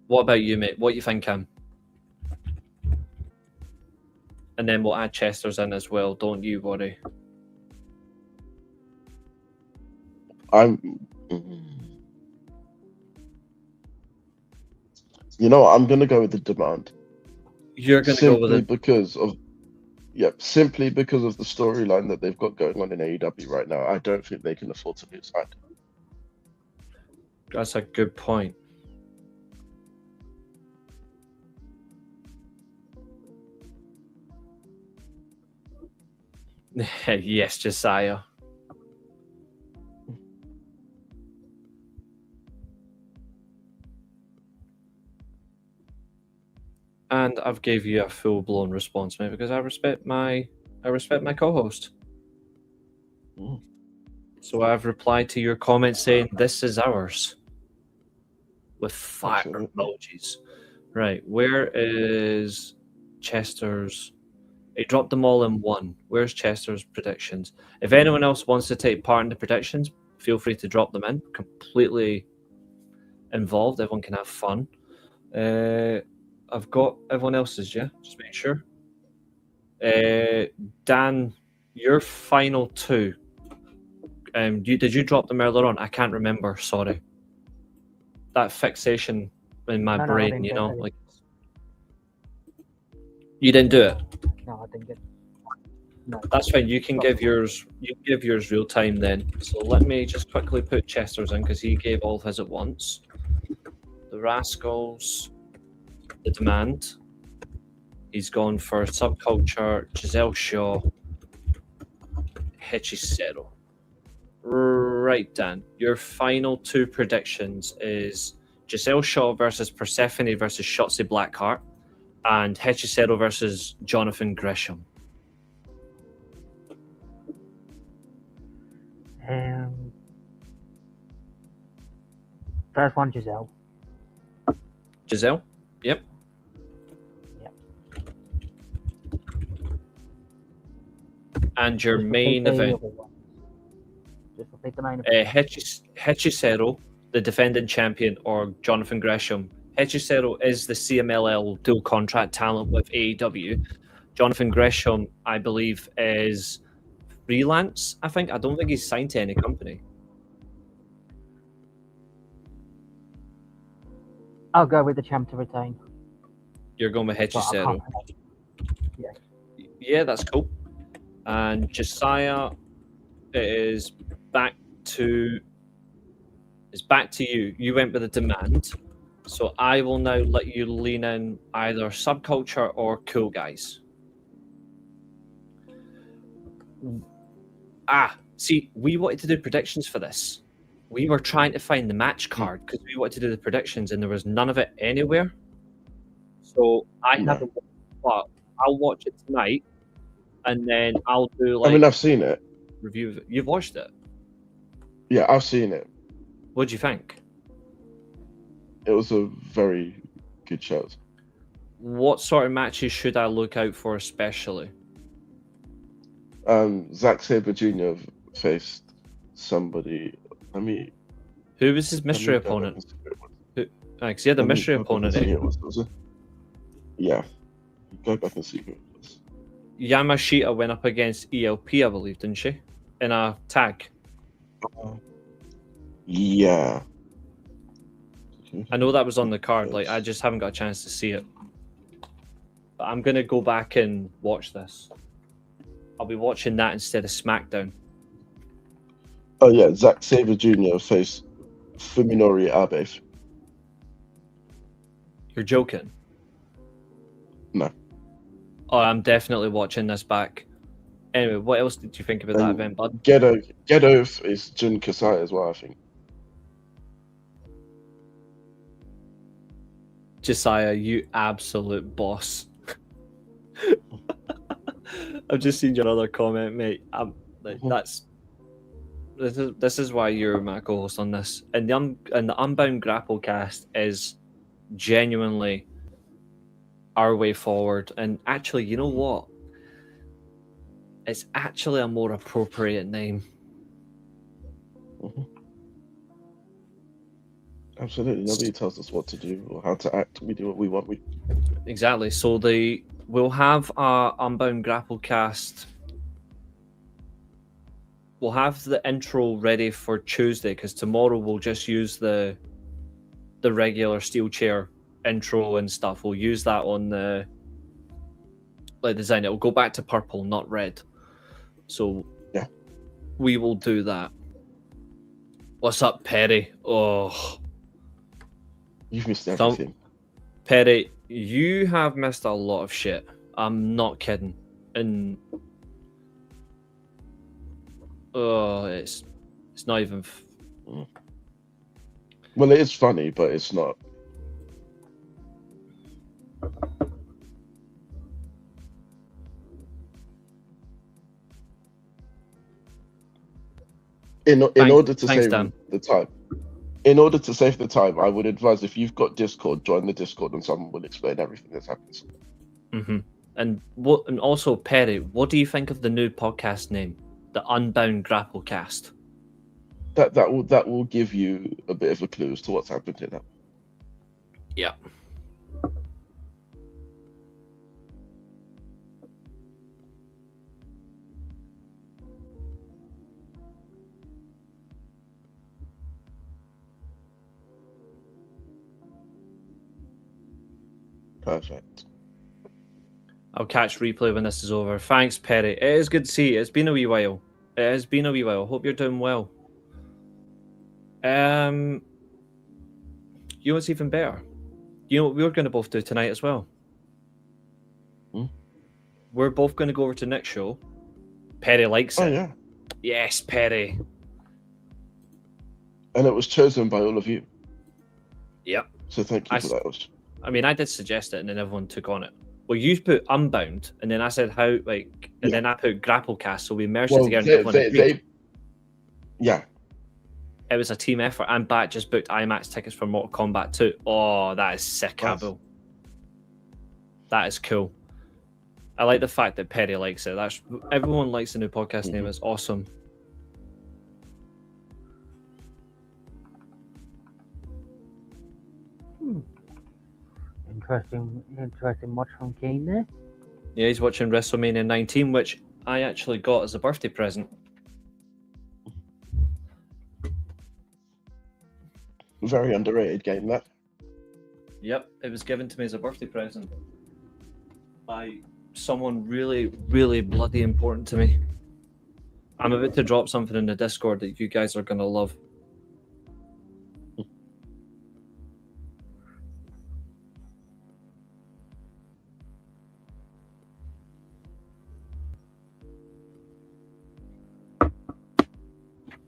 What about you, mate? What you think, Cam? And then we'll add Chester's in as well. Don't you worry. I'm gonna go with the demand. You're gonna go with it simply because of the storyline that they've got going on in AEW right now. I don't think they can afford to lose signed. That's a good point. Yes, Josiah. And I've gave you a full-blown response, mate, because I respect my co-host. So I've replied to your comment saying this is ours with fire emojis. Right, where is Chester's? He dropped them all in one. Where's Chester's predictions? If anyone else wants to take part in the predictions, feel free to drop them in. Completely involved. Everyone can have fun. I've got everyone else's, yeah? Just make sure. Dan, your final two. Did you drop them earlier on? I can't remember, sorry. That fixation in my brain, like... You didn't do it? No, I didn't get. No. That's fine. You can give yours. You can give yours real time then. So let me just quickly put Chester's in because he gave all of his at once. The Rascals, the Demand. He's gone for Subculture, Giselle Shaw, Hechicero. Right, Dan. Your final two predictions is Giselle Shaw versus Persephone versus Shotzi Blackheart, and Hechicero versus Jonathan Gresham. First one, Giselle. Giselle? Yep. And your main event. Just repeat the main event. Hechicero, the defending champion, or Jonathan Gresham. Hechicero is the CMLL dual contract talent with AEW. Jonathan Gresham, I believe, is freelance. I don't think he's signed to any company. I'll go with the champ to retain. You're going with Hechicero. Yeah, that's cool. And Josiah is back to you. You went with a Demand. So I will now let you lean in either Subculture or Cool Guys. See, we wanted to do predictions for this. We were trying to find the match card because we wanted to do the predictions and there was none of it anywhere. So I haven't watched it, but I'll watch it tonight and then I'll do I've seen it. Review of it. You've watched it? Yeah, I've seen it. What do you think? It was a very good show. What sort of matches should I look out for especially? Zack Sabre Jr. faced somebody. Who was his mystery opponent? Because he had a mystery opponent. Yeah. Go back and see who it was. Yamashita went up against ELP, I believe, didn't she? In a tag. Yeah. I know that was on the card. I just haven't got a chance to see it. But I'm gonna go back and watch this. I'll be watching that instead of SmackDown. Oh yeah, Zack Sabre Jr. faced Fuminori Abe. You're joking? No. Oh, I'm definitely watching this back. Anyway, what else did you think about that event, bud? Ghetto is Jun Kasai as well, I think. Josiah, you absolute boss. I've just seen your other comment, mate. This is why you're my co-host on this. And the Unbound Grapplecast is genuinely our way forward. And actually, you know what? It's actually a more appropriate name. Absolutely. Nobody tells us what to do or how to act. We do what we want. Exactly. So we'll have our Unbound Grapplecast. We'll have the intro ready for Tuesday because tomorrow we'll just use the regular Steelchair intro and stuff. We'll use that on the design. It'll go back to purple, not red. So yeah, we will do that. What's up, Perry? Oh, you've missed everything. Perry, you have missed a lot of shit. I'm not kidding. And it's not even. Well, it is funny, but it's not. In order to save the time. In order to save the time, I would advise if you've got Discord, join the Discord, and someone will explain everything that's happened. Mm-hmm. And also, Perry, what do you think of the new podcast name, the Unbound Grapplecast? That will give you a bit of a clue as to what's happened in that. Yeah. Perfect. I'll catch replay when this is over. Thanks, Perry. It is good to see you. It's been a wee while. Hope you're doing well. You know what's even better? You know what we're going to both do tonight as well? We're both going to go over to Nick's show. Perry likes it. Oh, yeah. Yes, Perry. And it was chosen by all of you. Yep. So thank you for that. I mean, I did suggest it and then everyone took on it. Well, you put Unbound, and then I said then I put Grapplecast, so we merged it together. Yeah. It was a team effort, and Bat just booked IMAX tickets for Mortal Kombat 2. Oh, that is sick, Abel. That is cool. I like the fact that Perry likes it. Everyone likes the new podcast name. It's awesome. Interesting watch from Kane there. Yeah, he's watching WrestleMania 19, which I actually got as a birthday present. Very underrated game, that. Yep, it was given to me as a birthday present by someone really, really bloody important to me. I'm about to drop something in the Discord that you guys are going to love.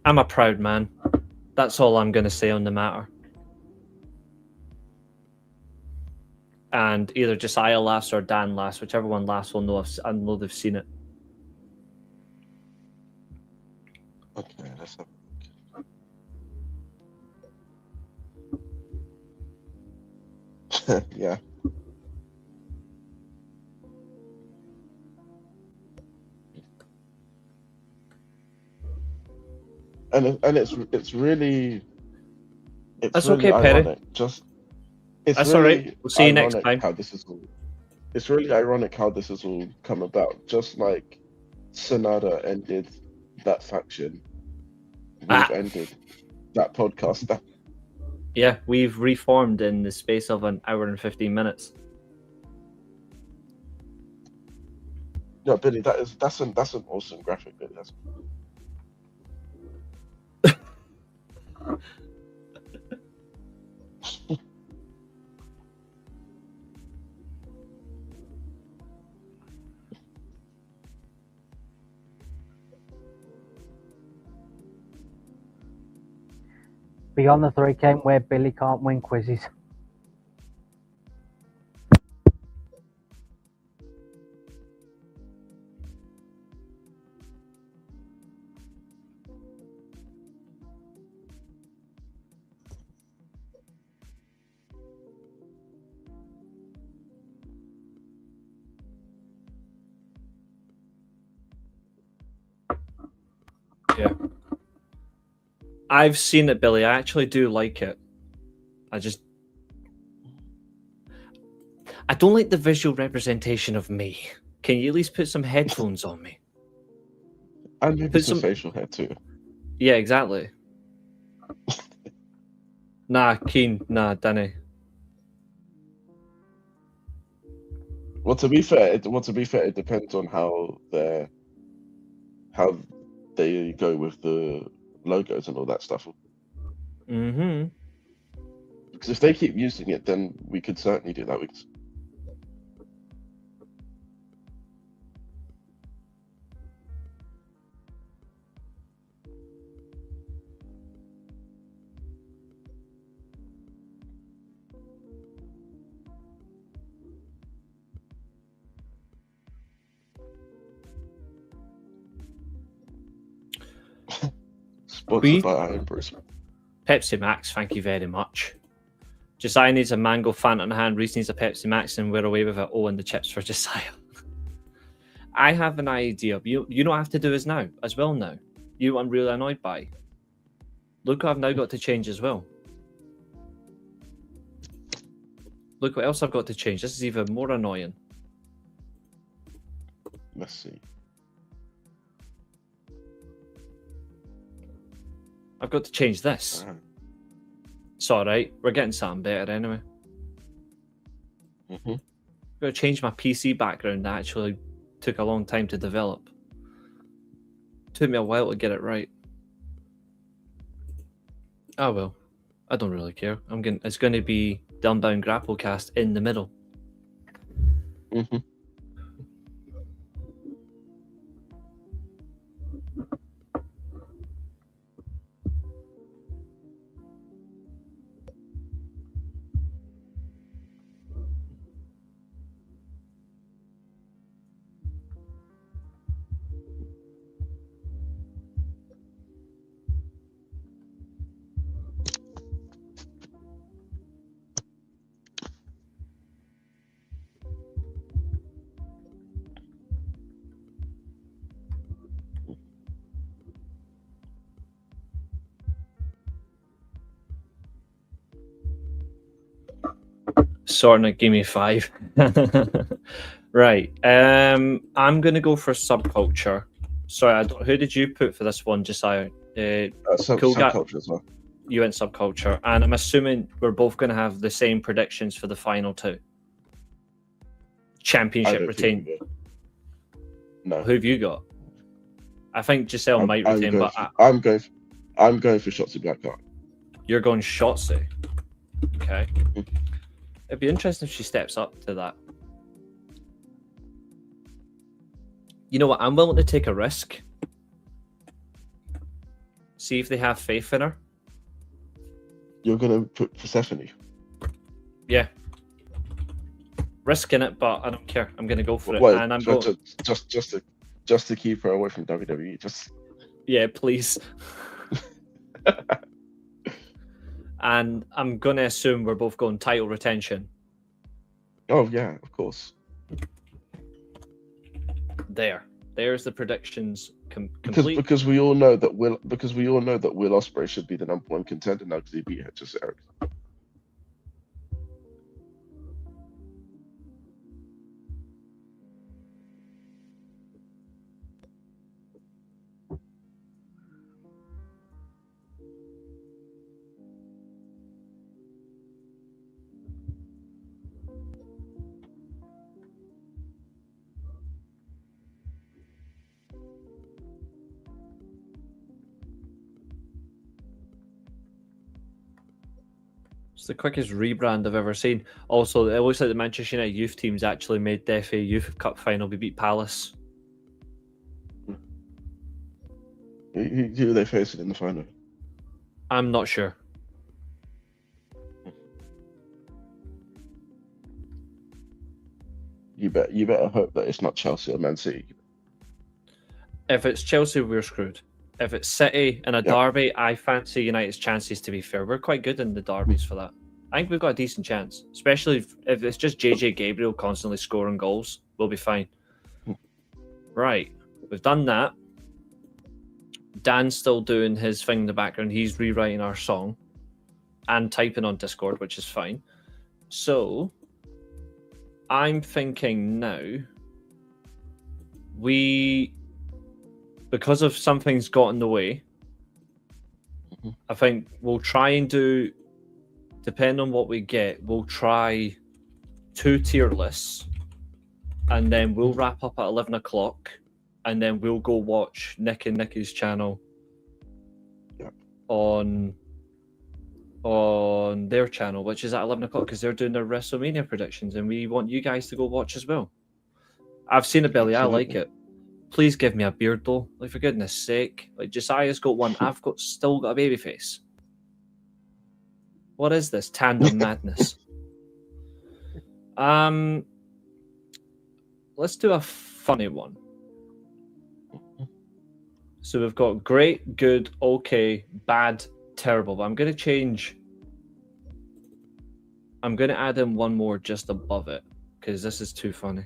I'm a proud man. That's all I'm going to say on the matter. And either Josiah laughs or Dan laughs. Whichever one laughs will know they've seen it. Okay, let's have a look. Yeah. And it's really that's really okay, Perry. It's that's really all right. We'll see you next time. It's really ironic how this has all come about. Just like Sonata ended that faction, we've ended that podcast. Yeah, we've reformed in the space of an hour and 15 minutes. No, Billy, that's an awesome graphic, Billy. Beyond the 3 count where Billy can't win quizzes. Yeah. I've seen it, Billy. I actually do like it. I don't like the visual representation of me. Can you at least put some headphones on me? And maybe Put some some- facial hair too. Yeah, exactly. Nah, Keen. Nah, Danny. Well, to be fair, it depends on how they go with the logos and all that stuff. Mm-hmm. Because if they keep using it, then we could certainly do that. Sponsored by Iron Bruce. Pepsi Max, thank you very much. Josiah needs a mango Fanta in hand. Reece needs a Pepsi Max, and we're away with it. Oh, and the chips for Josiah. I have an idea. You don't have to do as now, as well now. You I'm really annoyed by. Look what I've now got to change as well. Look what else I've got to change. This is even more annoying. Let's see. I've got to change this. It's alright. We're getting something better anyway. Mm-hmm. I've got to change my PC background. That actually took a long time to develop. Took me a while to get it right. Oh well. I don't really care. It's going to be the Unbound Grapplecast in the middle. Mm-hmm. Sorting it, give me 5. Right. I'm going to go for subculture. Sorry, who did you put for this one, Josiah? Cool guy. Subculture as well. You went subculture, and I'm assuming we're both going to have the same predictions for the final two. Championship retain. No. Who have you got? I think Giselle might retain, but I'm going for Shotzi Blackheart. You're going Shotzi. Okay. It'd be interesting if she steps up to that. You know what? I'm willing to take a risk. See if they have faith in her. You're gonna put Persephone. Yeah. Risking it, but I don't care. I'm gonna go for it. Well, and I'm just to keep her away from WWE. Just yeah, please. And I'm gonna assume we're both going title retention. oh yeah, of course. There's the predictions complete. Because we all know that Will Ospreay should be the #1 contender now because he beat just Eric. It's the quickest rebrand I've ever seen. Also, it looks like the Manchester United youth team's actually made the FA Youth Cup final. We beat Palace. Who are they facing in the final? I'm not sure. You better hope that it's not Chelsea or Man City. If it's Chelsea, we're screwed. If it's City in a derby, I fancy United's chances, to be fair. We're quite good in the derbies for that. I think we've got a decent chance, especially if it's just JJ Gabriel constantly scoring goals. We'll be fine. Right, we've done that. Dan's still doing his thing in the background. He's rewriting our song and typing on Discord, which is fine. So I'm thinking now because of something's got in the way, I think we'll try and do, depending on what we get, we'll try 2 tier lists, and then we'll wrap up at 11 o'clock, and then we'll go watch Nick and Nikki's channel on their channel, which is at 11 o'clock, because they're doing their Wrestlemania predictions, and we want you guys to go watch as well. I've seen it, Billy. I like it. Please give me a beard, though. Like, for goodness sake. Like, Josiah's got one. I've still got a baby face. What is this tandem madness? Let's do a funny one. So we've got great, good, okay, bad, terrible. But I'm going to add in one more just above it, because this is too funny.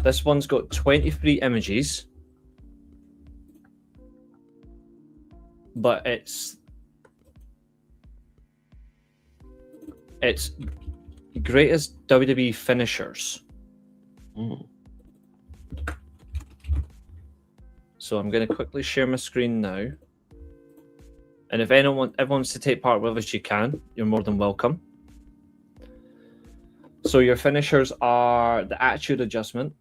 This one's got 23 images, but it's greatest WWE finishers. So I'm going to quickly share my screen now. And if everyone wants to take part with us, you can. You're more than welcome. So your finishers are the Attitude Adjustment.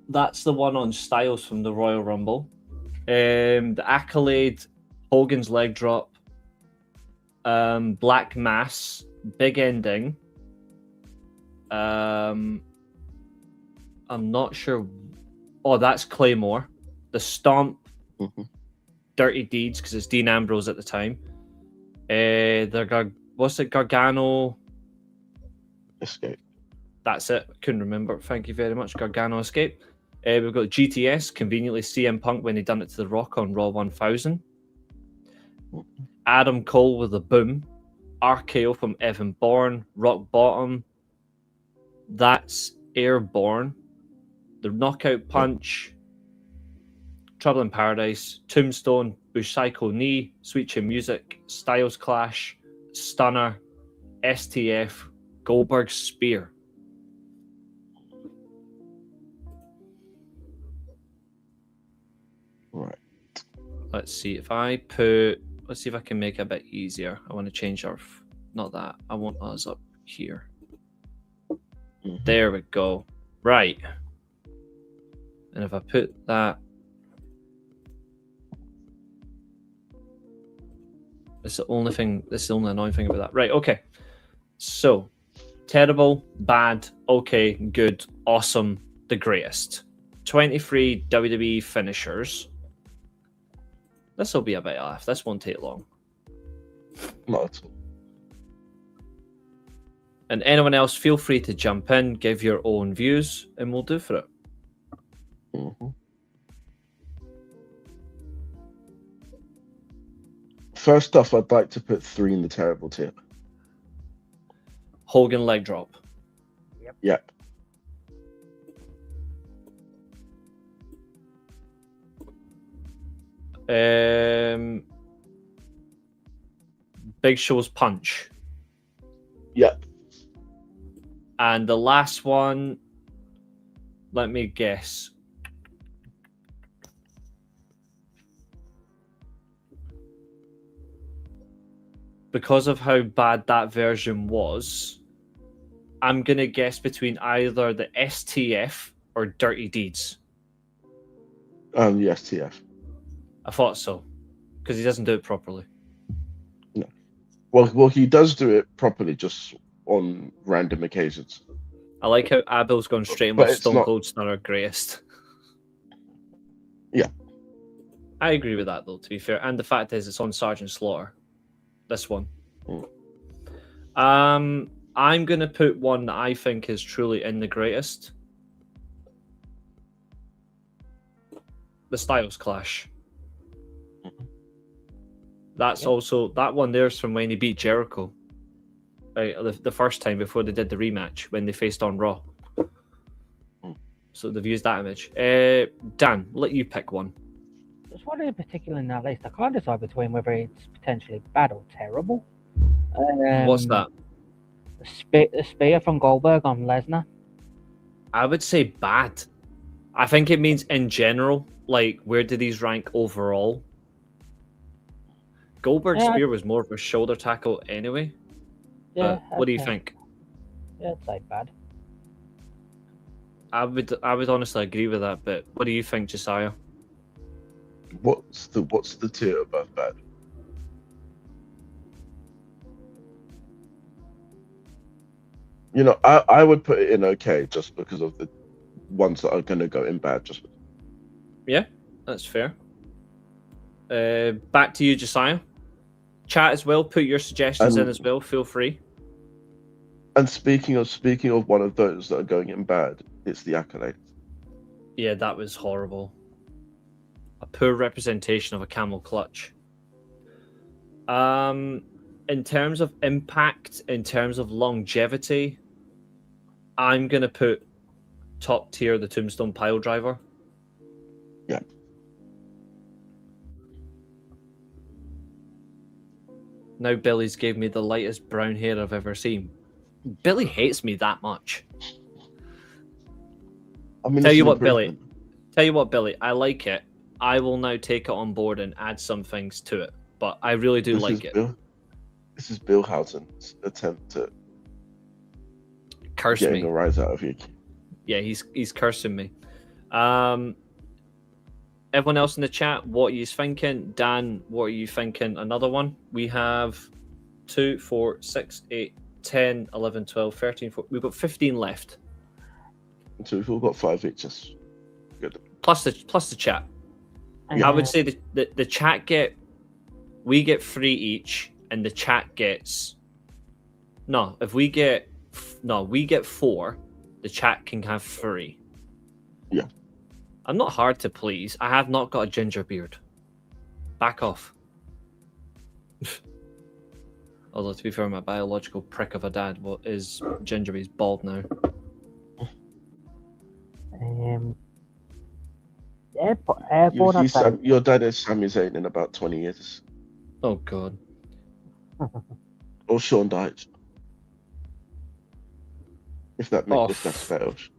That's the one on Styles from the Royal Rumble. The Accolade, Hogan's Leg Drop, Black Mass, Big Ending. I'm not sure. Oh, that's Claymore. The Stomp, Dirty Deeds, because it's Dean Ambrose at the time. What's it? Gargano Escape. That's it. Couldn't remember. Thank you very much. Gargano Escape. We've got GTS, conveniently CM Punk when he done it to The Rock on Raw 1000. Adam Cole with a boom. RKO from Evan Bourne. Rock Bottom. That's Airborne. The Knockout Punch. Trouble in Paradise. Tombstone. Busaiku Knee. Sweet Chin Music. Styles Clash. Stunner. STF. Goldberg's Spear. Right. Let's see if I can make it a bit easier. I want to change not that. I want us up here. There we go. Right. And if I put that, that's the only annoying thing about that. Right, okay. So, terrible, bad, okay, good, awesome, the greatest. 23 WWE finishers. This will be a bit off. This won't take long. Not at all. And anyone else, feel free to jump in, give your own views, and we'll do for it. First off, I'd like to put 3 in the terrible tier. Hogan leg drop. Yep. Big Show's punch. Yep. And the last one, let me guess. Because of how bad that version was, I'm going to guess between either the STF or Dirty Deeds. The STF. I thought so. Because he doesn't do it properly. No. Well, he does do it properly, just on random occasions. I like how Abel's gone straight in But with it's Stone not- Cold Stunner greatest. Yeah. I agree with that, though, to be fair. And the fact is, it's on Sergeant Slaughter. This one. I'm going to put one that I think is truly in the greatest. The Styles Clash. That's also, that one there's from when he beat Jericho. The first time before they did the rematch, when they faced on Raw. So they've used that image. Dan, let you pick one. There's one in particular in that list. I can't decide between whether it's potentially bad or terrible. What's that? The spear from Goldberg on Lesnar. I would say bad. I think it means in general. Like, where do these rank overall? Goldberg's spear was more of a shoulder tackle anyway. Yeah. What do you think? Yeah, I'd say bad. I would honestly agree with that, but what do you think, Josiah? What's the tier above bad? You know, I would put it in okay just because of the ones that are going to go in bad. Just yeah, that's fair. Back to you, Josiah. Chat as well. Put your suggestions in as well. Feel free. And speaking of one of those that are going in bad, it's the accolade. Yeah, that was horrible. A poor representation of a camel clutch. In terms of impact, in terms of longevity, I'm gonna put top tier the Tombstone Pile Driver. Yeah. Now Billy's gave me the lightest brown hair I've ever seen. Billy hates me that much. I mean, Tell you what, Billy, I like it. I will now take it on board and add some things to it. But I really do like it. This is Billhausen's attempt to curse getting me. a rise out of you. Yeah, he's cursing me. Everyone else in the chat, what are you thinking? Dan, what are you thinking? Another one? We have 2, 4, 6, 8, 10, 11, 12, 13, 14. We've got 15 left. So we've all got 5 each. Just good. Plus the chat. I would say the chat we get 3 each, and the chat gets we get 4. The chat can have 3. Yeah. I'm not hard to please. I have not got a ginger beard. Back off. Although, to be fair, my biological prick of a dad is ginger. He's bald now. Airborne. Your dad is Sami Zayn in about 20 years. Oh, God. Or Sean Dyche. If that fails.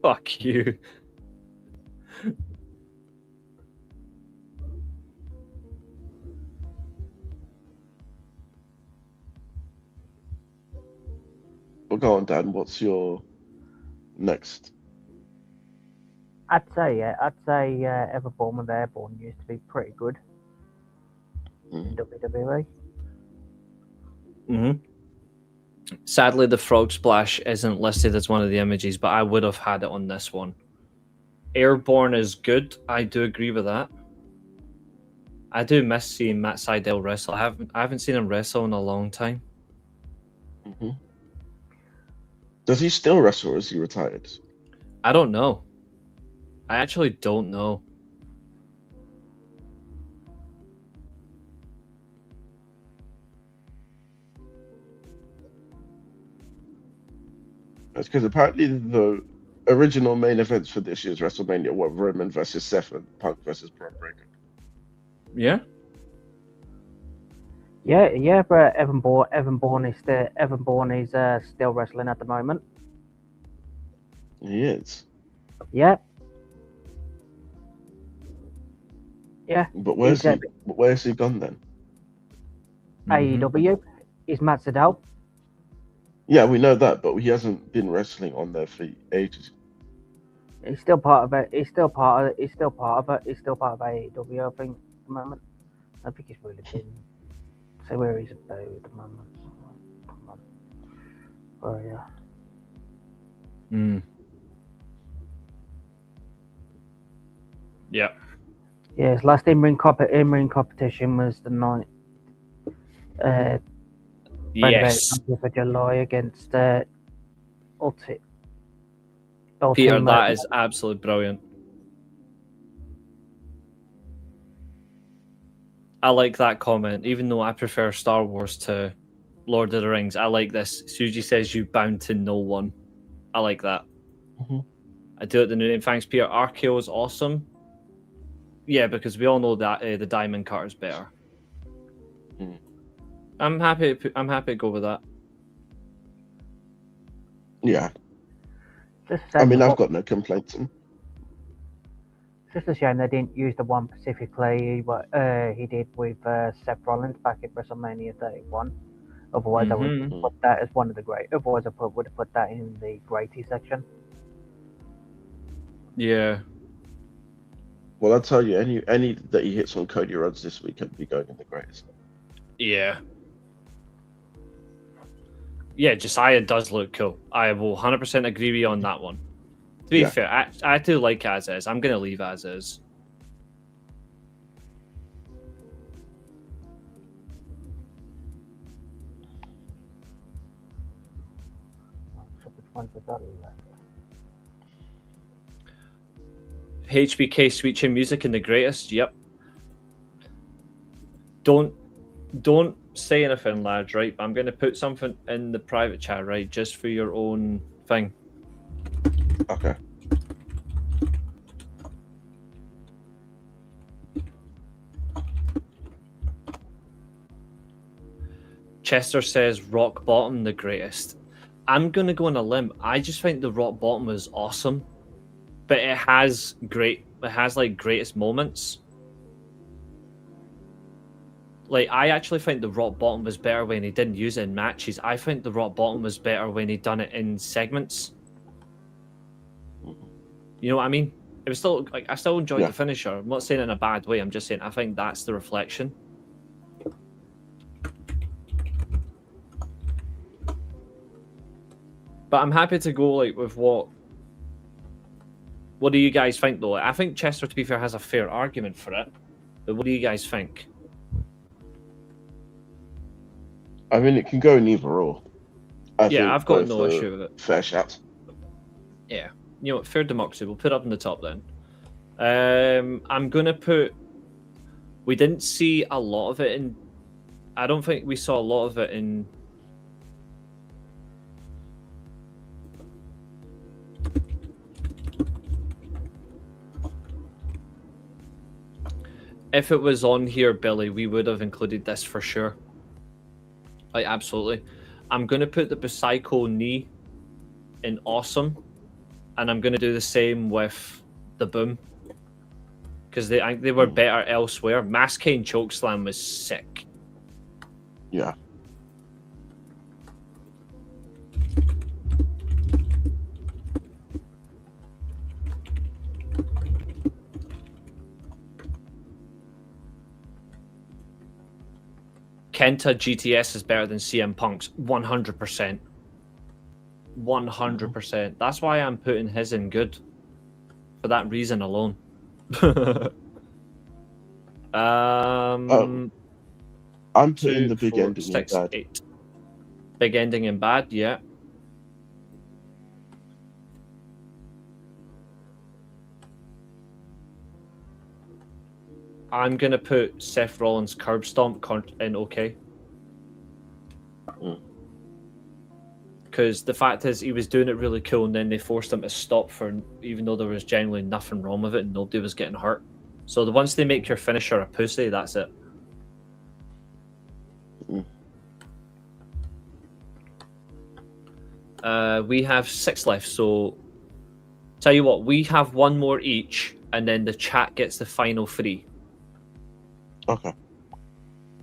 Fuck you. Well, go on, Dan. What's your next? I'd say Everborn with Airborne used to be pretty good in WWE. Mm-hmm. Sadly, the frog splash isn't listed as one of the images, but I would have had it on this one. Airborne is good. I do agree with that. I do miss seeing Matt Sydal wrestle. I haven't seen him wrestle in a long time. Mm-hmm. Does he still wrestle or is he retired? I don't know. I actually don't know. That's because apparently the original main events for this year's WrestleMania were Roman versus Seth and Punk versus Braun Breaker. Yeah? Yeah, but Evan Bourne is still wrestling at the moment. He is. Yeah. Yeah. But where's he gone then? AEW is Matt Sydal. Yeah, we know that, but he hasn't been wrestling on there for ages. He's still part of it. He's still part of AEW, I think, at the moment. I think he's really been. So where he's about at the moment. Oh yeah. Yeah. Yeah, his last in-ring competition was the night. Yes. For July against Peter, that is absolutely brilliant. I like that comment, even though I prefer Star Wars to Lord of the Rings. I like this. Suji says you bound to no one. I like that. Mm-hmm. I do it the new name. Thanks, Peter. RKO is awesome. Yeah, because we all know that the diamond cutter is better. Mm. I'm happy to go with that. Yeah. Just I mean, I've got no complaints. Just a shame they didn't use the one specifically what he did with Seth Rollins back at WrestleMania 31. Otherwise, I would put that as one of the great. Otherwise, I would have put that in the greaty section. Yeah. Well, I'll tell you, any that he hits on Cody Rhodes this week could be going in the greatest. Yeah. Yeah, Josiah does look cool. I will 100% agree with you on that one. To be fair, I do like as is. I'm going to leave as is. HBK Sweet Chin Music and the greatest. Yep. Don't say anything, lads, right? I'm going to put something in the private chat, right? Just for your own thing. Okay. Chester says Rock Bottom the greatest. I'm going to go on a limb. I just think the Rock Bottom is awesome. But it has like greatest moments. Like, I actually think the Rock Bottom was better when he didn't use it in matches. I think the Rock Bottom was better when he done it in segments. You know what I mean? It was still like I still enjoyed the finisher. I'm not saying it in a bad way. I'm just saying I think that's the reflection. But I'm happy to go like with what do you guys think though? I think Chester, to be fair, has a fair argument for it. But what do you guys think? I mean, it can go in either or. I've got no issue with it. Fair shout. Yeah. You know what? Fair democracy. We'll put it up in the top then. I'm going to put... We didn't see a lot of it in... I don't think we saw a lot of it in... If it was on here, Billy, we would have included this for sure. Like, absolutely. I'm going to put the Psycho knee in awesome. And I'm going to do the same with the boom. Because they were better elsewhere. Mass Cane Chokeslam was sick. Yeah. Kenta GTS is better than CM Punk's 100%. 100%. That's why I'm putting his in good. For that reason alone. I'm putting the big ending 6, in bad. 8. Big ending in bad, yeah. I'm going to put Seth Rollins' curb stomp in okay. Because the fact is, he was doing it really cool, and then they forced him to stop even though there was generally nothing wrong with it and nobody was getting hurt. So once they make your finisher a pussy, that's it. We have 6 left, so tell you what, we have 1 more each, and then the chat gets the final 3. Okay.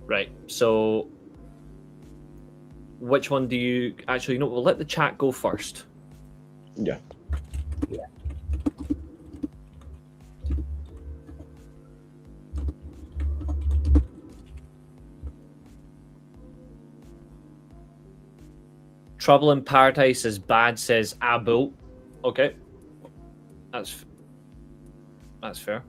Right, so which one do you... Actually, you know, we'll let the chat go first. Yeah. Trouble in Paradise is bad, says Abu. Okay. That's fair.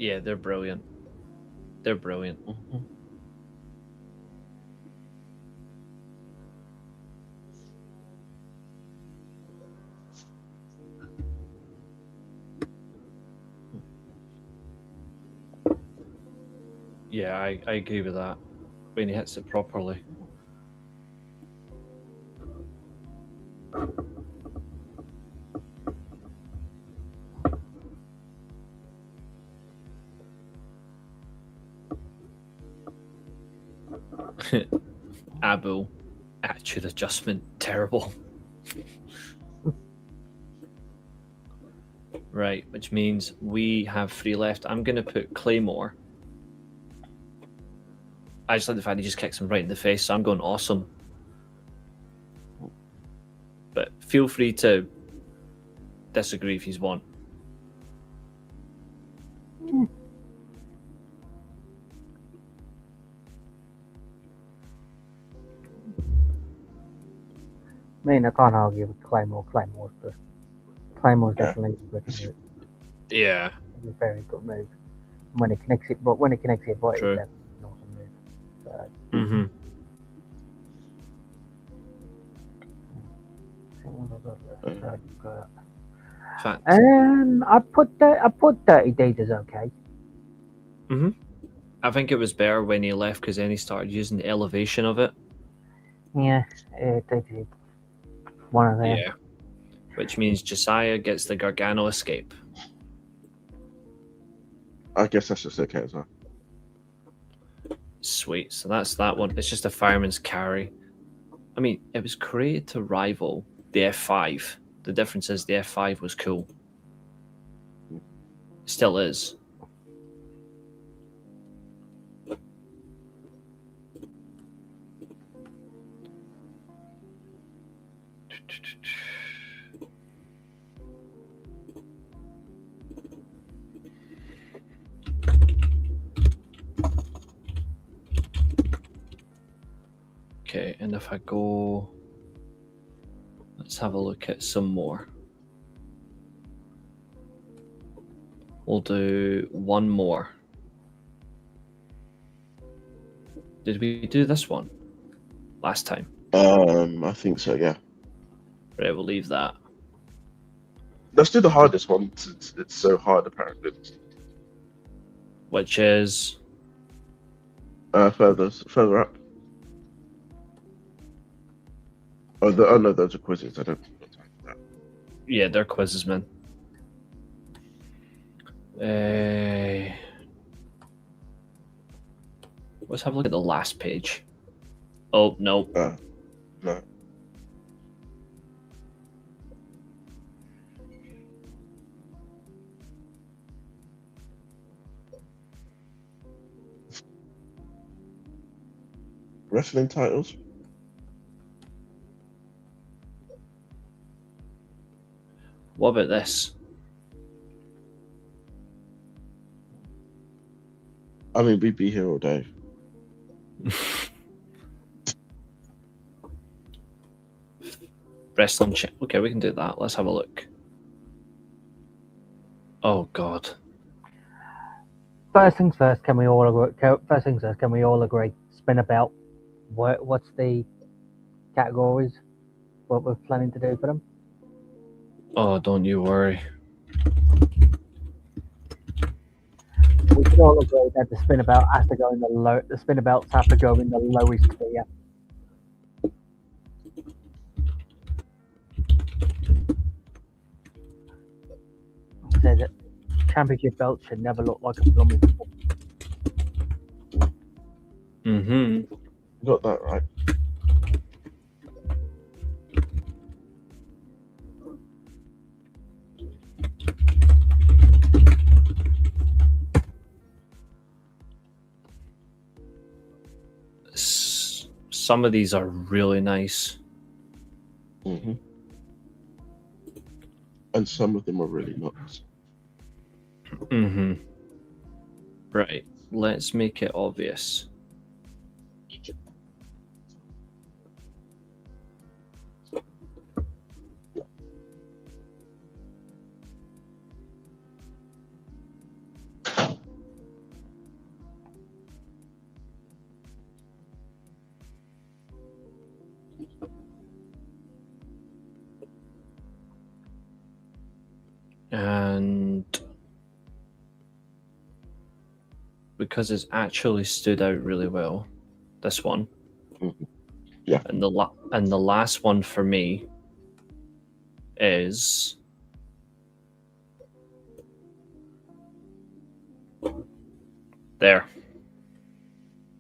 Yeah, they're brilliant. They're brilliant. Yeah, I agree with that. When he hits it properly. Abu, attitude adjustment, terrible. Right, which means we have 3 left. I'm going to put Claymore. I just like the fact he just kicks him right in the face, so I'm going awesome. But feel free to disagree if you want. I mean, I can't argue with Claymore. Claymore's definitely a good move. Yeah. It's a very good move. When it connects it, but when it connects it, but it's True. definitely an awesome move. So, Mm-hmm. Fact. I put Dirty Deeds as okay. Mm-hmm. I think it was better when he left because then he started using the elevation of it. Yeah, it did. One of them. Yeah. Which means Josiah gets the Gargano escape. I guess that's just okay as well. Sweet. So that's that one. It's just a fireman's carry. I mean, it was created to rival the F5. The difference is the F5 was cool. Still is. Okay, and if I go, let's have a look at some more. We'll do one more. Did we do this one last time? I think so, yeah. Right, we'll leave that. Let's do the hardest one. It's so hard, apparently. Which is Further up. Oh no, those are quizzes. I don't have time for that. yeah, they're quizzes, man. Let's have a look at the last page. Oh no. No. Wrestling titles. What about this? I mean, we'd be here all day. Wrestling chip. Okay, we can do that. Let's have a look. Oh God. First things first. Can we all agree? Spin about. What's the categories? What we're planning to do for them? Oh, don't you worry. We can all agree that the spinabout has to go in the low. The spinabouts have to go in the lowest tier. Said that championship belts should never look like a blooming. Mm-hmm. You got that right. Some of these are really nice. Mm-hmm. And some of them are really not. Mm-hmm. Right. Let's make it obvious. And because it's actually stood out really well, this one. Mhm. Yeah. And the last one for me is there.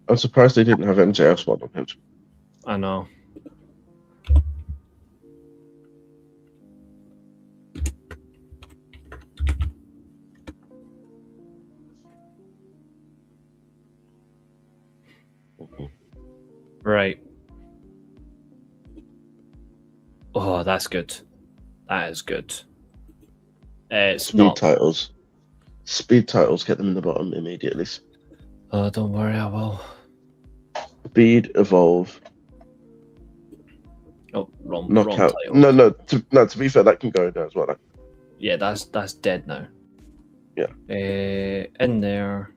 I'm surprised they didn't have MJF's one on him. I know. Right. Oh, that's good. That is good. It's Speed not. titles. Speed titles get them in the bottom immediately. Oh, don't worry, I will. Speed, Evolve, Oh, wrong Knockout. title. No. To be fair, that can go there as well. Yeah, that's dead now. Yeah. In there.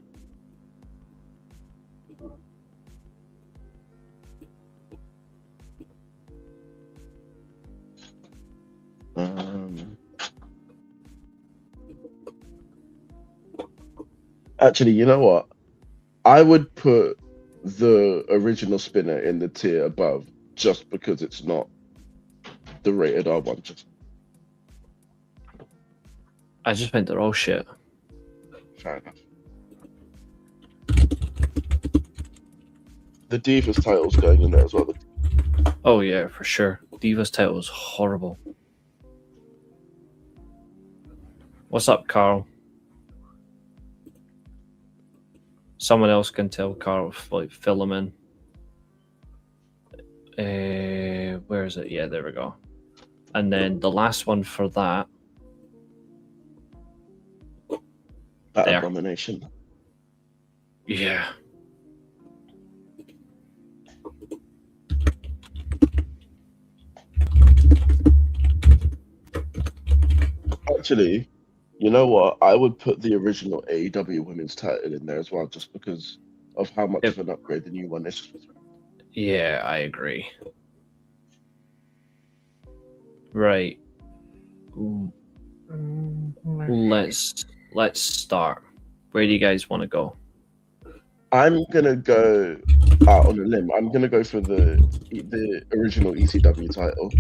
Actually, you know what? I would put the original spinner in the tier above just because it's not the rated R one. I just meant they're all shit. Fair enough. The Divas title's going in there as well. Oh yeah, for sure. Diva's title is horrible. What's up, Carl? Someone else can tell Carl, like, fill him in. Where is it? Yeah, there we go. And then the last one for that. That There. Abomination. Yeah. Actually, you know what? I would put the original AEW women's title in there as well, just because of how much of an upgrade the new one is. Yeah, I agree. Right. Let's start. Where do you guys want to go? I'm gonna go out on a limb. I'm gonna go for the original ECW title.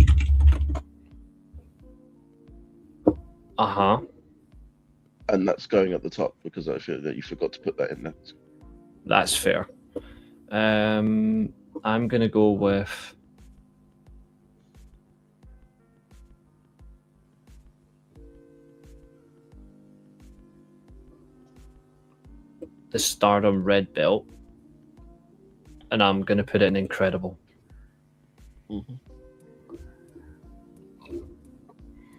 Uh-huh. And that's going at the top because I feel that you forgot to put that in there. That's fair. I'm gonna go with the Stardom red belt, and I'm gonna put it in Incredible. Mm-hmm.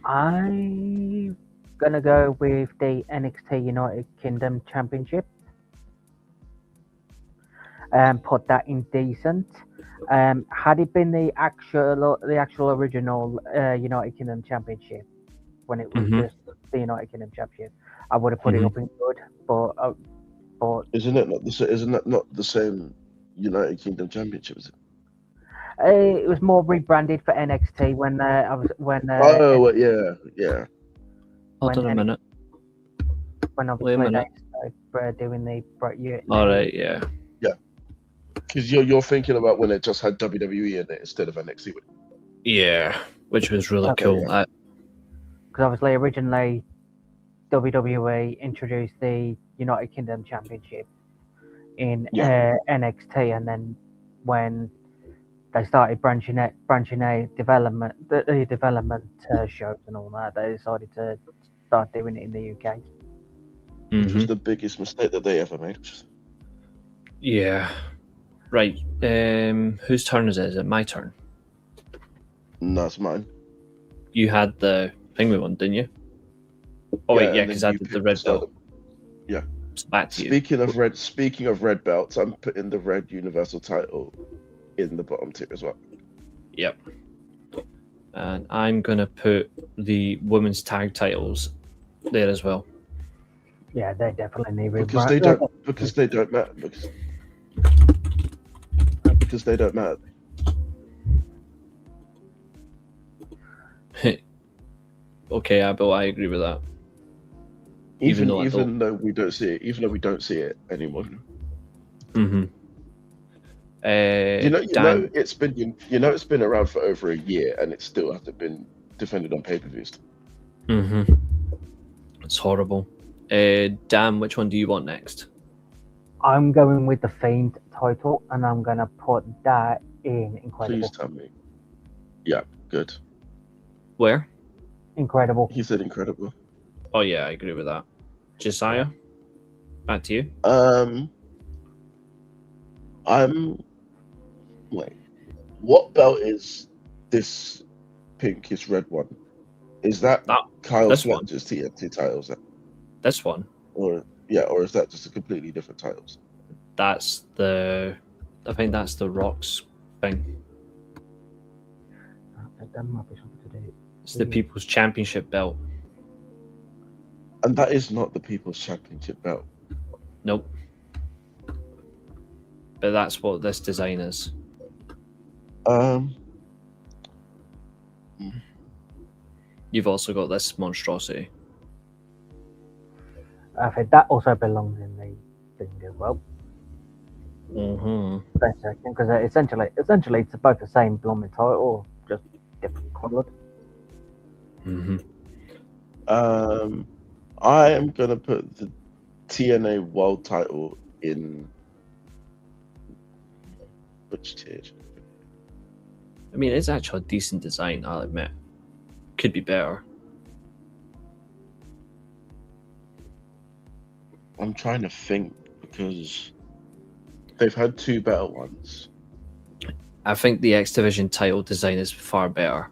I'm gonna go with the NXT United Kingdom Championship and put that in decent. Had it been the actual original United Kingdom Championship when it was just the United Kingdom Championship, I would have put it up in good. But Isn't that not the same United Kingdom Championship? Is it? it was more rebranded for NXT when Yeah. Hold on a minute. when Wait a obviously minute. they started doing the All right, yeah. Because you're thinking about when it just had WWE in it instead of NXT. Yeah, which was really Okay, cool. yeah. Because obviously originally WWE introduced the United Kingdom Championship in NXT, and then when they started branching out development shows and all that, they decided to start doing it in the UK. Which was the biggest mistake that they ever made. Yeah. Right. Whose turn is it? Is it my turn? No, it's mine. You had the penguin one, didn't you? Oh wait, yeah, and because then I you did the picked red Stardom. belt. Yeah. So back to you. Speaking of red belts, I'm putting the red universal title in the bottom tier as well. Yep. And I'm gonna put the women's tag titles there as well. Yeah, they definitely need Because they don't matter. Because they don't matter. Okay, Abel, I agree with that. Even Even though I though we don't see it anymore. Mm-hmm. You know, Dan, it's been around for over a year and it still hasn't been defended on pay-per-views. Mm-hmm. It's horrible. Dan, which one do you want next? I'm going with the Fiend title, and I'm gonna put that in Incredible. Please tell me. Yeah, good. Where? Incredible. He said incredible. Oh yeah, I agree with that. Josiah, back to you. Wait. What belt is this pinkish red one? Is that Kyle this one. Fletcher's TNT titles? This one. Or is that just a completely different titles? I think that's the Rock's thing. That might be something to do. It's the People's Championship belt. And that is not the People's Championship belt. Nope. But that's what this design is. You've also got this monstrosity. I think that also belongs in the thing as well. Mm-hmm. Because essentially it's both the same blooming title, just different coloured. Mm-hmm. I am gonna put the TNA World Title in which tier? I mean, it's actually a decent design, I'll admit. Could be better. I'm trying to think because they've had two better ones. I think the X Division title design is far better.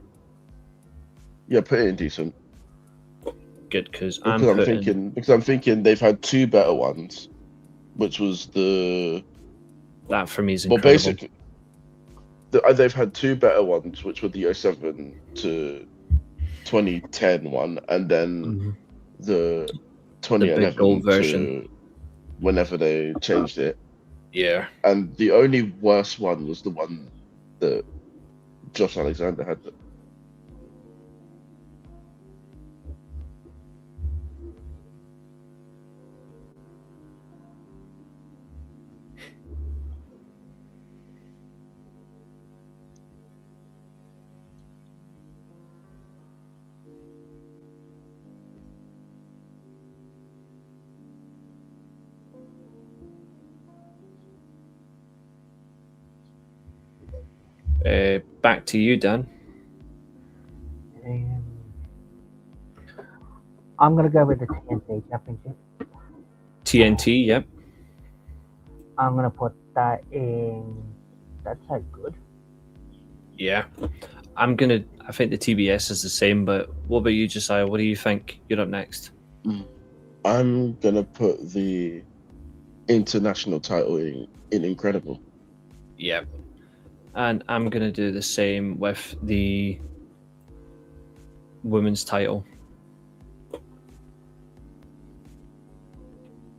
Yeah, put it in decent. Good, because I'm thinking they've had two better ones, which was that for me is incredible. Well, basically, they've had two better ones, which were the 07 to 2010 one, and then the 2011 gold version version. Whenever they changed it. Yeah. And the only worst one was the one that Josh Alexander had. Back to you, Dan. I'm going to go with the TNT Championship. TNT, yep. I'm going to put that in. That's so good. Yeah. I think the TBS is the same, but what about you, Josiah? What do you think? You're up next. I'm going to put the international title in Incredible. Yep. And I'm going to do the same with the women's title.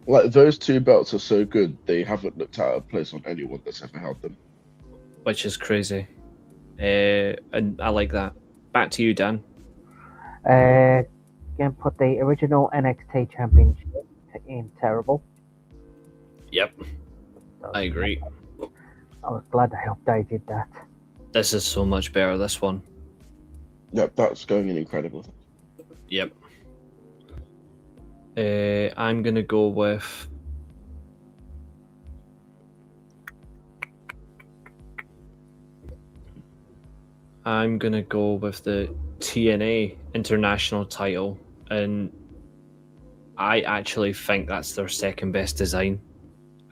Like, those two belts are so good, they haven't looked out of place on anyone that's ever held them. Which is crazy. And I like that. Back to you, Dan. Can put the original NXT Championship in Terrible. Yep. I agree. I was glad they updated that. This is so much better, this one. Yep, that's going in Incredible. Yep. I'm going to go with... I'm going to go with the TNA International title, and I actually think that's their second best design.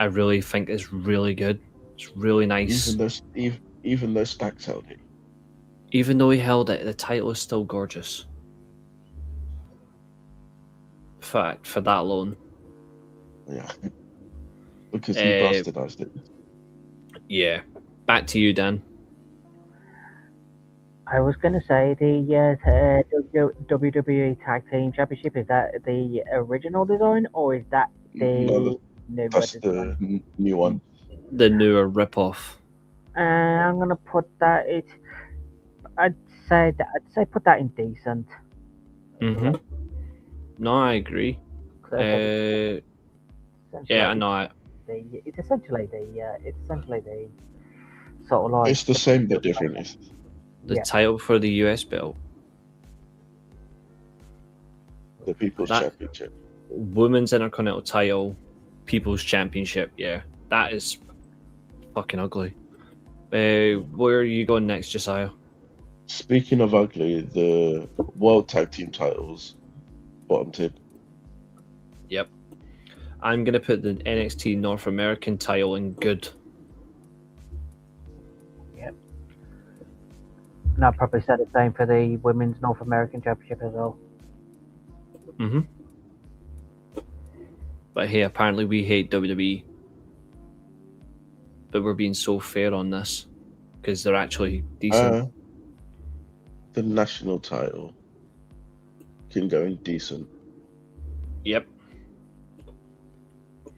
I really think it's really good. It's really nice. Even though Stacks held it. Even though he held it, the title is still gorgeous. For that alone. Yeah. Because he bastardized it. Yeah. Back to you, Dan. I was going to say the WWE Tag Team Championship, is that the original design or is that the that's the new one? The newer ripoff. I'm going to put that. I'd say put that in decent. Mm-hmm. No, I agree. Yeah, I know. It's essentially the sort of like It's the same but different. It's The Yeah. title for the US belt, the People's That- Championship. Women's Intercontinental title, People's Championship. Yeah, that is fucking ugly. Where are you going next, Josiah? Speaking of ugly, the World Tag Team titles, bottom tip. Yep. I'm gonna put the NXT North American title in good. And I'd probably say the same for the Women's North American Championship as well. Mm-hmm. But hey, apparently we hate WWE. But we're being so fair on this because they're actually decent. The national title can go in decent. Yep.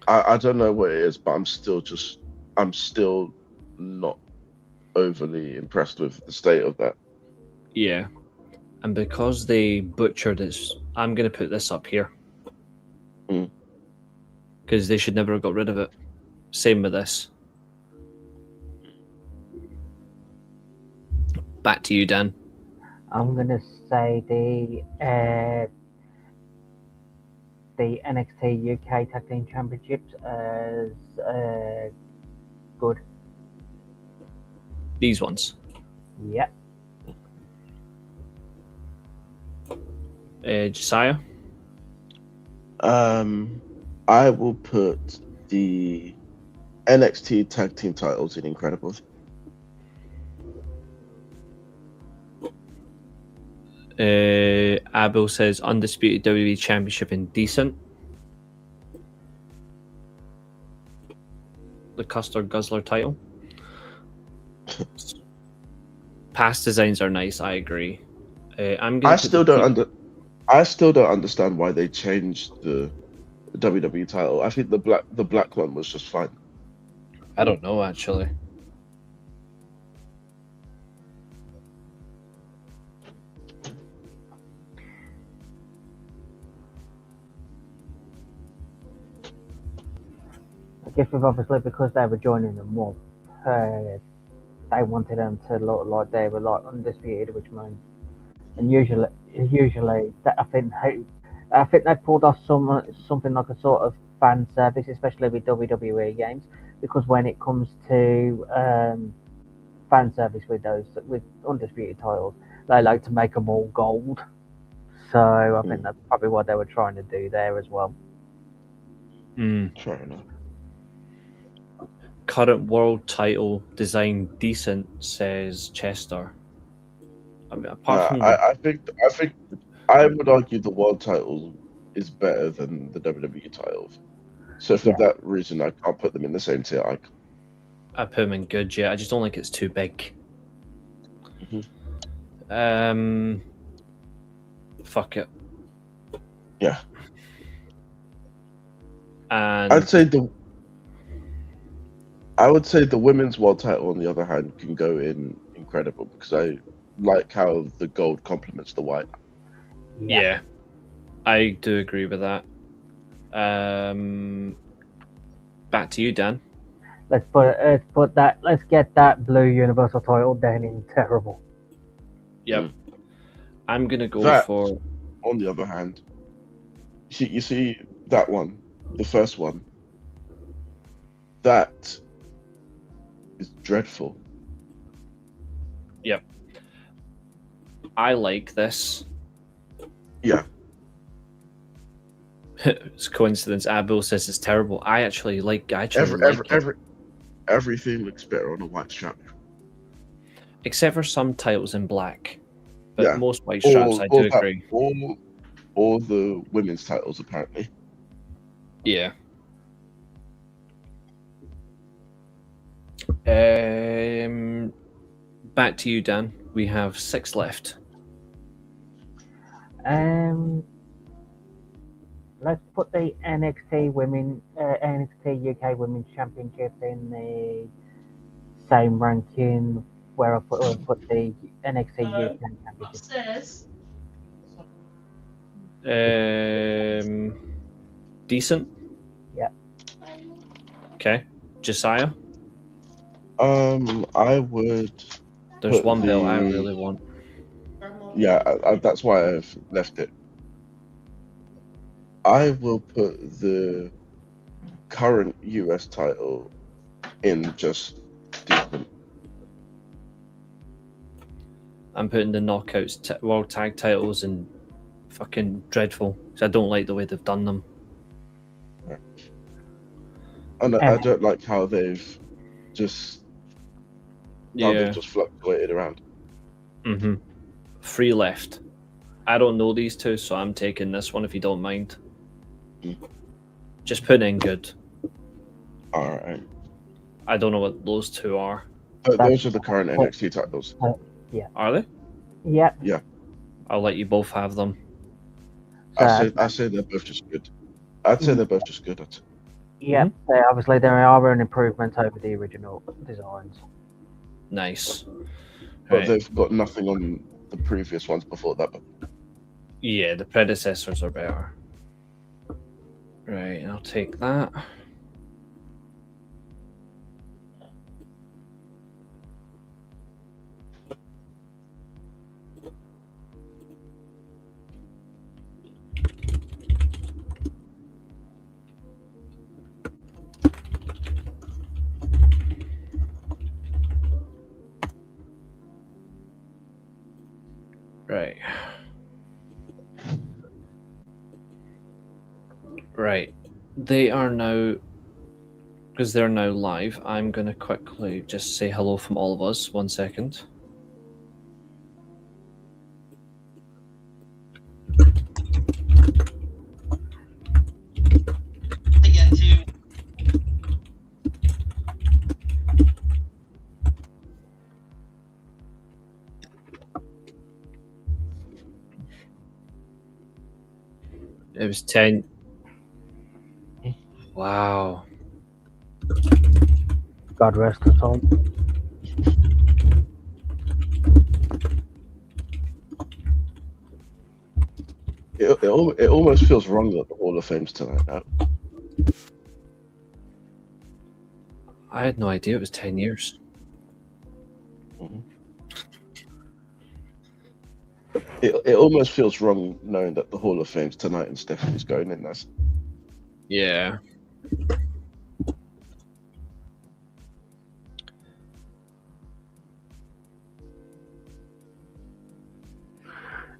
I don't know what it is, but I'm still not overly impressed with the state of that. Yeah. And because they butchered it, I'm going to put this up here. Mm. Because they should never have got rid of it. Same with this. Back to you, Dan. I'm gonna say the NXT UK Tag Team Championships as good. These ones. Yep. Josiah? I will put the NXT Tag Team titles in Incredible. Abel says Undisputed WWE Championship in decent. The Custard Guzzler title. Past designs are nice, I agree. I still don't understand why they changed the WWE title. I think the black one was just fine. I don't know, actually. I guess with obviously because they were joining them more, they wanted them to look like they were like undisputed, which means, and usually that I think they pulled off something like a sort of fan service, especially with WWE games, because when it comes to fan service with undisputed titles, they like to make them all gold. So I think that's probably what they were trying to do there as well. Fair enough. Current world title design decent, says Chester. I mean, apart from I think I would argue the world title is better than the WWE titles. So for that reason, I can't put them in the same tier. I put them in good, yeah. I just don't think it's too big. Fuck it. Yeah. And I would say the women's world title, on the other hand, can go in Incredible because I like how the gold complements the white. Yeah, I do agree with that. Back to you, Dan. Let's get that blue Universal title down in terrible. Yep. I'm gonna go for. On the other hand, you see that one, the first one. That is dreadful. Yep. I like this. Yeah. It's a coincidence. Abel says it's terrible. I actually like. Everything looks better on a white strap. Except for some titles in black, but most white straps, I do agree. All the women's titles, apparently. Yeah. Back to you, Dan. We have 6 left. Let's put the NXT UK Women's Championship in the same ranking where I put the NXT UK Championship. Decent? Yeah. Okay. Josiah? I would. There's Put one belt I the- really want. Yeah, that's why I've left it. I will put the current US title in just decent. I'm putting the Knockouts World Tag titles in fucking dreadful because I don't like the way they've done them. And I don't like how they've just fluctuated around. Mm-hmm. 3 left. I don't know these two, so I'm taking this one if you don't mind. Just put in good. All right. I don't know what those two are. Those are the current NXT titles. Yeah. Are they? Yeah. Yeah. I'll let you both have them. I say they're both just good. I'd say they're both just good. Yeah, obviously there are an improvement over the original designs. Nice. But Right. they've got nothing on the previous ones before that. Yeah, the predecessors are better. Right, I'll take that. Right. Right. They are now, because they're now live, I'm going to quickly just say hello from all of us. 1 second. It was 10. Wow. God rest her soul. It almost feels wrong that the Hall of Fame's tonight. I had no idea it was 10 years. It almost feels wrong knowing that the Hall of Fame's tonight and Stephanie's going in. That's Yeah.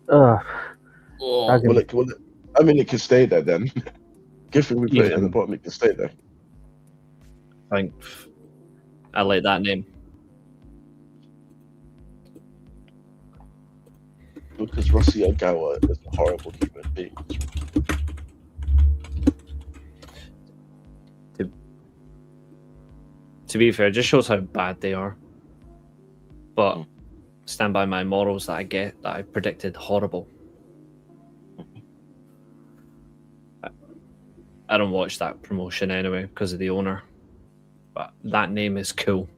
Ugh. well, I mean, it can stay there then. Good thing we put it at the bottom. It can stay there. Thanks. I like that name. Because Rossi Ogawa is a horrible human being. To be fair, it just shows how bad they are. But stand by my morals that I predicted horrible. I don't watch that promotion anyway because of the owner. But that name is cool.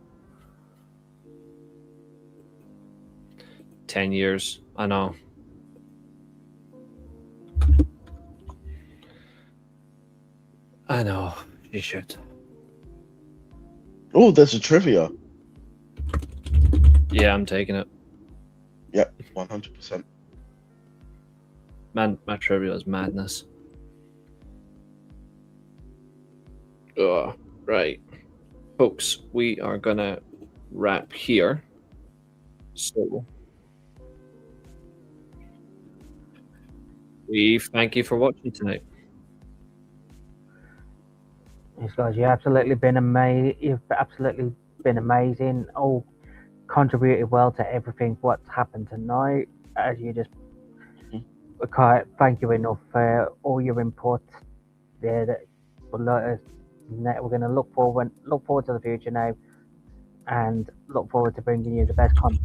10 years, I know. I know, you should. Oh, there's a trivia. Yeah, I'm taking it. Yep, 100%. Man, my trivia is madness. Right. Folks, we are going to wrap here. So, we thank you for watching tonight. Yes, guys, you've absolutely been amazing. You've absolutely been amazing. All contributed well to everything what's happened tonight. As you just, we can't thank you enough for all your input. There, that we're going to look forward to the future now, and look forward to bringing you the best content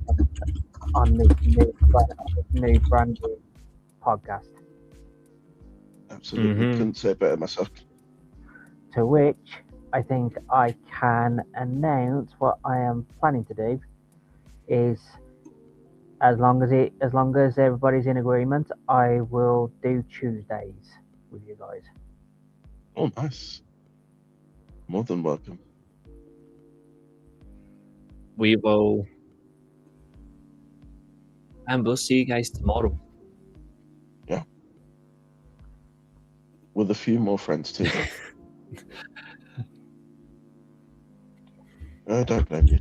on this new brand new podcast. Absolutely, couldn't say it better myself. To which I think I can announce what I am planning to do is, as long as everybody's in agreement, I will do Tuesdays with you guys. Oh, nice. More than welcome. We will, and we'll see you guys tomorrow. With a few more friends too. I don't blame you.